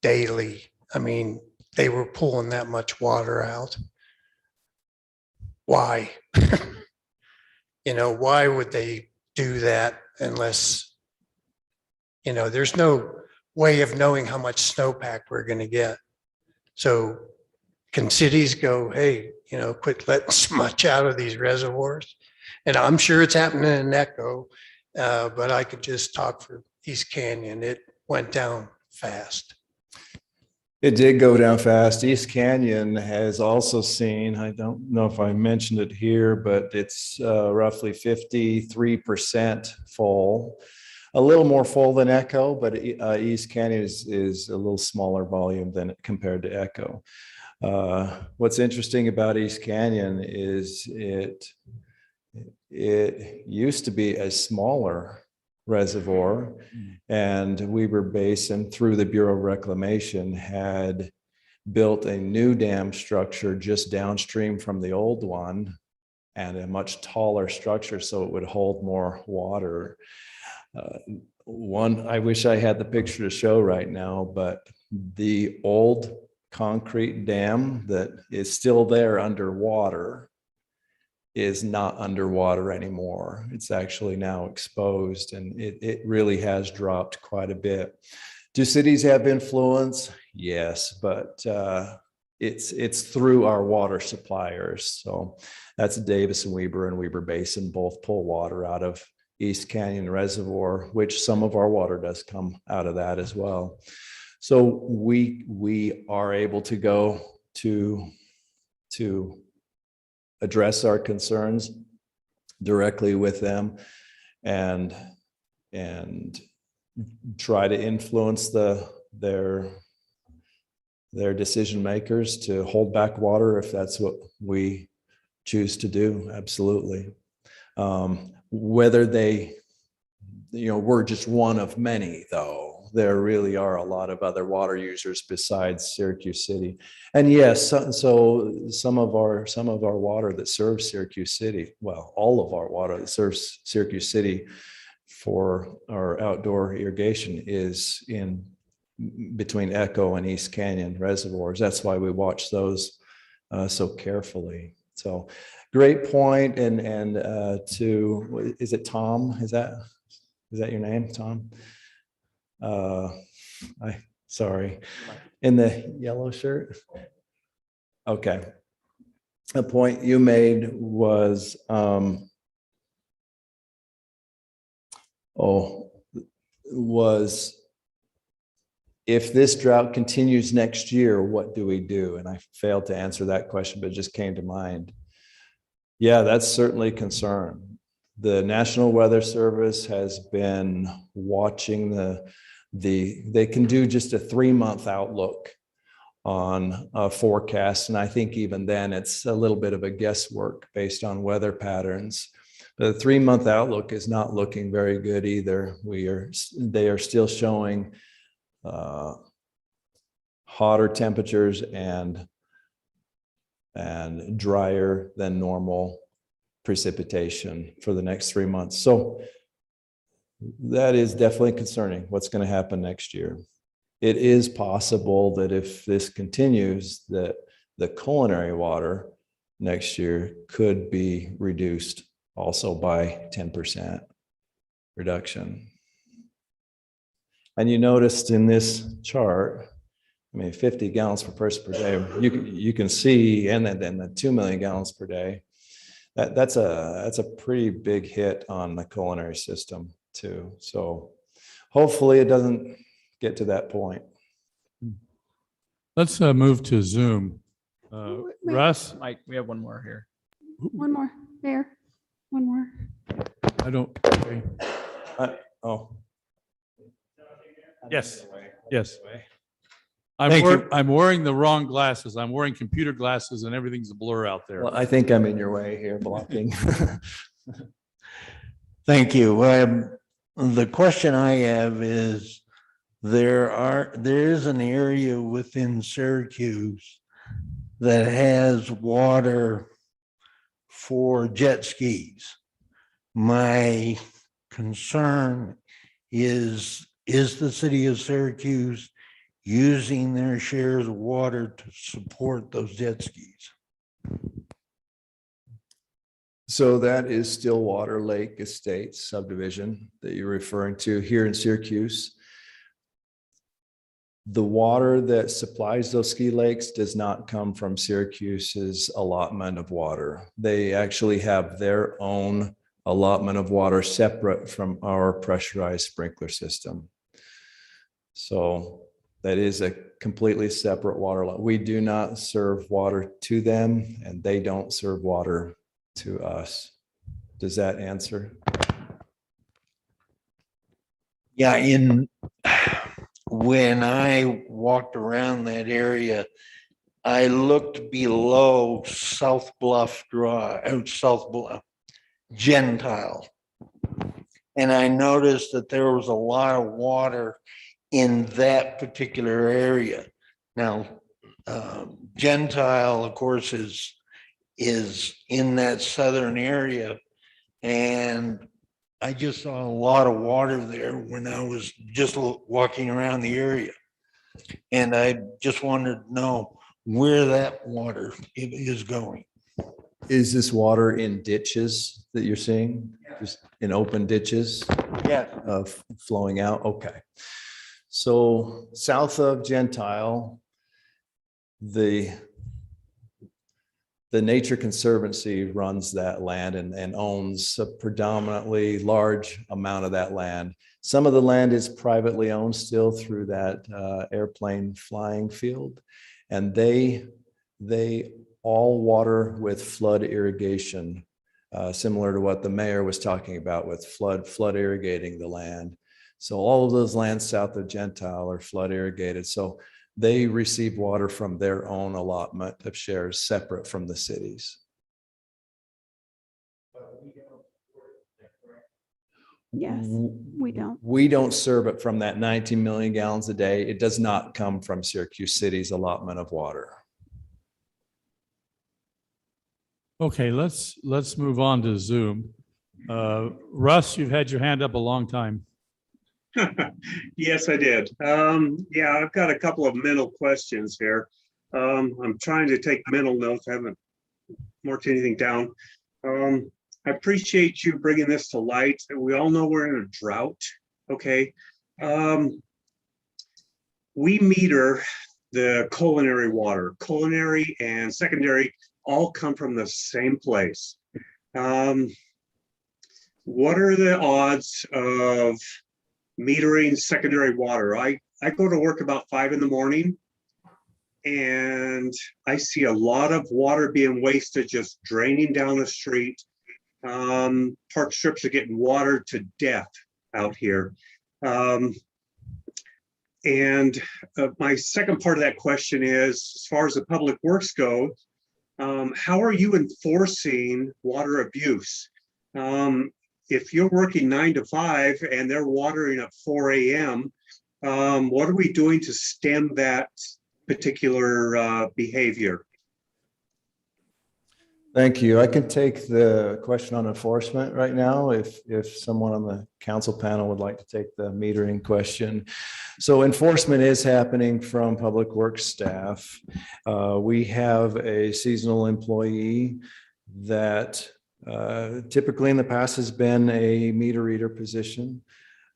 daily. I mean, they were pulling that much water out. Why? Why would they do that unless, there's no way of knowing how much snowpack we're going to get. So can cities go, hey, quit letting so much out of these reservoirs? And I'm sure it's happening in Echo, but I could just talk for East Canyon. It went down fast. It did go down fast. East Canyon has also seen, I don't know if I mentioned it here, but it's roughly 53% full. A little more full than Echo, but East Canyon is a little smaller volume than compared to Echo. What's interesting about East Canyon is it used to be a smaller reservoir, and Weber Basin, through the Bureau of Reclamation, had built a new dam structure just downstream from the old one, and a much taller structure so it would hold more water. I wish I had the picture to show right now, but the old concrete dam that is still there underwater is not underwater anymore. It's actually now exposed, and it really has dropped quite a bit. Do cities have influence? Yes, but it's through our water suppliers. So that's Davis and Weber Basin both pull water out of East Canyon Reservoir, which some of our water does come out of that as well. So we are able to go to address our concerns directly with them and try to influence their decision makers to hold back water if that's what we choose to do. Absolutely. Whether they, we're just one of many, though. There really are a lot of other water users besides Syracuse City. And yes, so some of our water that serves Syracuse City, well, all of our water that serves Syracuse City for our outdoor irrigation is in between Echo and East Canyon reservoirs. That's why we watch those so carefully. So great point. And is it Tom? Is that your name, Tom? Sorry, in the yellow shirt. Okay. A point you made was, if this drought continues next year, what do we do? And I failed to answer that question, but it just came to mind. Yeah, that's certainly a concern. The National Weather Service has been watching they can do just a 3-month outlook on a forecast. And I think even then it's a little bit of a guesswork based on weather patterns. The 3-month outlook is not looking very good either. They are still showing hotter temperatures and drier than normal precipitation for the next 3 months. So that is definitely concerning, what's going to happen next year. It is possible that if this continues, that the culinary water next year could be reduced also by 10% reduction. And you noticed in this chart, 50 gallons per person per day, you can see, and then the 2 million gallons per day, that's a pretty big hit on the culinary system too. So hopefully it doesn't get to that point. Let's move to Zoom. Wait. Russ? Mike, we have one more here. One more, Mayor, one more. I don't. Okay. Yes. I'm wearing the wrong glasses. I'm wearing computer glasses and everything's a blur out there. Well, I think I'm in your way here, blocking. Thank you. The question I have is, there is an area within Syracuse that has water for jet skis. My concern is the city of Syracuse using their shares of water to support those jet skis? So that is Stillwater Lake Estates subdivision that you're referring to here in Syracuse. The water that supplies those ski lakes does not come from Syracuse's allotment of water. They actually have their own allotment of water separate from our pressurized sprinkler system. So that is a completely separate water line. We do not serve water to them, and they don't serve water to us. Does that answer? Yeah, when I walked around that area, I looked below South Bluff Drive, South Bluff Gentile. And I noticed that there was a lot of water in that particular area. Now, Gentile, of course, is in that southern area. And I just saw a lot of water there when I was just walking around the area. And I just wanted to know where that water is going. Is this water in ditches that you're seeing? Just in open ditches? Yeah. Flowing out? Okay. So south of Gentile, the Nature Conservancy runs that land and owns a predominantly large amount of that land. Some of the land is privately owned still through that airplane flying field. And they all water with flood irrigation, similar to what the mayor was talking about with flood irrigating the land. So all of those lands south of Gentile are flood irrigated. So they receive water from their own allotment of shares separate from the cities. Yes, we don't. We don't serve it from that 19 million gallons a day. It does not come from Syracuse City's allotment of water. Okay, let's move on to Zoom. Russ, you've had your hand up a long time. Yes, I did. Yeah, I've got a couple of mental questions here. I'm trying to take mental notes. I haven't marked anything down. I appreciate you bringing this to light. We all know we're in a drought. Okay. We meter the culinary water. Culinary and secondary all come from the same place. What are the odds of metering secondary water? I go to work about 5 in the morning and I see a lot of water being wasted, just draining down the street. Park strips are getting watered to death out here. And my second part of that question is, as far as the public works go, how are you enforcing water abuse? If you're working 9 to 5 and they're watering at 4 a.m., what are we doing to stem that particular behavior? Thank you. I can take the question on enforcement right now if someone on the council panel would like to take the metering question. So enforcement is happening from public works staff. We have a seasonal employee that typically in the past has been a meter reader position.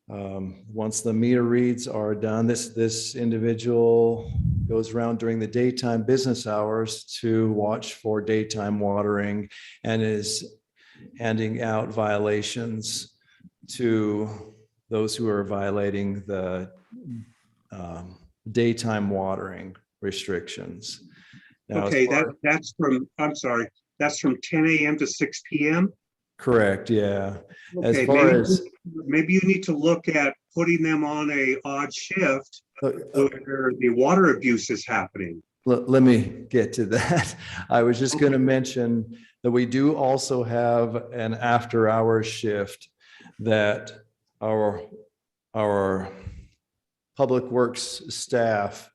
Once the meter reads are done, this individual goes around during the daytime business hours to watch for daytime watering and is handing out violations to those who are violating the daytime watering restrictions. Now, okay, that's from, I'm sorry, that's from 10 a.m. to 6 p.m.? Correct, yeah. Okay, as far as maybe you need to look at putting them on a odd shift where the water abuse is happening. let me get to that. I was just going to mention that we do also have an after hours shift that our public works staff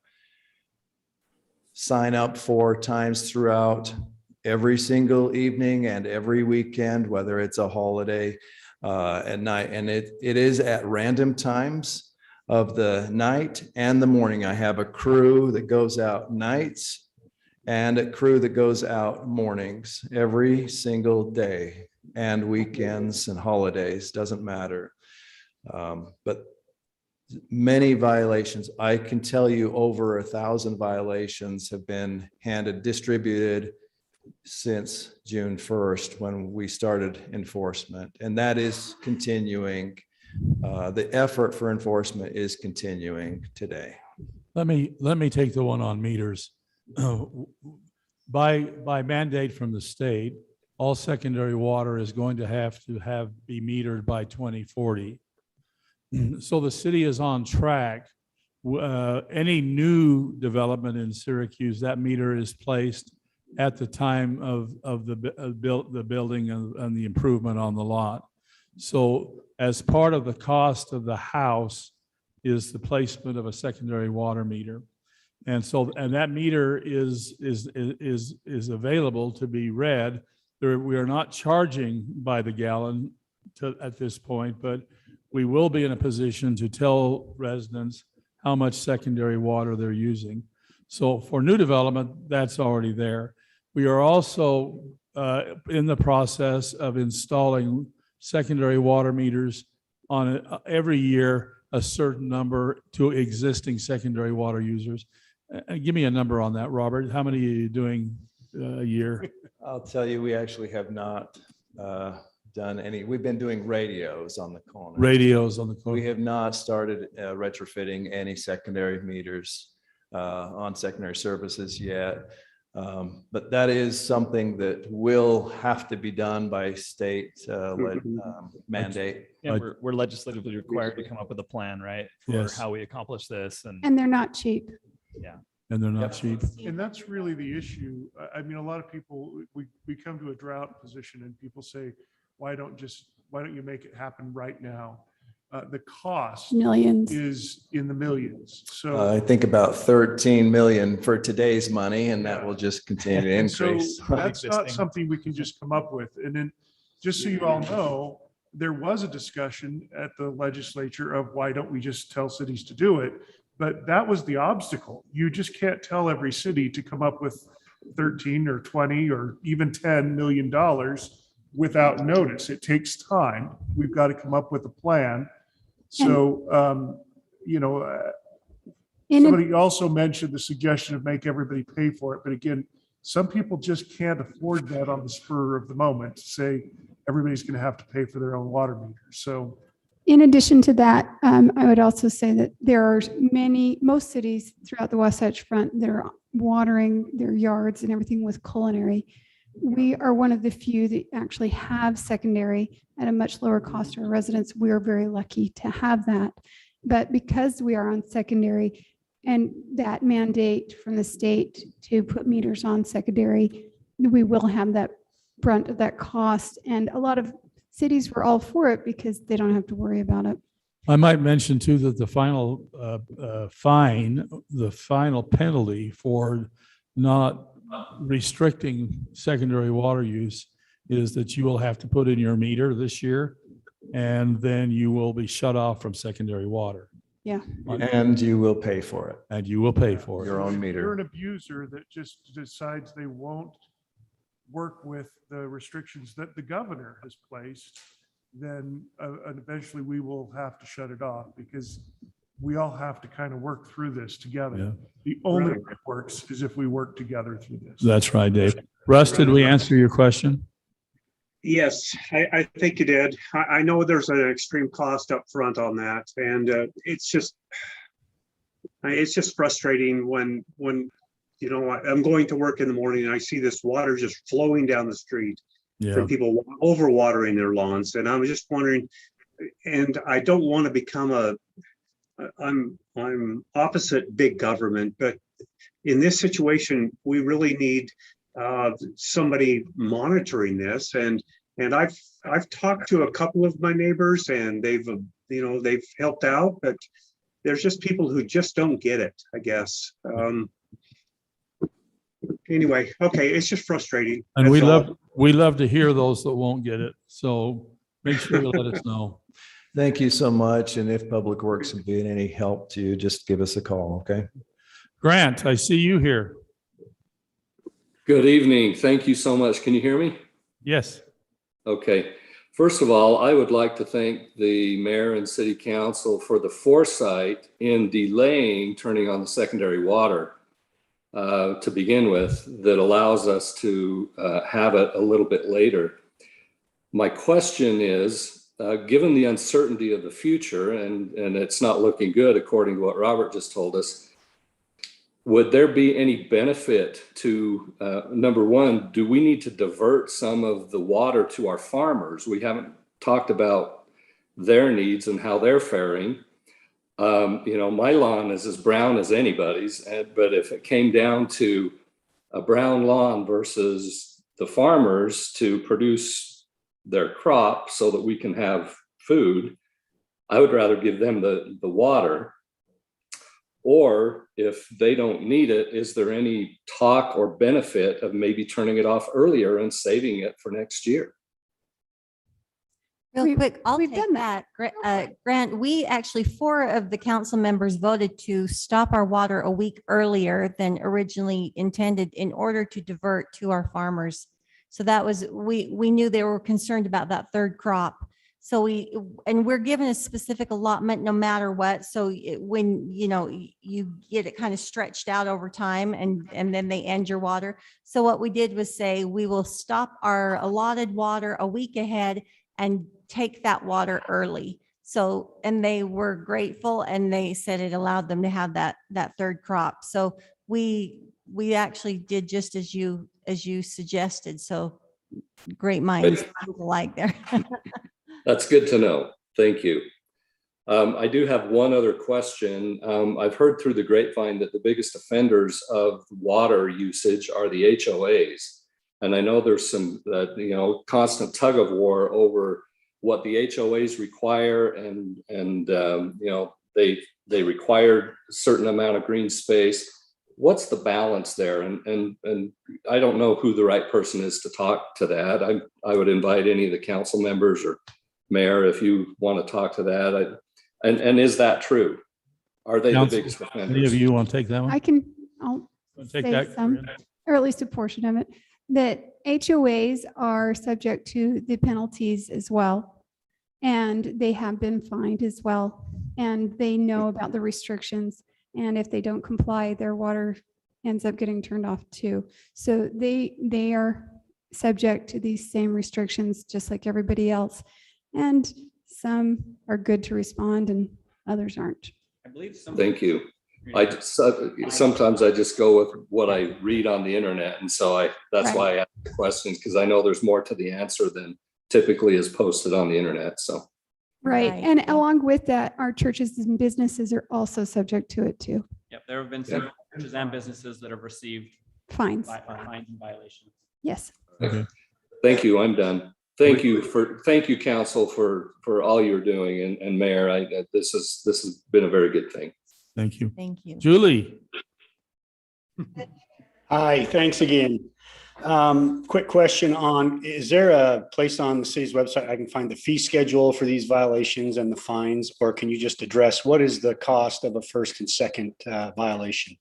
sign up for times throughout every single evening and every weekend, whether it's a holiday at night. And it is at random times of the night and the morning. I have a crew that goes out nights and a crew that goes out mornings every single day, and weekends and holidays, doesn't matter. But many violations, I can tell you over 1,000 violations have been distributed since June 1st when we started enforcement, and that is continuing. The effort for enforcement is continuing today. Let me take the one on meters. By mandate from the state, all secondary water is going to be metered by 2040. So the city is on track. Any new development in Syracuse, that meter is placed at the time of the building and the improvement on the lot. So as part of the cost of the house is the placement of a secondary water meter. And that meter is available to be read. We are not charging by the gallon at this point, but we will be in a position to tell residents how much secondary water they're using. So for new development, that's already there. We are also in the process of installing secondary water meters on every year, a certain number to existing secondary water users. Give me a number on that, Robert. How many are you doing a year? I'll tell you, we actually have not done any. We've been doing radios on the corner. Radios on the corner. We have not started retrofitting any secondary meters on secondary services yet. But that is something that will have to be done by state mandate. Yeah, we're legislatively required to come up with a plan, right? For Yes. how we accomplish this. And they're not cheap. Yeah. And they're not cheap. And that's really the issue. I mean, a lot of people, we come to a drought position and people say, why don't you make it happen right now? The cost Millions. is in the millions. So I think about 13 million for today's money, and that will just continue to and so increase. that's not something we can just come up with. And then, just so you all know, there was a discussion at the legislature of why don't we just tell cities to do it? But that was the obstacle. You just can't tell every city to come up with 13 or 20 or even $10 million without notice. It takes time. We've got to come up with a plan. So, somebody also mentioned the suggestion of make everybody pay for it. But again, some people just can't afford that on the spur of the moment to say everybody's going to have to pay for their own water meter. So In addition to that, I would also say that there are most cities throughout the Wasatch Front that are watering their yards and everything with culinary. We are one of the few that actually have secondary at a much lower cost to our residents. We are very lucky to have that. But because we are on secondary and that mandate from the state to put meters on secondary, we will have that brunt of that cost. And a lot of cities were all for it because they don't have to worry about it. I might mention too that the final fine, the final penalty for not restricting secondary water use is that you will have to put in your meter this year, and then you will be shut off from secondary water. Yeah. And you will pay for it. And you will pay for it. Your own if you're meter. an abuser that just decides they won't work with the restrictions that the governor has placed, then eventually we will have to shut it off because we all have to kind of work through this together. Yeah. The only way it works is if we work together through this. That's right, Dave. Russ, did we answer your question? Yes, I think you did. I know there's an extreme cost up front on that, and it's just frustrating when I'm going to work in the morning and I see this water just flowing down the street from people overwatering their lawns, and I was just wondering. And I don't want to become I'm opposite big government, but in this situation, we really need somebody monitoring this. And I've talked to a couple of my neighbors, and they've helped out, but there's just people who just don't get it, I guess. Anyway, okay, it's just frustrating. And That's we love to hear those that won't get it. So make sure you let us know. Thank you so much. And if Public Works can be any help to you, just give us a call, okay? Grant, I see you here. Good evening. Thank you so much. Can you hear me? Yes. Okay. First of all, I would like to thank the mayor and city council for the foresight in delaying turning on the secondary water to begin with that allows us to have it a little bit later. My question is, given the uncertainty of the future, and it's not looking good according to what Robert just told us, would there be any benefit to, number one, do we need to divert some of the water to our farmers? We haven't talked about their needs and how they're faring. You know, my lawn is as brown as anybody's, but if it came down to a brown lawn versus the farmers to produce their crop so that we can have food, I would rather give them the water. Or if they don't need it, is there any talk or benefit of maybe turning it off earlier and saving it for next year? Real quick, I'll take that. Grant, we actually, 4 of the council members voted to stop our water a week earlier than originally intended in order to divert to our farmers. So that was, we knew they were concerned about that third crop. So we're given a specific allotment no matter what. So when, you know, you get it kind of stretched out over time and then they end your water. So what we did was say, we will stop our allotted water a week ahead and take that water early. So, and they were grateful and they said it allowed them to have that third crop. So we actually did just as you suggested. So great minds alike there. That's good to know. Thank you. I do have one other question. I've heard through the grapevine that the biggest offenders of water usage are the HOAs. And I know there's some, you know, constant tug of war over what the HOAs require, and you know, they require a certain amount of green space. What's the balance there? And I don't know who the right person is to talk to that. I would invite any of the council members or mayor if you want to talk to that. And is that true? Are they Council, the biggest offenders? Any of you want to take that one? I'll Take say that, some, Corinne. or at least a portion of it, that HOAs are subject to the penalties as well. And they have been fined as well. And they know about the restrictions. And if they don't comply, their water ends up getting turned off too. So they are subject to these same restrictions, just like everybody else. And some are good to respond and others aren't. I believe some. Thank you. Sometimes I just go with what I read on the internet. And so that's why I ask the questions, because I know there's more to the answer than typically is posted on the internet. So. Right. And along with that, our churches and businesses are also subject to it too. Yep, there have been several churches and businesses that have received fines and violations. Yes. Okay. Thank you. I'm done. Thank you, council, for all you're doing, and mayor. This has been a very good thing. Thank you. Thank you. Julie. Hi, thanks again. Quick question on, is there a place on the city's website I can find the fee schedule for these violations and the fines, or can you just address what is the cost of a first and second violation?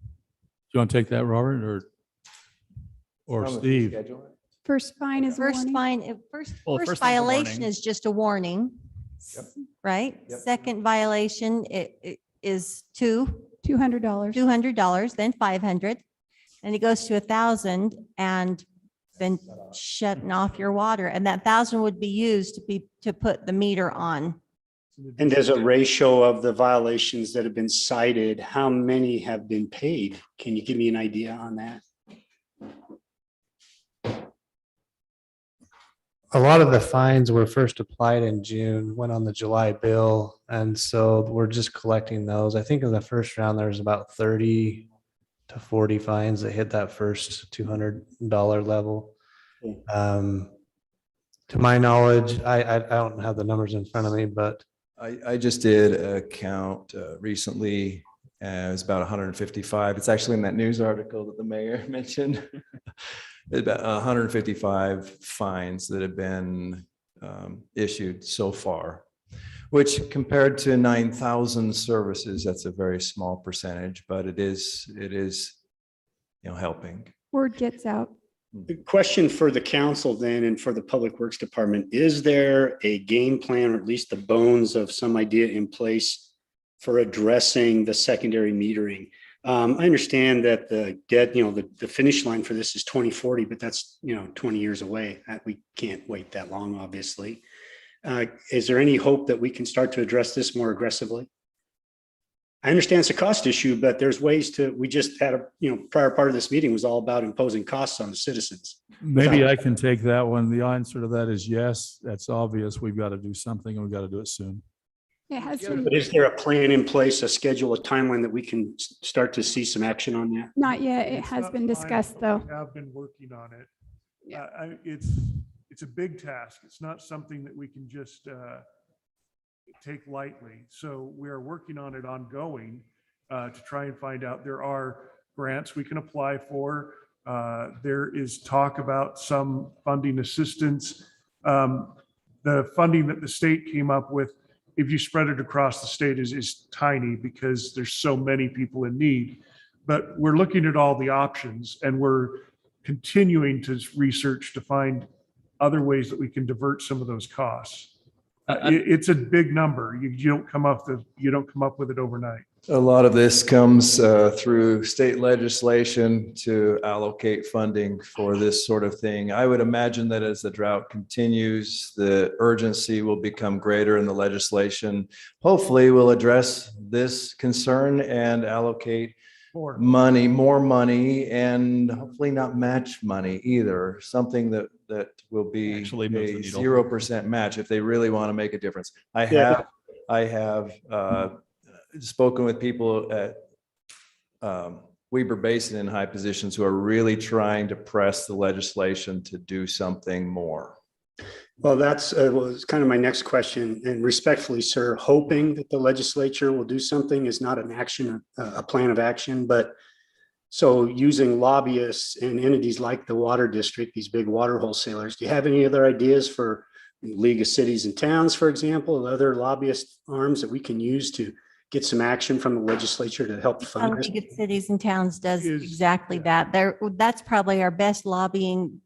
Do you want to take that, Robert, or Steve? First fine is First fine, first violation is just a warning, right? Second violation it is $200, then 500, and it goes to 1,000, and then shutting off your water, and that 1,000 would be used to put the meter on. And there's a ratio of the violations that have been cited. How many have been paid? Can you give me an idea on that? A lot of the fines were first applied in June, went on the July bill. And so we're just collecting those. I think in the first round, there was about 30 to 40 fines that hit that first $200 level. To my knowledge, I don't have the numbers in front of me, but I just did a count recently. It was about 155. It's actually in that news article that the mayor mentioned. About 155 fines that have been issued so far, which compared to 9,000 services, that's a very small percentage, but it is, helping. Word gets out. The question for the council then, and for the Public Works Department, is there a game plan, or at least the bones of some idea in place for addressing the secondary metering? I understand that the finish line for this is 2040, but that's 20 years away. We can't wait that long, obviously. Is there any hope that we can start to address this more aggressively? I understand it's a cost issue, but there's ways to, we just had prior part of this meeting was all about imposing costs on the citizens. Maybe I can take that one. The answer to that is yes. That's obvious. We've got to do something and we've got to do it soon. It has been, But is there a plan in place, a schedule, a timeline that we can start to see some action on that? not yet. It It's has not been final, discussed but though. we have been working on it. Yeah. It's a big task. It's not something that we can just take lightly. So we are working on it ongoing to try and find out. There are grants we can apply for. There is talk about some funding assistance. The funding that the state came up with, if you spread it across the state, is tiny because there's so many people in need. But we're looking at all the options and we're continuing to research to find other ways that we can divert some of those costs. It's a big number. You don't come up with it overnight. A lot of this comes through state legislation to allocate funding for this sort of thing. I would imagine that as the drought continues, the urgency will become greater in the legislation. Hopefully we'll address this concern and allocate more money, and hopefully not match money either. Something that will be Actually moves the a needle. 0% match if they really want to make a difference. I have spoken with people at Weber Basin in high positions who are really trying to press the legislation to do something more. Well, that's was kind of my next question, and respectfully, sir, hoping that the legislature will do something is not an action, a plan of action, but so using lobbyists and entities like the water district, these big water wholesalers, do you have any other ideas for League of Cities and Towns, for example, other lobbyist arms that we can use to get some action from the legislature to help fund this? League of Cities and Towns does exactly that. That's probably our best lobbying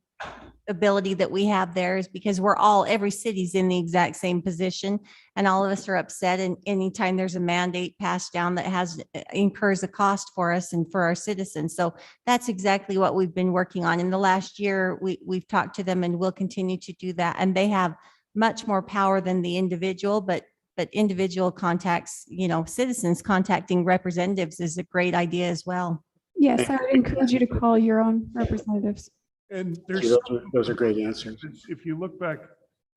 ability that we have there, is because every city's in the exact same position, and all of us are upset. And anytime there's a mandate passed down that incurs a cost for us and for our citizens. So that's exactly what we've been working on. In the last year, we've talked to them and we'll continue to do that. And they have much more power than the individual, but individual contacts, citizens contacting representatives is a great idea as well. Yes, I would encourage you to call your own representatives. And there's those are great answers. If you look back,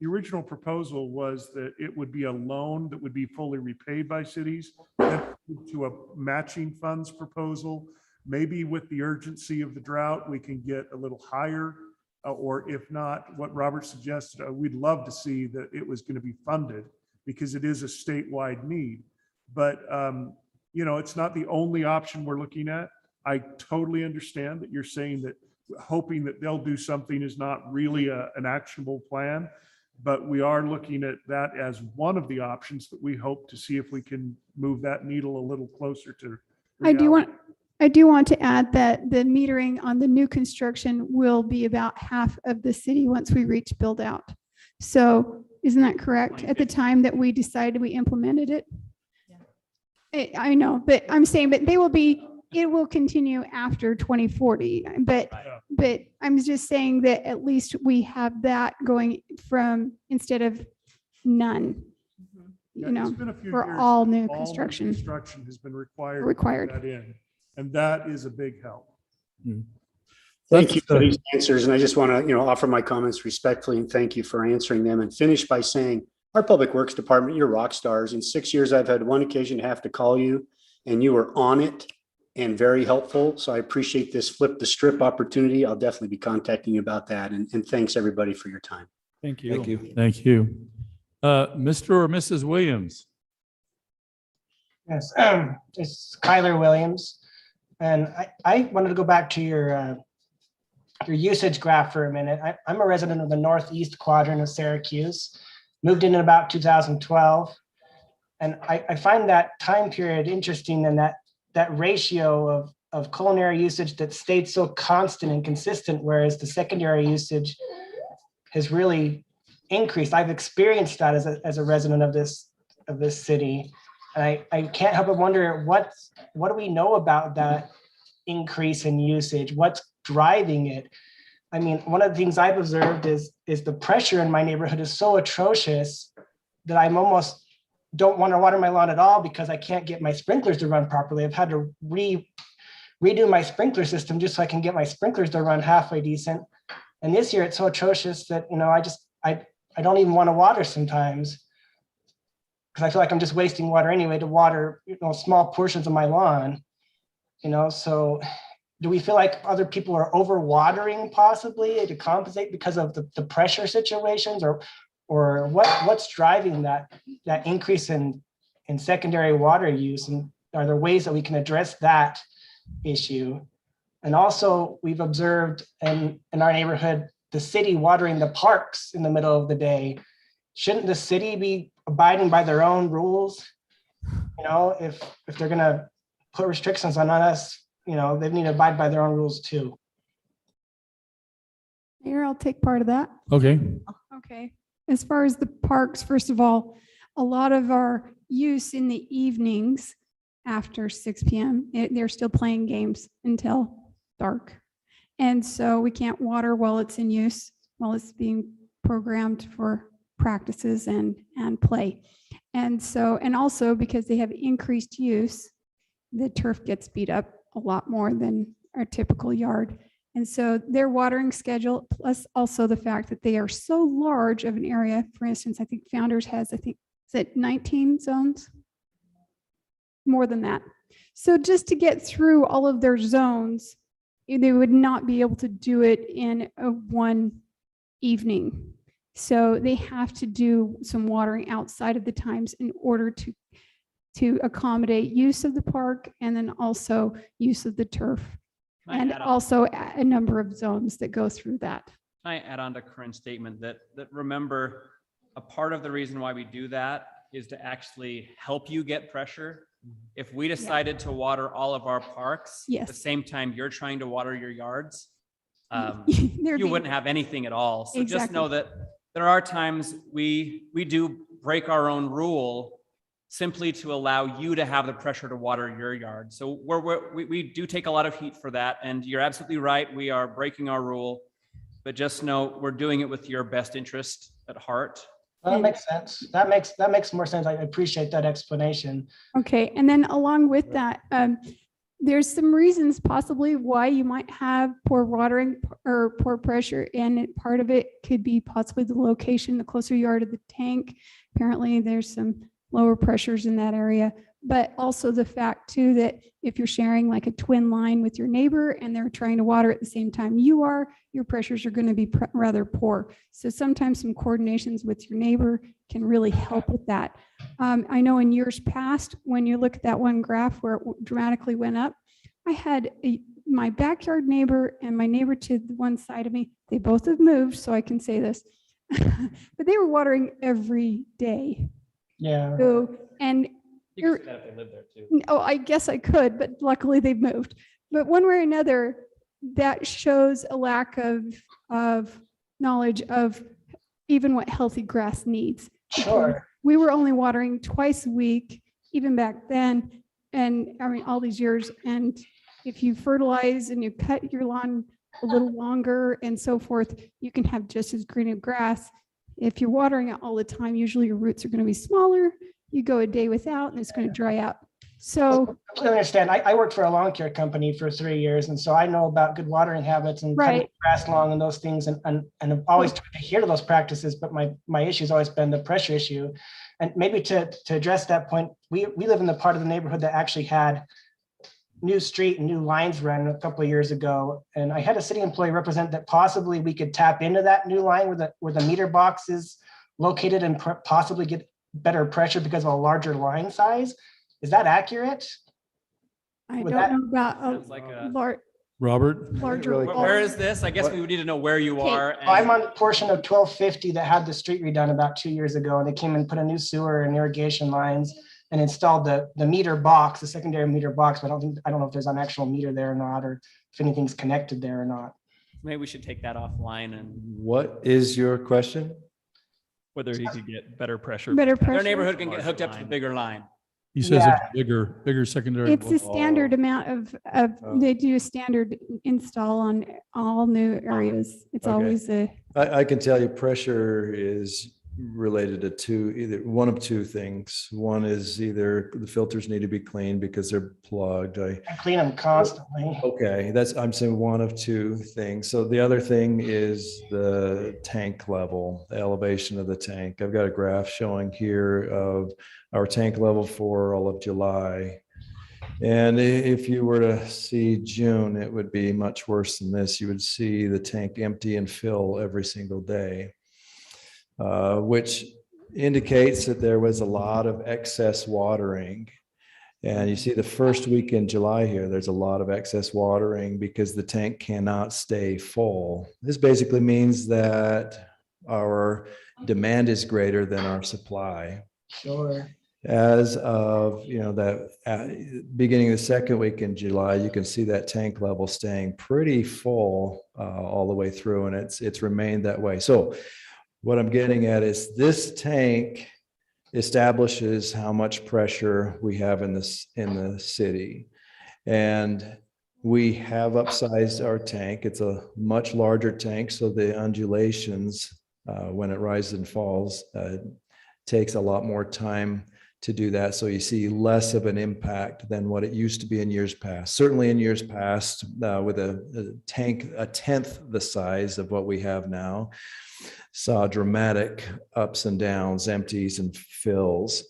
the original proposal was that it would be a loan that would be fully repaid by cities, then to a matching funds proposal. Maybe with the urgency of the drought, we can get a little higher, or if not, what Robert suggested, we'd love to see that it was going to be funded because it is a statewide need. But it's not the only option we're looking at. I totally understand that you're saying that hoping that they'll do something is not really an actionable plan, but we are looking at that as one of the options that we hope to see if we can move that needle a little closer to reality. I do want to add that the metering on the new construction will be about half of the city once we reach build out. So isn't that correct? At the time that we decided we implemented it? Yeah. I know, but I'm saying, but it will continue after 2040, but I'm just saying that at least we have that going from instead of none, It's been a few for years, all new all construction. Construction has been required. Required. To put that in, and that is a big help. Thank you for these answers. And I just want to, offer my comments respectfully and thank you for answering them, and finish by saying our Public Works Department, you're rock stars. In 6 years, I've had one occasion to have to call you, and you were on it and very helpful. So I appreciate this flip the strip opportunity. I'll definitely be contacting you about that. And thanks everybody for your time. Thank you. Thank you. Thank you. Mr. or Mrs. Williams? Yes, it's Kyler Williams. And I wanted to go back to your usage graph for a minute. I'm a resident of the northeast quadrant of Syracuse, moved in about 2012. And I find that time period interesting, and that ratio of culinary usage that stayed so constant and consistent, whereas the secondary usage has really increased. I've experienced that as a resident of this city. And I can't help but wonder what do we know about that increase in usage? What's driving it? I mean, one of the things I've observed is the pressure in my neighborhood is so atrocious that I'm almost don't want to water my lawn at all because I can't get my sprinklers to run properly. I've had to redo my sprinkler system just so I can get my sprinklers to run halfway decent. And this year it's so atrocious that, I don't even want to water sometimes because I feel like I'm just wasting water anyway to water, small portions of my lawn, so do we feel like other people are overwatering possibly to compensate because of the pressure situations or what's driving that increase in secondary water use? And are there ways that we can address that issue? And also we've observed in our neighborhood, the city watering the parks in the middle of the day. Shouldn't the city be abiding by their own rules? If they're gonna put restrictions on us, they need to abide by their own rules too. Mayor, I'll take part of that. Okay. Okay. As far as the parks, first of all, a lot of our use in the evenings after 6 p.m., they're still playing games until dark. And so we can't water while it's in use, while it's being programmed for practices and play. And also because they have increased use, the turf gets beat up a lot more than our typical yard. And so their watering schedule, plus also the fact that they are so large of an area, for instance, I think Founders has, is it 19 zones? More than that. So just to get through all of their zones, they would not be able to do it in one evening. So they have to do some watering outside of the times in order to accommodate use of the park and then also use of the turf. And also a number of zones that go through that. Can I add on to Corinne's statement that remember, a part of the reason why we do that is to actually help you get pressure. If we decided to water all of our parks at the same time you're trying to water your yards, you wouldn't have anything at all. So just know that there are times we do break our own rule simply to allow you to have the pressure to water your yard. So we do take a lot of heat for that. And you're absolutely right. We are breaking our rule, but just know we're doing it with your best interest at heart. That makes sense. That makes more sense. I appreciate that explanation. Okay. And then along with that, there's some reasons possibly why you might have poor watering or poor pressure. And part of it could be possibly the location, the closer you are to the tank. Apparently there's some lower pressures in that area, but also the fact too that if you're sharing like a twin line with your neighbor and they're trying to water at the same time you are, your pressures are going to be rather poor. So sometimes some coordinations with your neighbor can really help with that. I know in years past, when you look at that one graph where it dramatically went up, I had my backyard neighbor and my neighbor to the one side of me, they both have moved, so I can say this, but they were watering every day. Yeah. So, and you could say that if they live there too. Oh, I guess I could, but luckily they've moved. But one way or another, that shows a lack of knowledge of even what healthy grass needs. Sure. We were only watering twice a week, even back then. And I mean, all these years. And if you fertilize and you cut your lawn a little longer and so forth, you can have just as green of grass. If you're watering it all the time, usually your roots are going to be smaller. You go a day without and it's going to dry out. So I understand. I worked for a lawn care company for 3 years. And so I know about good watering habits and cutting grass long and those things. And I've always tried to adhere to those practices, but my issue has always been the pressure issue. And maybe to address that point, we live in the part of the neighborhood that actually had new street and new lines run a couple of years ago. And I had a city employee represent that possibly we could tap into that new line where the meter box is located and possibly get better pressure because of a larger line size. Is that accurate? I don't know about Robert? larger. Where is this? I guess we would need to know where you are. And I'm on a portion of 1250 that had the street redone about 2 years ago, and they came and put a new sewer and irrigation lines and installed the meter box, the secondary meter box. But I don't know if there's an actual meter there or not, or if anything's connected there or not. maybe we should take that offline. And what is your question? Whether he could get better pressure. Better pressure. their neighborhood can get hooked up to the bigger line. He says it's bigger secondary. It's a standard amount of they do a standard install on all new areas. It's always a. I can tell you pressure is related to either one of two things. One is either the filters need to be cleaned because they're plugged. I clean them constantly. Okay, I'm saying one of two things. So the other thing is the tank level, the elevation of the tank. I've got a graph showing here of our tank level for all of July. And if you were to see June, it would be much worse than this. You would see the tank empty and fill every single day, which indicates that there was a lot of excess watering. And you see the first week in July here, there's a lot of excess watering because the tank cannot stay full. This basically means that our demand is greater than our supply. Sure. As of, that beginning of the second week in July, you can see that tank level staying pretty full all the way through, and it's remained that way. So what I'm getting at is this tank establishes how much pressure we have in the city. And we have upsized our tank. It's a much larger tank, so the undulations when it rises and falls takes a lot more time to do that. So you see less of an impact than what it used to be in years past. Certainly in years past, with a tank a tenth the size of what we have now, saw dramatic ups and downs, empties and fills.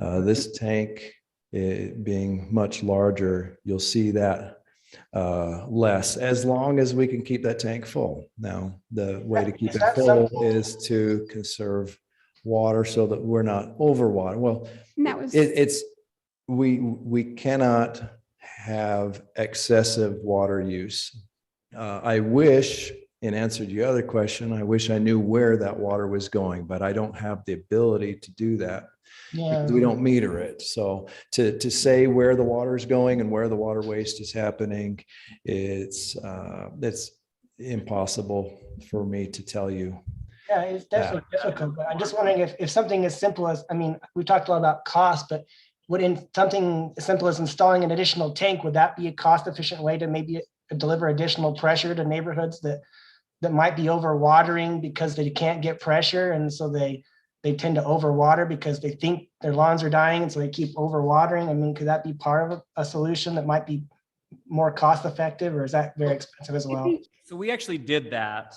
This tank being much larger, you'll see that less, as long as we can keep that tank full. Now, the way to keep it full is to conserve water so that we're not overwater. Well, we cannot have excessive water use. I wish, in answer to your other question, I wish I knew where that water was going, but I don't have the ability to do that. Because we don't meter it. So to say where the water is going and where the water waste is happening, it's impossible for me to tell you. Yeah, it's definitely difficult, but I'm just wondering if something as simple as, we talked a lot about cost, but would in something as simple as installing an additional tank, would that be a cost efficient way to maybe deliver additional pressure to neighborhoods that might be overwatering because they can't get pressure, and so they tend to overwater because they think their lawns are dying, and so they keep overwatering? Could that be part of a solution that might be more cost effective, or is that very expensive as well? So we actually did that.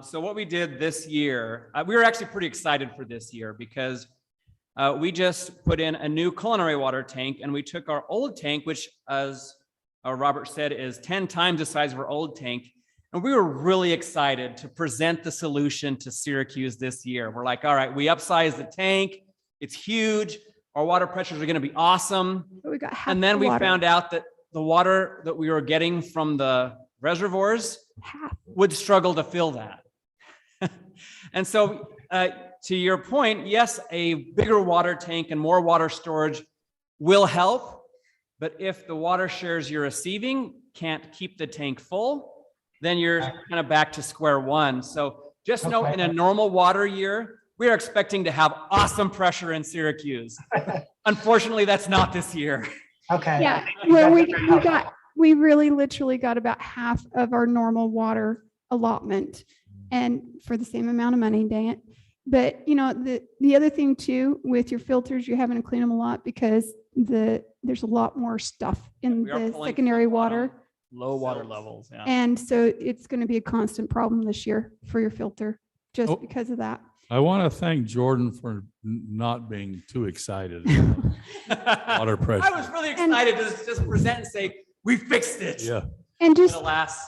So what we did this year, we were actually pretty excited for this year because we just put in a new culinary water tank, and we took our old tank, which, as Robert said, is 10 times the size of our old tank. And we were really excited to present the solution to Syracuse this year. We're like, all right, we upsized the tank. It's huge. Our water pressures are going to be awesome. And then we found out that the water that we were getting from the reservoirs would struggle to fill that. And so to your point, yes, a bigger water tank and more water storage will help. But if the water shares you're receiving can't keep the tank full, then you're kind of back to square one. So just know, in a normal water year, we are expecting to have awesome pressure in Syracuse. Unfortunately, that's not this year. Okay. Yeah, well, we really literally got about half of our normal water allotment, and for the same amount of money, dang it. But the other thing too, with your filters, you're having to clean them a lot because there's a lot more stuff in the secondary water. Low water levels. Yeah. And so it's going to be a constant problem this year for your filter just because of that. I want to thank Jordan for not being too excited. Water pressure. I was really excited to just present and say, we fixed it. Yeah. And just alas.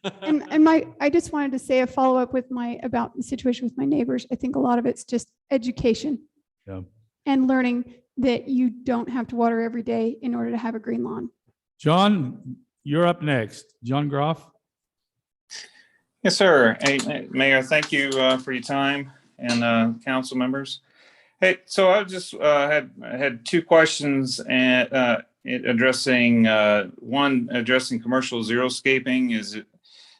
I just wanted to say a follow-up about the situation with my neighbors. I think a lot of it's just education. Yeah. And learning that you don't have to water every day in order to have a green lawn. John, you're up next. John Groff. Yes, sir. Hey, Mayor, thank you for your time, and council members. Hey, so I just had two questions and addressing commercial xeriscaping.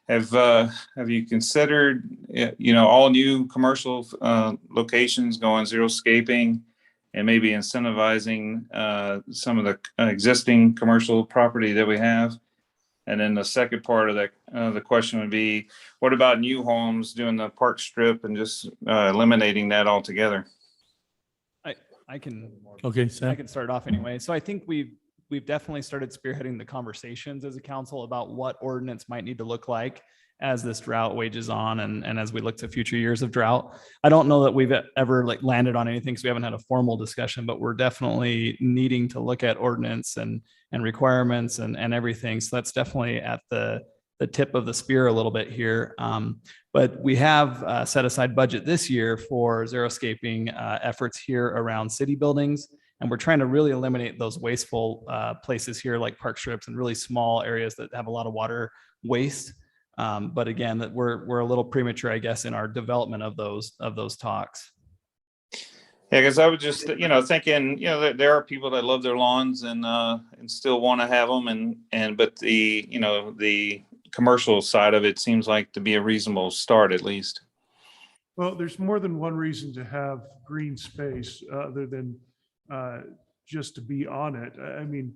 Have you considered all new commercial locations going xeriscaping and maybe incentivizing some of the existing commercial property that we have? And then the second part of the question would be, what about new homes doing the park strip and just eliminating that altogether? I can. Okay, Sam. I can start off anyway. So I think we've definitely started spearheading the conversations as a council about what ordinance might need to look like as this drought wages on and as we look to future years of drought. I don't know that we've ever like landed on anything because we haven't had a formal discussion, but we're definitely needing to look at ordinance and requirements and everything. So that's definitely at the tip of the spear a little bit here. But we have set aside budget this year for xeriscaping efforts here around city buildings. And we're trying to really eliminate those wasteful places here like park strips and really small areas that have a lot of water waste. But again, that we're a little premature, I guess, in our development of those talks. Yeah, because I was just, thinking, there are people that love their lawns and still want to have them, but the commercial side of it seems like to be a reasonable start at least. Well, there's more than one reason to have green space other than just to be on it. I mean,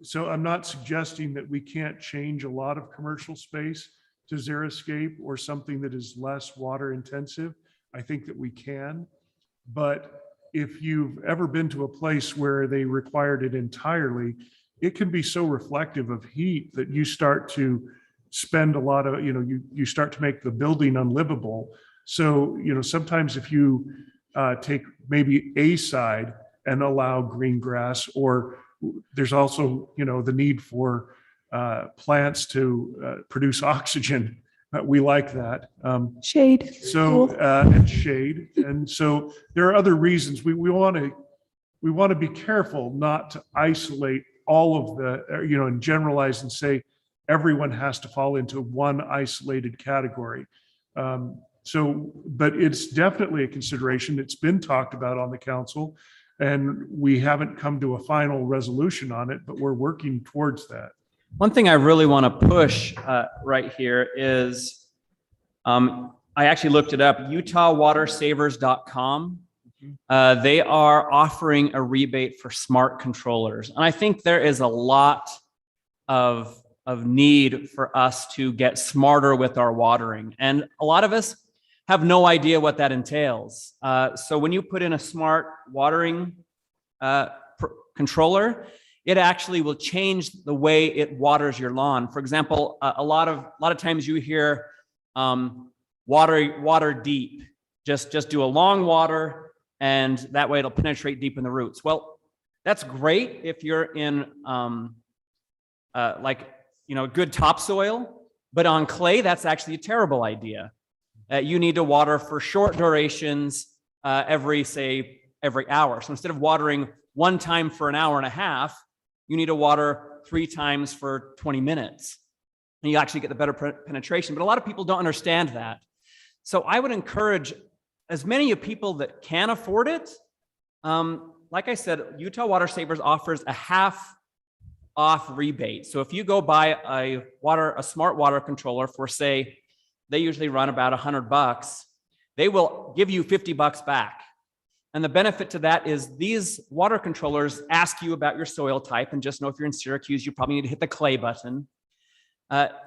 so I'm not suggesting that we can't change a lot of commercial space to xeriscape or something that is less water intensive. I think that we can. But if you've ever been to a place where they required it entirely, it can be so reflective of heat that you start to spend a lot of, you start to make the building unlivable. So, sometimes if you take maybe a side and allow green grass, or there's also, the need for plants to produce oxygen. We like that. Shade. So, and shade. And so there are other reasons we want to be careful not to isolate all of the, and generalize and say everyone has to fall into one isolated category. But it's definitely a consideration. It's been talked about on the council, and we haven't come to a final resolution on it, but we're working towards that. One thing I really want to push right here is, I actually looked it up, utahwatersavers.com. They are offering a rebate for smart controllers. And I think there is a lot of need for us to get smarter with our watering. And a lot of us have no idea what that entails. So when you put in a smart watering controller, it actually will change the way it waters your lawn. For example, a lot of times you hear water deep. Just do a long water, and that way it'll penetrate deep in the roots. Well, that's great if you're in good topsoil, but on clay, that's actually a terrible idea. You need to water for short durations every hour. So instead of watering one time for an hour and a half, you need to water 3 times for 20 minutes. And you actually get the better penetration. But a lot of people don't understand that. So I would encourage as many of people that can afford it. Like I said, Utah Water Savers offers a half off rebate. So if you go buy a smart water controller for, say, they usually run about $100, they will give you $50 back. And the benefit to that is these water controllers ask you about your soil type, and just know if you're in Syracuse, you probably need to hit the clay button.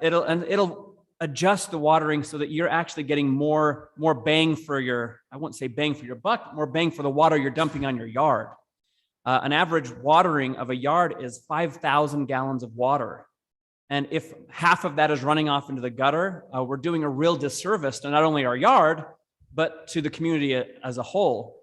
It'll adjust the watering so that you're actually getting more bang for your, I won't say bang for your buck, more bang for the water you're dumping on your yard. An average watering of a yard is 5,000 gallons of water. And if half of that is running off into the gutter, we're doing a real disservice to not only our yard, but to the community as a whole.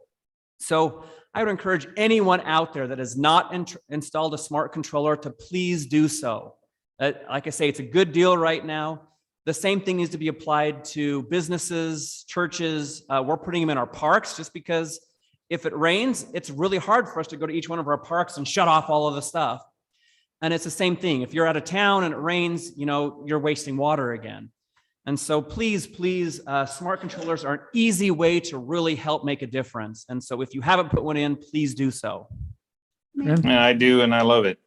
So I would encourage anyone out there that has not installed a smart controller to please do so. Like I say, it's a good deal right now. The same thing needs to be applied to businesses, churches. We're putting them in our parks just because if it rains, it's really hard for us to go to each one of our parks and shut off all of the stuff. And it's the same thing. If you're out of town and it rains, you're wasting water again. And so please, smart controllers are an easy way to really help make a difference. And so if you haven't put one in, please do so. Yeah, I do, and I love it.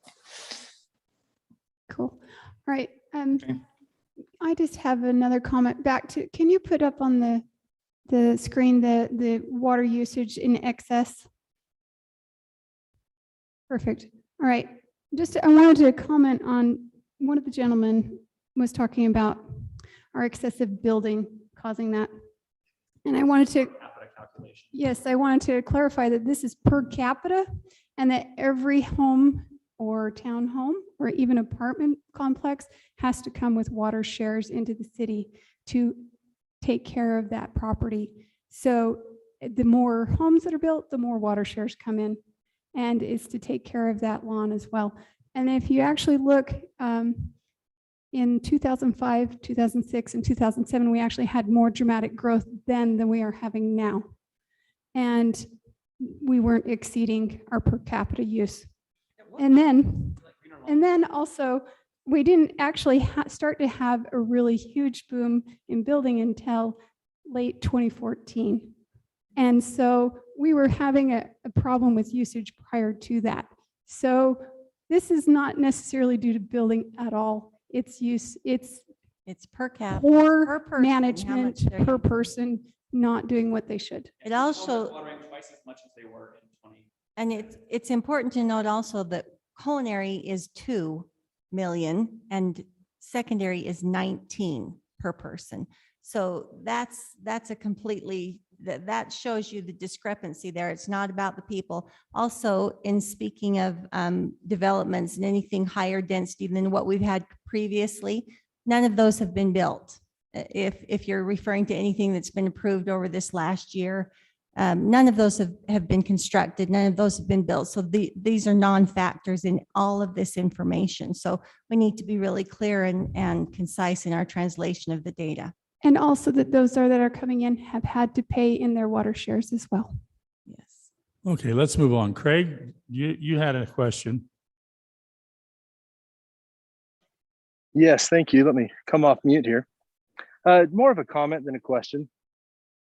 Cool. All right. I just have another comment back to, can you put up on the screen the water usage in excess? Perfect. All right. I wanted to comment on, one of the gentlemen was talking about our excessive building causing that. And I wanted to, yes, I wanted to clarify that this is per capita and that every home or townhome or even apartment complex has to come with water shares into the city to take care of that property. So the more homes that are built, the more water shares come in, and is to take care of that lawn as well. And if you actually look in 2005, 2006, and 2007, we actually had more dramatic growth then than we are having now. And we weren't exceeding our per capita use. And then also, we didn't actually start to have a really huge boom in building until late 2014. And so we were having a problem with usage prior to that. So this is not necessarily due to building at all. It's per cap, poor per person, how much management they're per using. person not doing what they should. It also, Watering twice as much as they were in 20. and it's important to note also that culinary is 2 million and secondary is 19 per person. So that's a completely, that shows you the discrepancy there. It's not about the people. Also, in speaking of developments and anything higher density than what we've had previously, none of those have been built. If you're referring to anything that's been approved over this last year, none of those have been constructed. None of those have been built. So these are non-factors in all of this information. So we need to be really clear and concise in our translation of the data. And also that those that are coming in have had to pay in their water shares as well. Yes. Okay, let's move on. Craig, you had a question. Yes, thank you. Let me come off mute here. More of a comment than a question.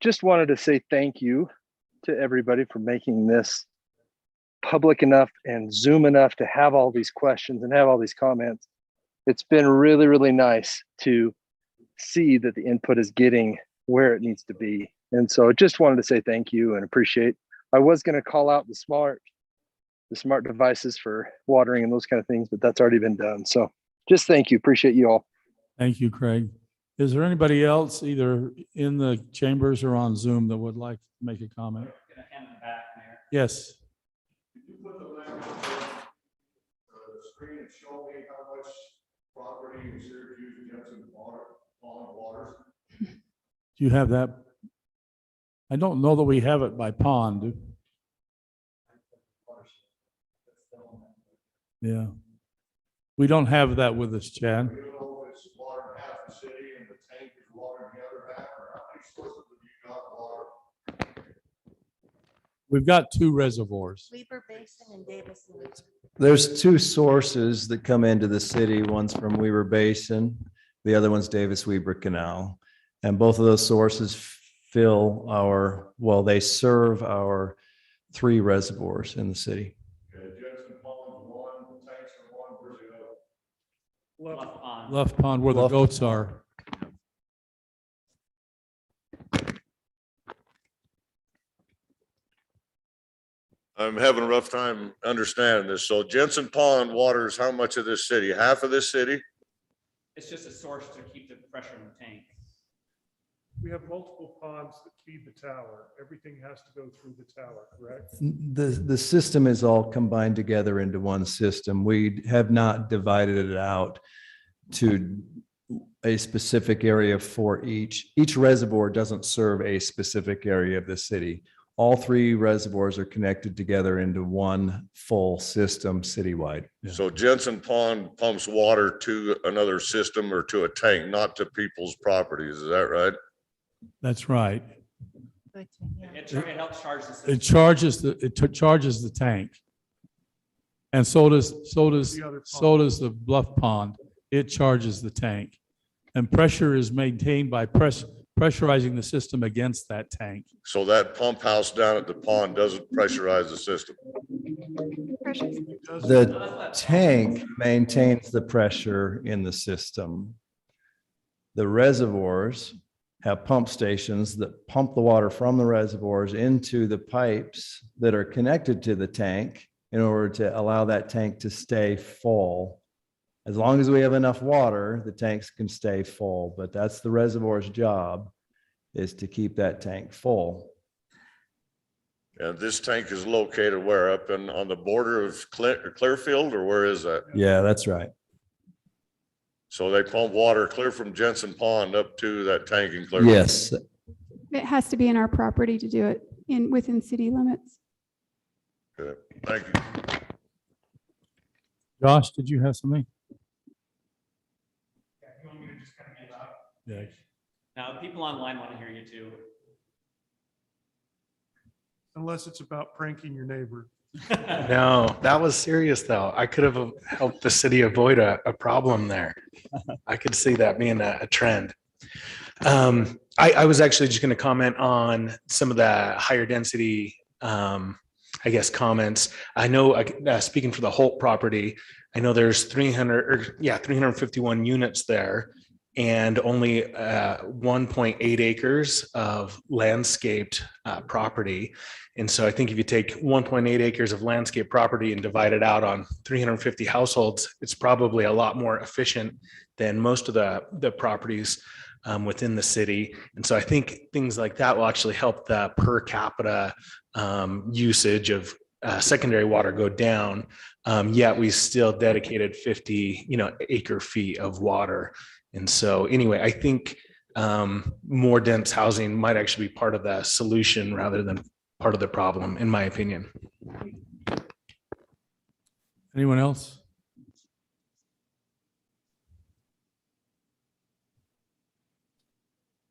Just wanted to say thank you to everybody for making this public enough and Zoom enough to have all these questions and have all these comments. It's been really, really nice to see that the input is getting where it needs to be. And so I just wanted to say thank you and appreciate. I was going to call out the smart devices for watering and those kind of things, but that's already been done. So just thank you. Appreciate you all. Thank you, Craig. Is there anybody else either in the chambers or on Zoom that would like to make a comment? Yes. Could you put the link on the screen and show me how much property in Syracuse gets in pond waters? Do you have that? I don't know that we have it by pond. Yeah. We don't have that with us, Chad. You know, it's water half the city and the tank is water the other half, or how many sources have you got water? We've got 2 reservoirs. Weber Basin and Davis. There's 2 sources that come into the city. One's from Weber Basin. The other one's Davis-Weber Canal. And both of those sources fill they serve our 3 reservoirs in the city. Bluff Pond, where the goats are. I'm having a rough time understanding this. So Jensen Pond waters how much of this city? Half of this city? It's just a source to keep the pressure in the tank. We have multiple ponds that feed the tower. Everything has to go through the tower, correct? The system is all combined together into one system. We have not divided it out to a specific area for each. Each reservoir doesn't serve a specific area of the city. All 3 reservoirs are connected together into one full system citywide. So Jensen Pond pumps water to another system or to a tank, not to people's properties. Is that right? That's right. It helps charge the system. It charges the tank. And so does the Bluff Pond. It charges the tank. And pressure is maintained by pressurizing the system against that tank. So that pump house down at the pond doesn't pressurize the system. The tank maintains the pressure in the system. The reservoirs have pump stations that pump the water from the reservoirs into the pipes that are connected to the tank in order to allow that tank to stay full As long as we have enough water, the tanks can stay full, but that's the reservoir's job, is to keep that tank full. And this tank is located where? Up in, on the border of Clearfield, or where is that? Yeah, that's right. So they pump water clear from Jensen Pond up to that tank in Clearfield? Yes. It has to be in our property to do it within city limits. Good. Thank you. Josh, did you have something? Yeah. Now, people online want to hear you too. Unless it's about pranking your neighbor. No, that was serious though. I could have helped the city avoid a problem there. I could see that being a trend. I was actually just going to comment on some of the higher density, I guess, comments. I know, speaking for the Holt property, I know there's 351 units there and only 1.8 acres of landscaped property. And so I think if you take 1.8 acres of landscape property and divide it out on 350 households, it's probably a lot more efficient than most of the properties within the city. And so I think things like that will actually help the per capita usage of secondary water go down. Yet we still dedicated 50, acre feet of water. And so anyway, I think more dense housing might actually be part of the solution rather than part of the problem, in my opinion. Anyone else?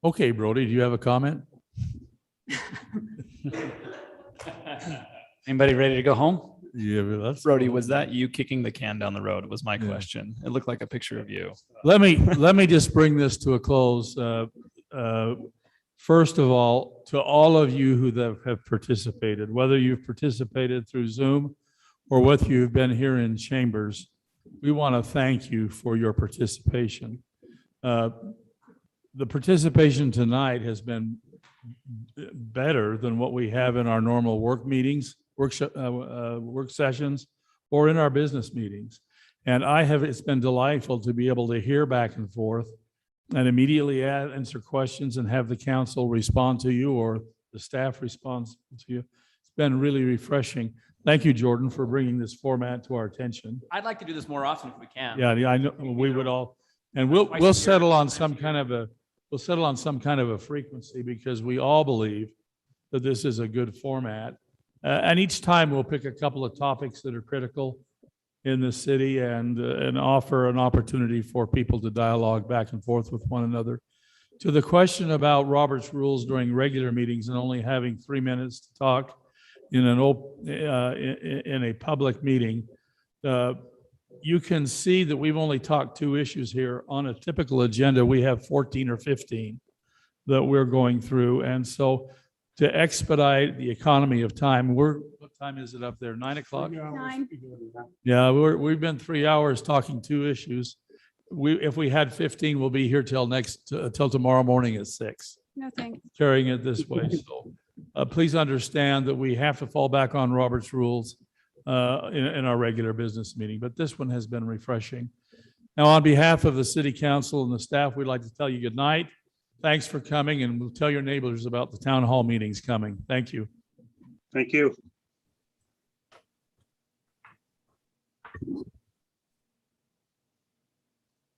Okay, Brody, do you have a comment? Anybody ready to go home? Yeah, that's Brody, was that you kicking the can down the road was my question. It looked like a picture of you. Let me just bring this to a close. First of all, to all of you who have participated, whether you've participated through Zoom or whether you've been here in chambers, we want to thank you for your participation. The participation tonight has been better than what we have in our normal work meetings, work sessions, or in our business meetings. And it's been delightful to be able to hear back and forth and immediately answer questions and have the council respond to you or the staff respond to you. It's been really refreshing. Thank you, Jordan, for bringing this format to our attention. I'd like to do this more often if we can. Yeah, I know we would all, and we'll settle on some kind of a frequency because we all believe that this is a good format. And each time we'll pick a couple of topics that are critical in the city and offer an opportunity for people to dialogue back and forth with one another. To the question about Robert's rules during regular meetings and only having 3 minutes to talk in a public meeting, you can see that we've only talked 2 issues here. On a typical agenda, we have 14 or 15 that we're going through. And so to expedite the economy of time, what time is it up there? 9 o'clock? 9. Yeah, we've been 3 hours talking 2 issues. If we had 15, we'll be here till tomorrow morning at 6. No, thanks. Carrying it this way. So please understand that we have to fall back on Robert's rules in our regular business meeting, but this one has been refreshing. Now, on behalf of the city council and the staff, we'd like to tell you good night. Thanks for coming, and we'll tell your neighbors about the town hall meetings coming. Thank you. Thank you.